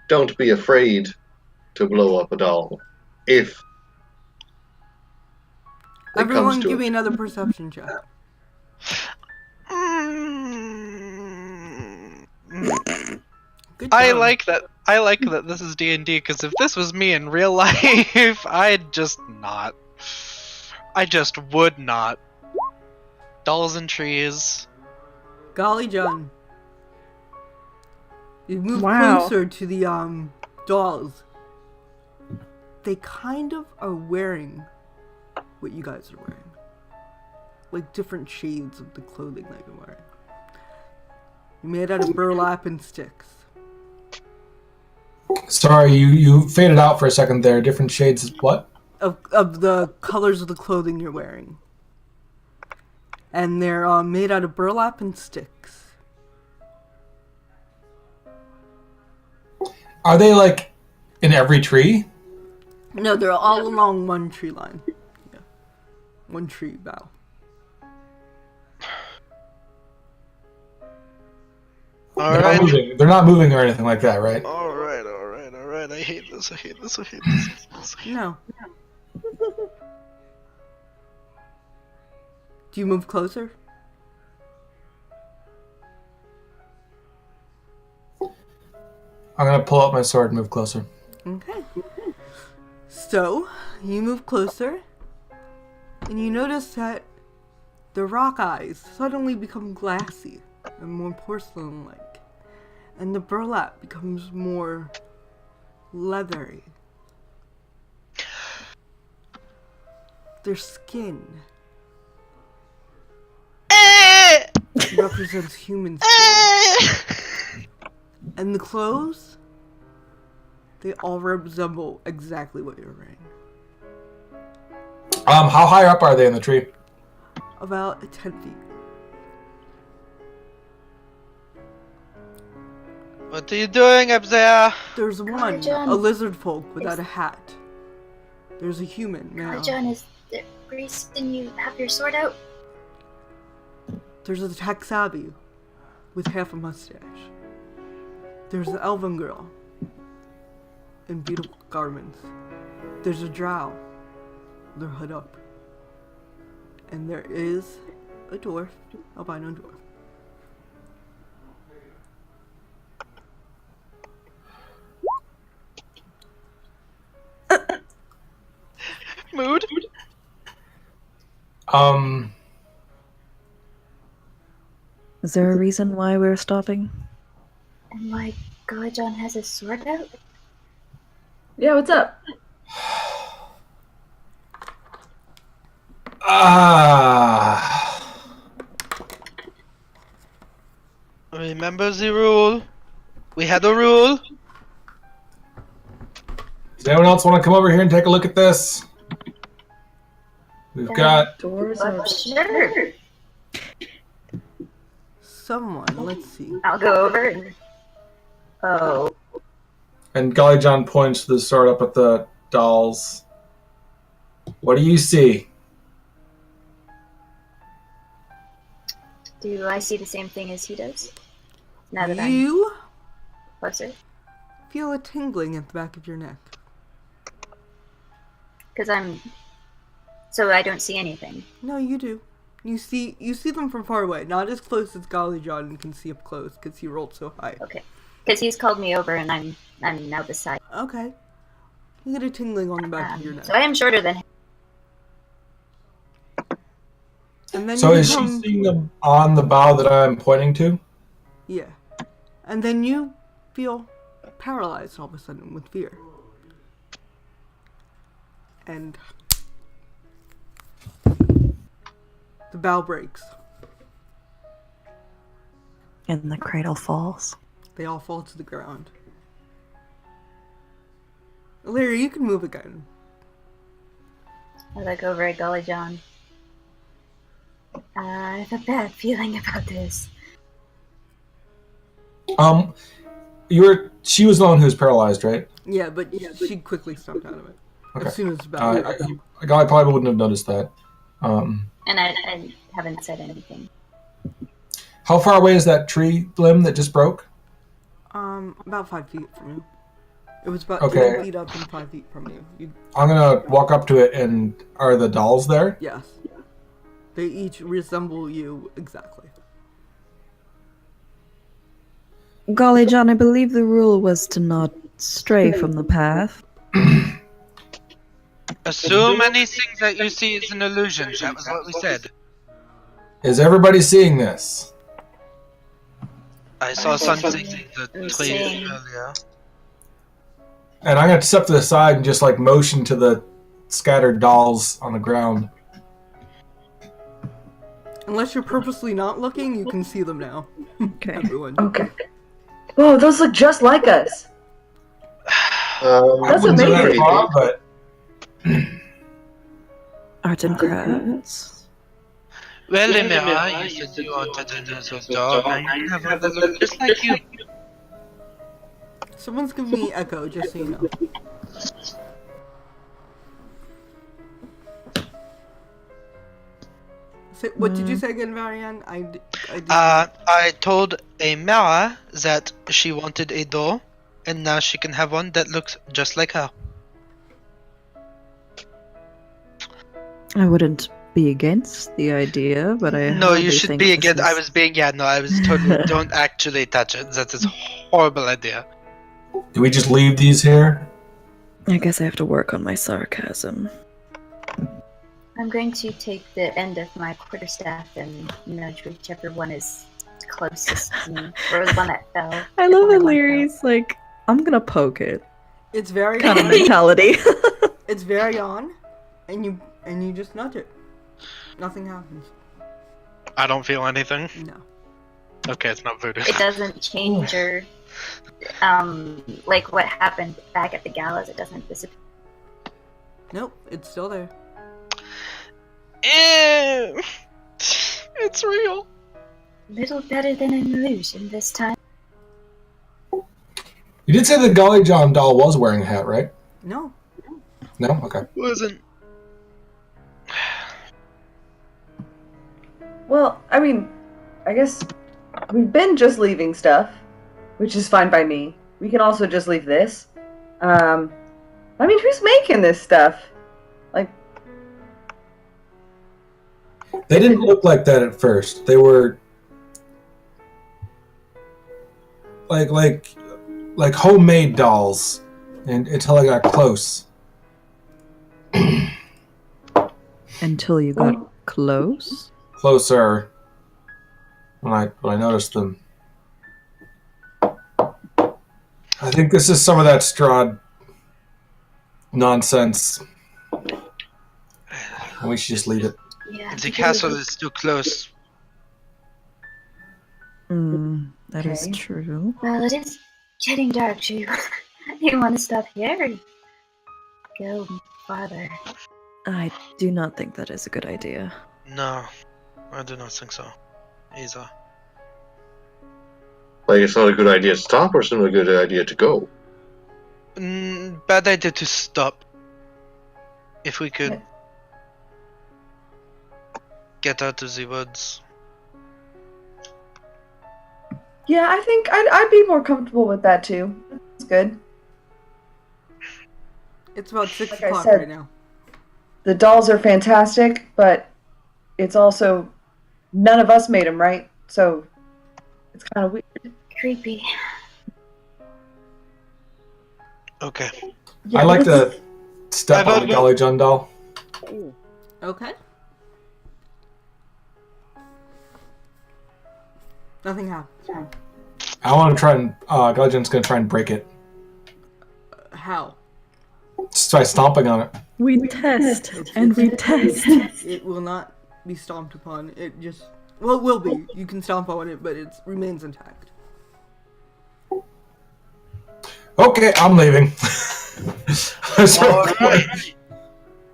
don't be afraid to blow up a doll. If it comes Everyone, to give it. me another perception check. Good I job. like that. I like that this is D&D, because if this was me in real life, I'd just not. I just would not. Dolls and trees. Golly John. You move Wow. closer to the dolls. They kind of are wearing what you guys are wearing. Like different shades of the clothing that you're wearing. You're made out of burlap and sticks. sorry, you faded out for a second there. Different shades of what? Of the colors of the clothing you're wearing. And they're made out of burlap and sticks. Are they like in every tree? No, they're all along one tree line. Yeah. One tree bough. Alright. They're not moving or anything like that, right? Alright. I hate this. No. Do you move closer? I'm gonna pull out my sword and move closer. Okay. So, you move closer, and you notice that the rock eyes suddenly become glassy and more porcelain-like, and the burlap becomes more leathery. Their skin represents human skin. And the clothes, they all resemble exactly what you're wearing. How high up are they in the tree? About 10 feet. What are you doing up there? There's one, John. a lizard folk without a hat. There's a human now. John, is the reason you have your sword out? There's a Taxabi with half a mustache. There's an elven girl in beautiful garments. There's a drow with their hood up. And there is a dwarf, albino dwarf. Mood? Is there a reason why we're stopping? And why Galajon has his sword out? Yeah, what's up? Remember the rule. We had a rule. Does anyone else want to come over here and take a look at this? We've got... Doors Oh, are... sure. Someone, let's see. I'll go over and... Oh. And Golly John points to the sword up at the dolls. What do you see? Do I see the same thing as he does? Now that I'm You closer? feel a tingling at the back of your neck. Because I'm... So I don't see anything. No, you do. You see them from far away, not as close as Golly John can see up close because he rolled so high. Okay. Because he's called me over and I'm now beside. Okay. You get a tingling on the back of your neck. So I am shorter than him. And then So you is she become, seeing them on the bow that I'm pointing to? yeah. And then you feel paralyzed all of a sudden with fear. And the bow breaks. And the cradle falls. They all fall to the ground. Larry, you can move again. I look over at Gully John. I have a bad feeling about this. She was the one who was paralyzed, right? Yeah, but she quickly snapped out of it. Okay. As soon as the bow broke. Golly probably wouldn't have noticed that. And I haven't said anything. How far away is that tree limb that just broke? About 5 feet from you. It was about Okay. 10 feet up and 5 feet from you. I'm gonna walk up to it, and are the dolls there? Yes. They each resemble you exactly. Golly John, I believe the rule was to not stray from the path. Assume anything that you see is an illusion. That was what we said. Is everybody seeing this? I saw something in the I'm tree seeing- earlier. And I'm gonna step to the side and just like motion to the scattered dolls on the ground. Unless you're purposely not looking, you can see them now. Okay. Everyone. Okay. Whoa, those look just like us. That's Wouldn't go that amazing. far, but Art and crafts. Well, Emira, you said you wanted another dog. Now you have one that looks just like you. Someone's giving me echo, just so you know. What did you say again, Varian? I didn't. I told Emira that she wanted a doll, and now she can have one that looks just like her. I wouldn't be against the idea, but I No, hardly you should think be this again. is- I was being, I was totally. Don't actually touch it. That is a horrible idea. do we just leave these here? I guess I have to work on my sarcasm. I'm going to take the end of my quarterstaff and nudge whichever one is closest to me, or the one that fell. I love Only that one Leary's like, I'm gonna poke it It's very kind of on. mentality. It's very on, and you just nudge it. Nothing happens. I don't feel anything. No. Okay, it's not voodoo. It doesn't change or, like what happened back at the gallows. It doesn't disappear. Nope, it's still there. It's real. Little better than an illusion this time. You did say the Golly John doll was wearing a hat, right? No. No? Okay. Wasn't. Well, I mean, I guess we've been just leaving stuff, which is fine by me. We can also just leave this. I mean, who's making this stuff? Like, They didn't look like that at first. They were like homemade dolls, and until I got close. Until you got close? Closer. When I noticed them. I think this is some of that Strahd nonsense. And we should just leave it. Yeah. The castle is too close. That is Okay. true. Well, it is getting dark. Do you want to stop here or go farther? I do not think that is a good idea. No, I do not think so. Either. Like, it's not a good idea to stop, or it's not a good idea to go. Bad idea to stop. If we could get out of the woods. Yeah, I think I'd be more comfortable with that too. That's good. It's about 6 Like I o'clock said- right now. The dolls are fantastic, but it's also none of us made them, right? So it's kind of weird. Creepy. Okay. Yeah, I like this is- to step I've on the opened- Golly John doll. Okay. Nothing happened. I want to try and Golly John's going to try and break it. How? Just try stomping on it. We test and we test. It will not be stomped upon. It just... Well, it will be. You can stomp on it, but it remains intact. Okay, I'm leaving. Alright.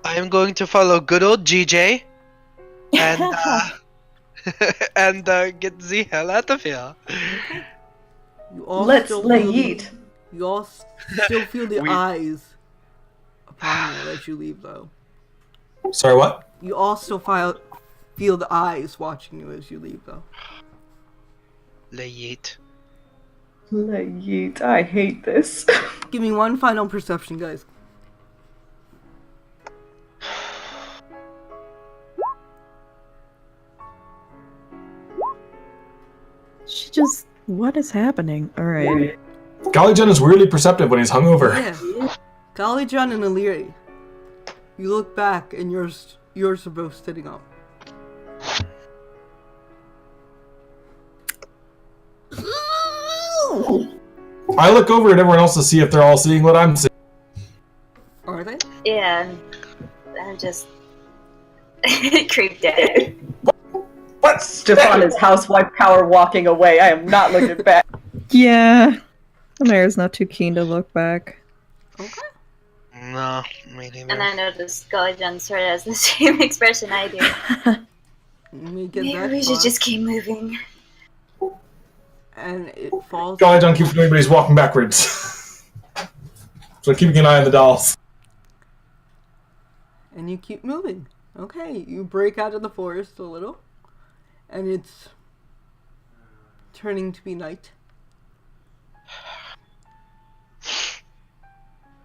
I am going to follow good old GJ and and get the hell out of here. You all Let's still lay feel yeet. You all still feel the We- eyes upon you as you leave, though. Sorry, what? You all still feel the eyes watching you as you leave, though. Lay yeet. Lay yeet. I hate this. Give me one final perception, guys. She just. What is happening? Alright. Golly John is weirdly perceptive when he's hungover. Yeah. Golly John and Illyri. You look back and you're both sitting up. I look over at everyone else to see if they're all seeing what I'm seeing. Are they? Yeah, I'm just creeped out. What? Stefan is housewife power walking away. I am not looking back. Yeah. The mayor's not too keen to look back. Okay. No, me neither. And I noticed Gullijan sort of has the same expression I do. Let me get Maybe that we should thought. just keep moving. And it falls. Golly John keeps doing, but he's walking backwards. So keeping an eye on the dolls. And you keep moving. Okay, you break out of the forest a little. And it's turning to be night.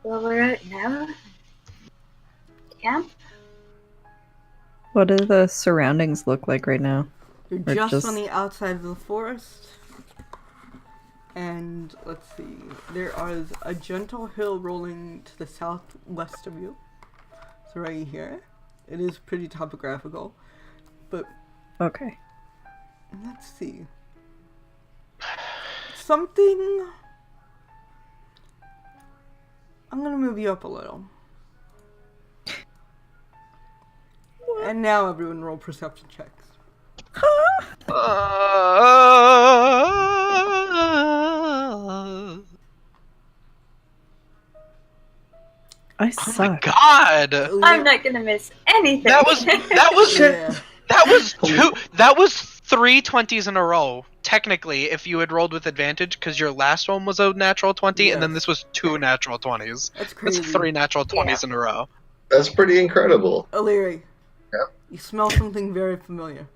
Well, we're out now. Camp? What do the surroundings look like right now? You're Or just, just- on the outside of the forest. And let's see. There is a gentle hill rolling to the southwest of you. So right here. It is pretty topographical. But Okay. let's see. Something... I'm gonna move you up a little. And now everyone roll perception checks. I Oh my suck. god! I'm not gonna miss anything. That was Yeah. that was 3 20s in a row. Technically, if you had rolled with advantage, because your last one was a natural 20, and then Yes. this was 2 natural 20s. That's That's crazy. 3 natural 20s in a row. That's pretty incredible. O'Leary. Yeah? You smell something very familiar.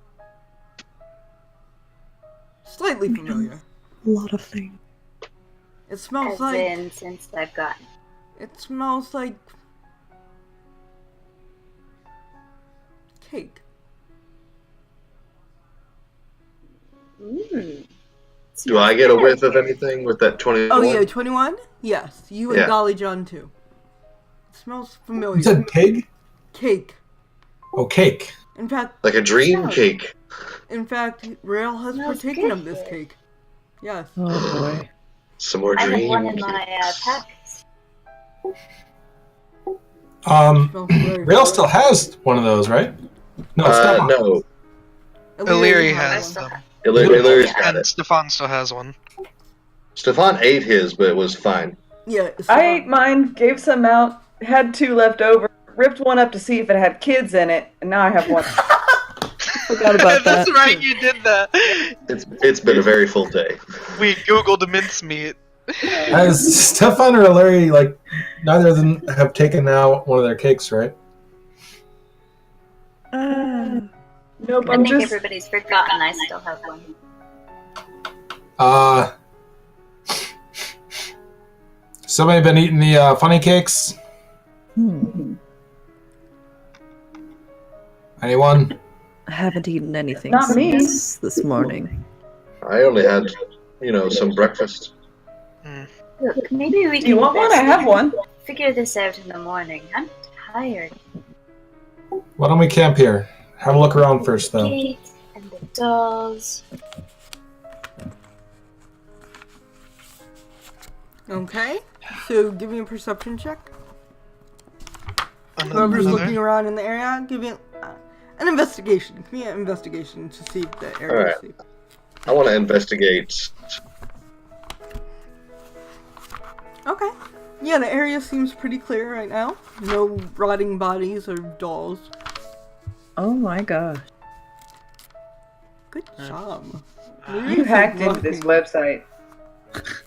Slightly familiar. A lot of things. It smells As like... in, since I've gotten. It smells like... cake. Do I get a whiff of anything with that 21? Oh yeah, 21. Yes, you and Yeah. Dolly John too. It smells familiar. You said pig? Cake. Oh, cake. In fact, Like a dream Smells. cake. Rail has Smells partaken good of this here. cake. Yes. Oh boy. Some more I have dream one in cake. my pack. Smells very Rail good. still has one of those, right? No, Stefan. No. Illyri has has one. them. Illyri's got And it. Stefan still has one. Stefan ate his, but it was fine. Yeah. I ate mine, gave some out, had 2 left over, ripped one up to see if it had kids in it, and now I have one. Forgot about that. That's right, you did that. It's been a very full day. We googled mincemeat. Has Stefan or Larry, like, neither of them have taken out one of their cakes, right? Nope, I I'm think just. everybody's forgotten I still have one. Somebody been eating the funny cakes? Anyone? I haven't eaten anything Not me. since this morning. I only had, some breakfast. Look, maybe we Do you can want one? I have one. figure this out in the morning. I'm tired. Why don't we camp here? Have a look around first, though. Kate and the dolls. Okay. So give me a perception check. Whoever's looking around in the area, give me an investigation. Give me an investigation to see if the area Alright. is safe. I want to investigate. Okay. Yeah, the area seems pretty clear right now. No rotting bodies or dolls. Oh my gosh. Good job. You hacked into this website.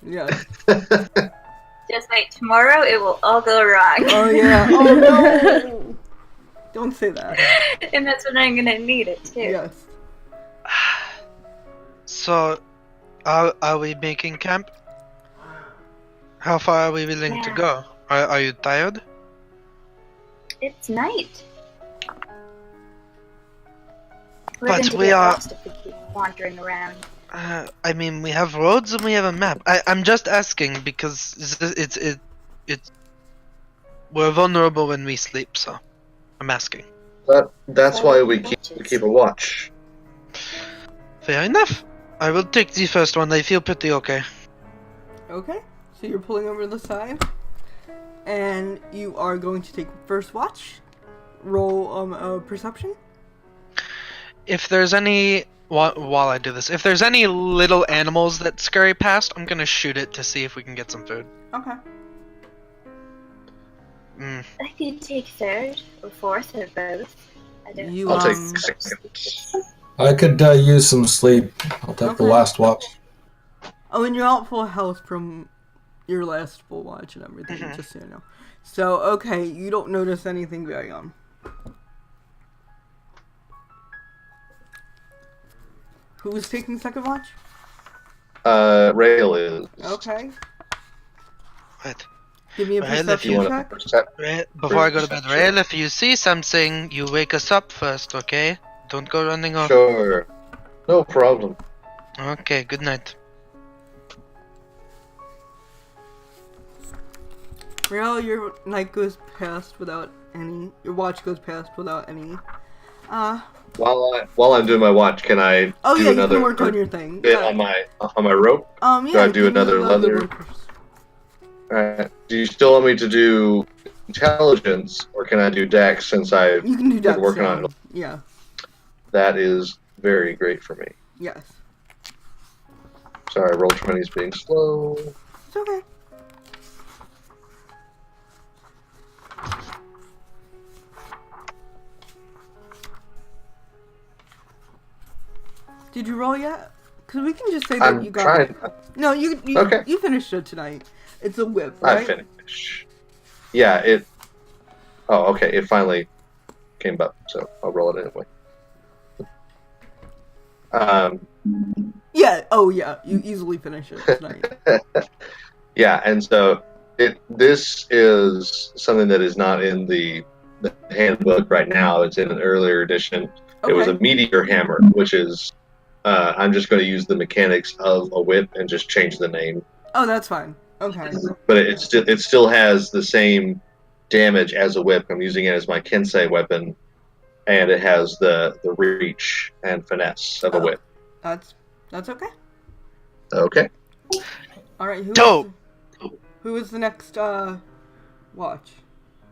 Yeah. Just wait, tomorrow it will all go wrong. Oh yeah. Oh no. Don't say that. And that's when I'm gonna need it too. Yes. So, are we making camp? How far are we willing to Yeah. go? Are you tired? It's night. We're But going to we get are- lost if we keep wandering around. I mean, we have roads and we have a map. I'm just asking because it's we're vulnerable when we sleep, so I'm asking. That's why we keep a watch. Fair enough. I will take the first one. I feel pretty okay. Okay. So you're pulling over the side, and you are going to take first watch. Roll perception. If there's any while I do this, if there's any little animals that scurry past, I'm gonna shoot it to see if we can get some food. Okay. Mm. I could take third or fourth or both. I don't You, I'll take um, second. I could use some sleep. I'll take the Okay. last watch. Oh, and you're out full health from your last full watch and everything, Mhm. just so you know. So, okay, you don't notice anything going on. Who was taking second watch? Rail is. Okay. Right. Give me a Well, if If you perception want check. to percept. Before I go to bed, Rael, if you see something, you wake us up first, okay? Don't go running off. Sure. No problem. Okay, good night. Real, your night goes past without any. Your watch goes past without any. While I'm doing my watch, can I Oh do yeah, you another can work on your thing. bit Yeah. on my rope? Yeah. do I do give me another leather? workers. Alright. Do you still want me to do intelligence, or can I do dex since I've You can do that. been working on it? Yeah. That is very great for me. Yes. Sorry, roll 20 is being slow. It's okay. Did you roll yet? Because we can just say that I'm you got trying. it. No, you Okay. you finished it tonight. It's a whip, I right? finish. Yeah, it. Oh, okay. It finally came up, so I'll roll it anyway. Yeah. Oh yeah. You easily finish it tonight. Yeah, and so this is something that is not in the handbook right now. It's in an earlier edition. It was a Okay. meteor hammer, which is I'm just going to use the mechanics of a whip and just change the name. Oh, that's fine. Okay. But it still has the same damage as a whip. I'm using it as my Kensei weapon, and it has the reach and finesse of a whip. That's okay. Okay. All right. Dope. Who is the next watch?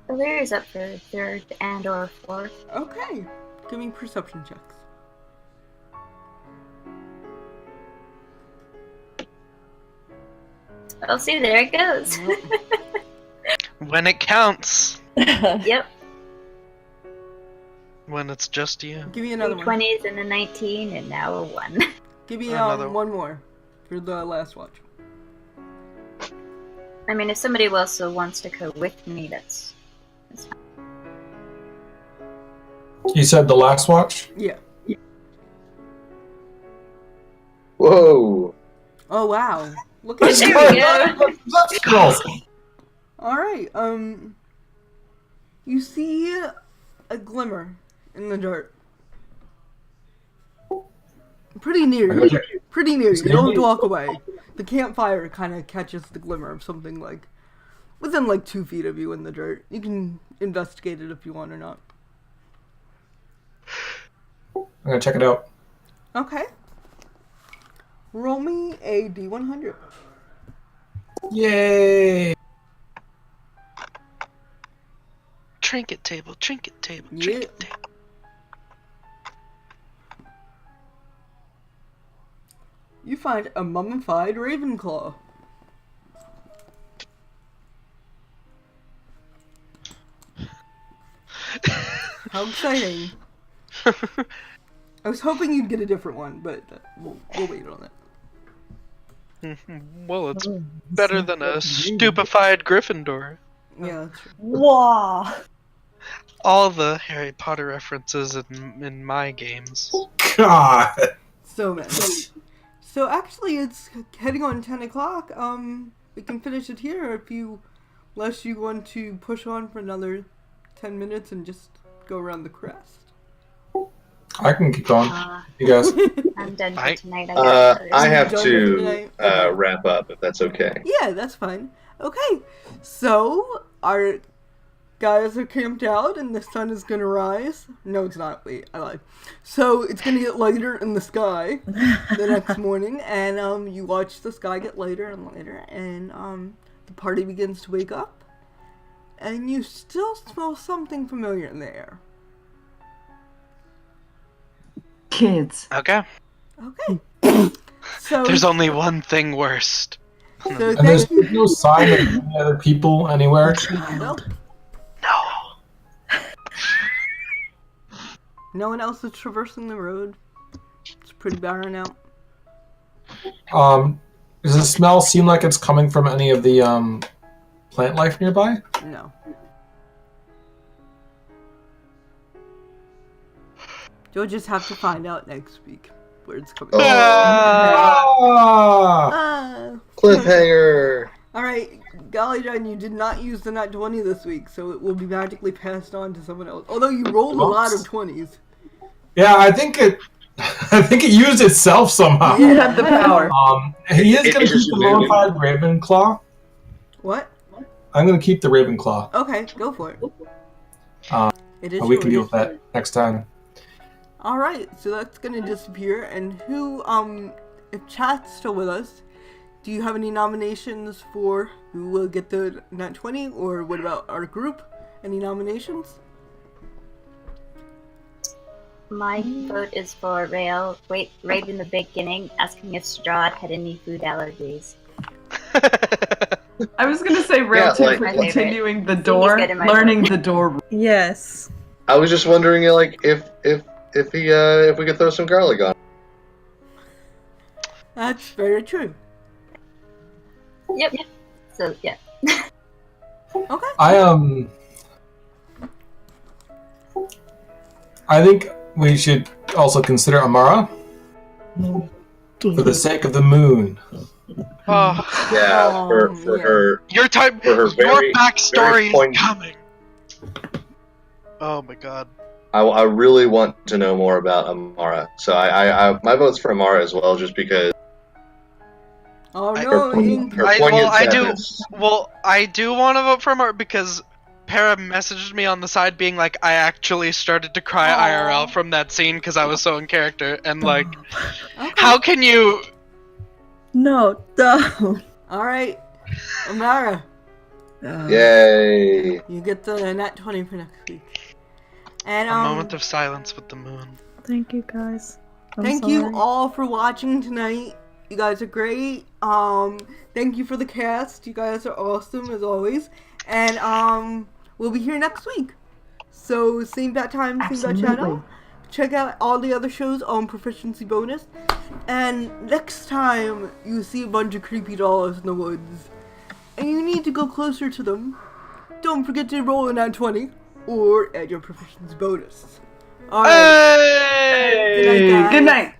Valeria's up for third and or fourth. Okay. Give me perception checks. I'll see. There it goes. When it counts. Yep. When it's just you. Give me another 3 one. 20s and a 19, and now a 1. Give me Another one more for the last watch. I mean, if somebody else wants to go with me, that's fine. You said the last watch? Yeah. Whoa. Oh wow. Look at Let's you. go. Let's go. All right. You see a glimmer in the dirt. Pretty near you. Pretty near you. You don't have to walk away. The campfire kind of catches the glimmer of something like within like 2 feet of you in the dirt. You can investigate it if you want or not. I'm gonna check it out. Okay. Roll me a D100. Yay! Trinket table, trinket table, Yeah. trinket table. You find a mummified Ravenclaw. How exciting. I was hoping you'd get a different one, but we'll wait on it. Well, it's better than a stupefied Gryffindor. Yeah, that's true. Wow. All the Harry Potter references in my games. God. So many. So actually, it's heading on 10 o'clock. We can finish it here unless you want to push on for another 10 minutes and just go around the crest. I can keep going. You guys. I'm done for I- tonight. I I have Done to for tonight? Okay. wrap up, if that's okay. Yeah, that's fine. Okay, so our guys are camped out and the sun is gonna rise. No, it's not. Wait, I lied. So it's gonna get lighter in the sky the next morning, and you watch the sky get lighter and lighter, and the party begins to wake up, and you still smell something familiar in the air. Kids. Okay. Okay. So There's only one thing worst. so And thank there's you. no sign of any other people anywhere. Nope. No. No one else is traversing the road. It's pretty barren out. Does the smell seem like it's coming from any of the plant life nearby? No. You'll just have to find out next week where it's coming from. Ah! Ah. Cliffhanger! Alright, Golly John, you did not use the nat 20 this week, so it will be magically passed on to someone else. Although you rolled a lot of 20s. Yeah, I think it used itself somehow. You have the power. He is It going to is keep the moving. modified Ravenclaw. What? I'm going to keep the Ravenclaw. Okay, go for it. It is We can deal yours. with that next time. Alright, so that's gonna disappear, and who, if chat's still with us, do you have any nominations for who will get the nat 20, or what about our group? Any nominations? My vote is for Rail. Wait, right in the beginning, asking if Strahd had any food allergies. I was gonna say Rail Yeah, too like- for My favorite. continuing the He's door, getting my learning the door. Yes. I was just wondering, like, if we could throw some garlic on. That's very true. Yep. So, yeah. Okay. I think we should also consider Amara for the sake of the moon. Oh, Yeah, Oh, for yeah. her. your time, For her your very- backstory very is poignant- coming. Oh my god. I really want to know more about Amara. So I my vote's for Amara as well, just because Oh I- no, Ink. her poignant sadness. I do want to vote for Mark because Para messaged me on the side being like, I actually started to cry Aw. IRL from that scene because I was so in character, and like, Okay. how can you? No, don't. Alright. Amara, Yay! you get the nat 20 for next week. And A moment of silence with the moon. Thank you guys. I'm thank sorry. you all for watching tonight. You guys are great. Thank you for the cast. You guys are awesome as always. And we'll be here next week. So same bat time, same bat channel. Absolutely. Check out all the other shows on Proficiency Bonus. And next time you see a bunch of creepy dolls in the woods and you need to go closer to them, don't forget to roll a nat 20 or add your Proficiency Bonus. Alright. Hey! Good night, guys. Good night.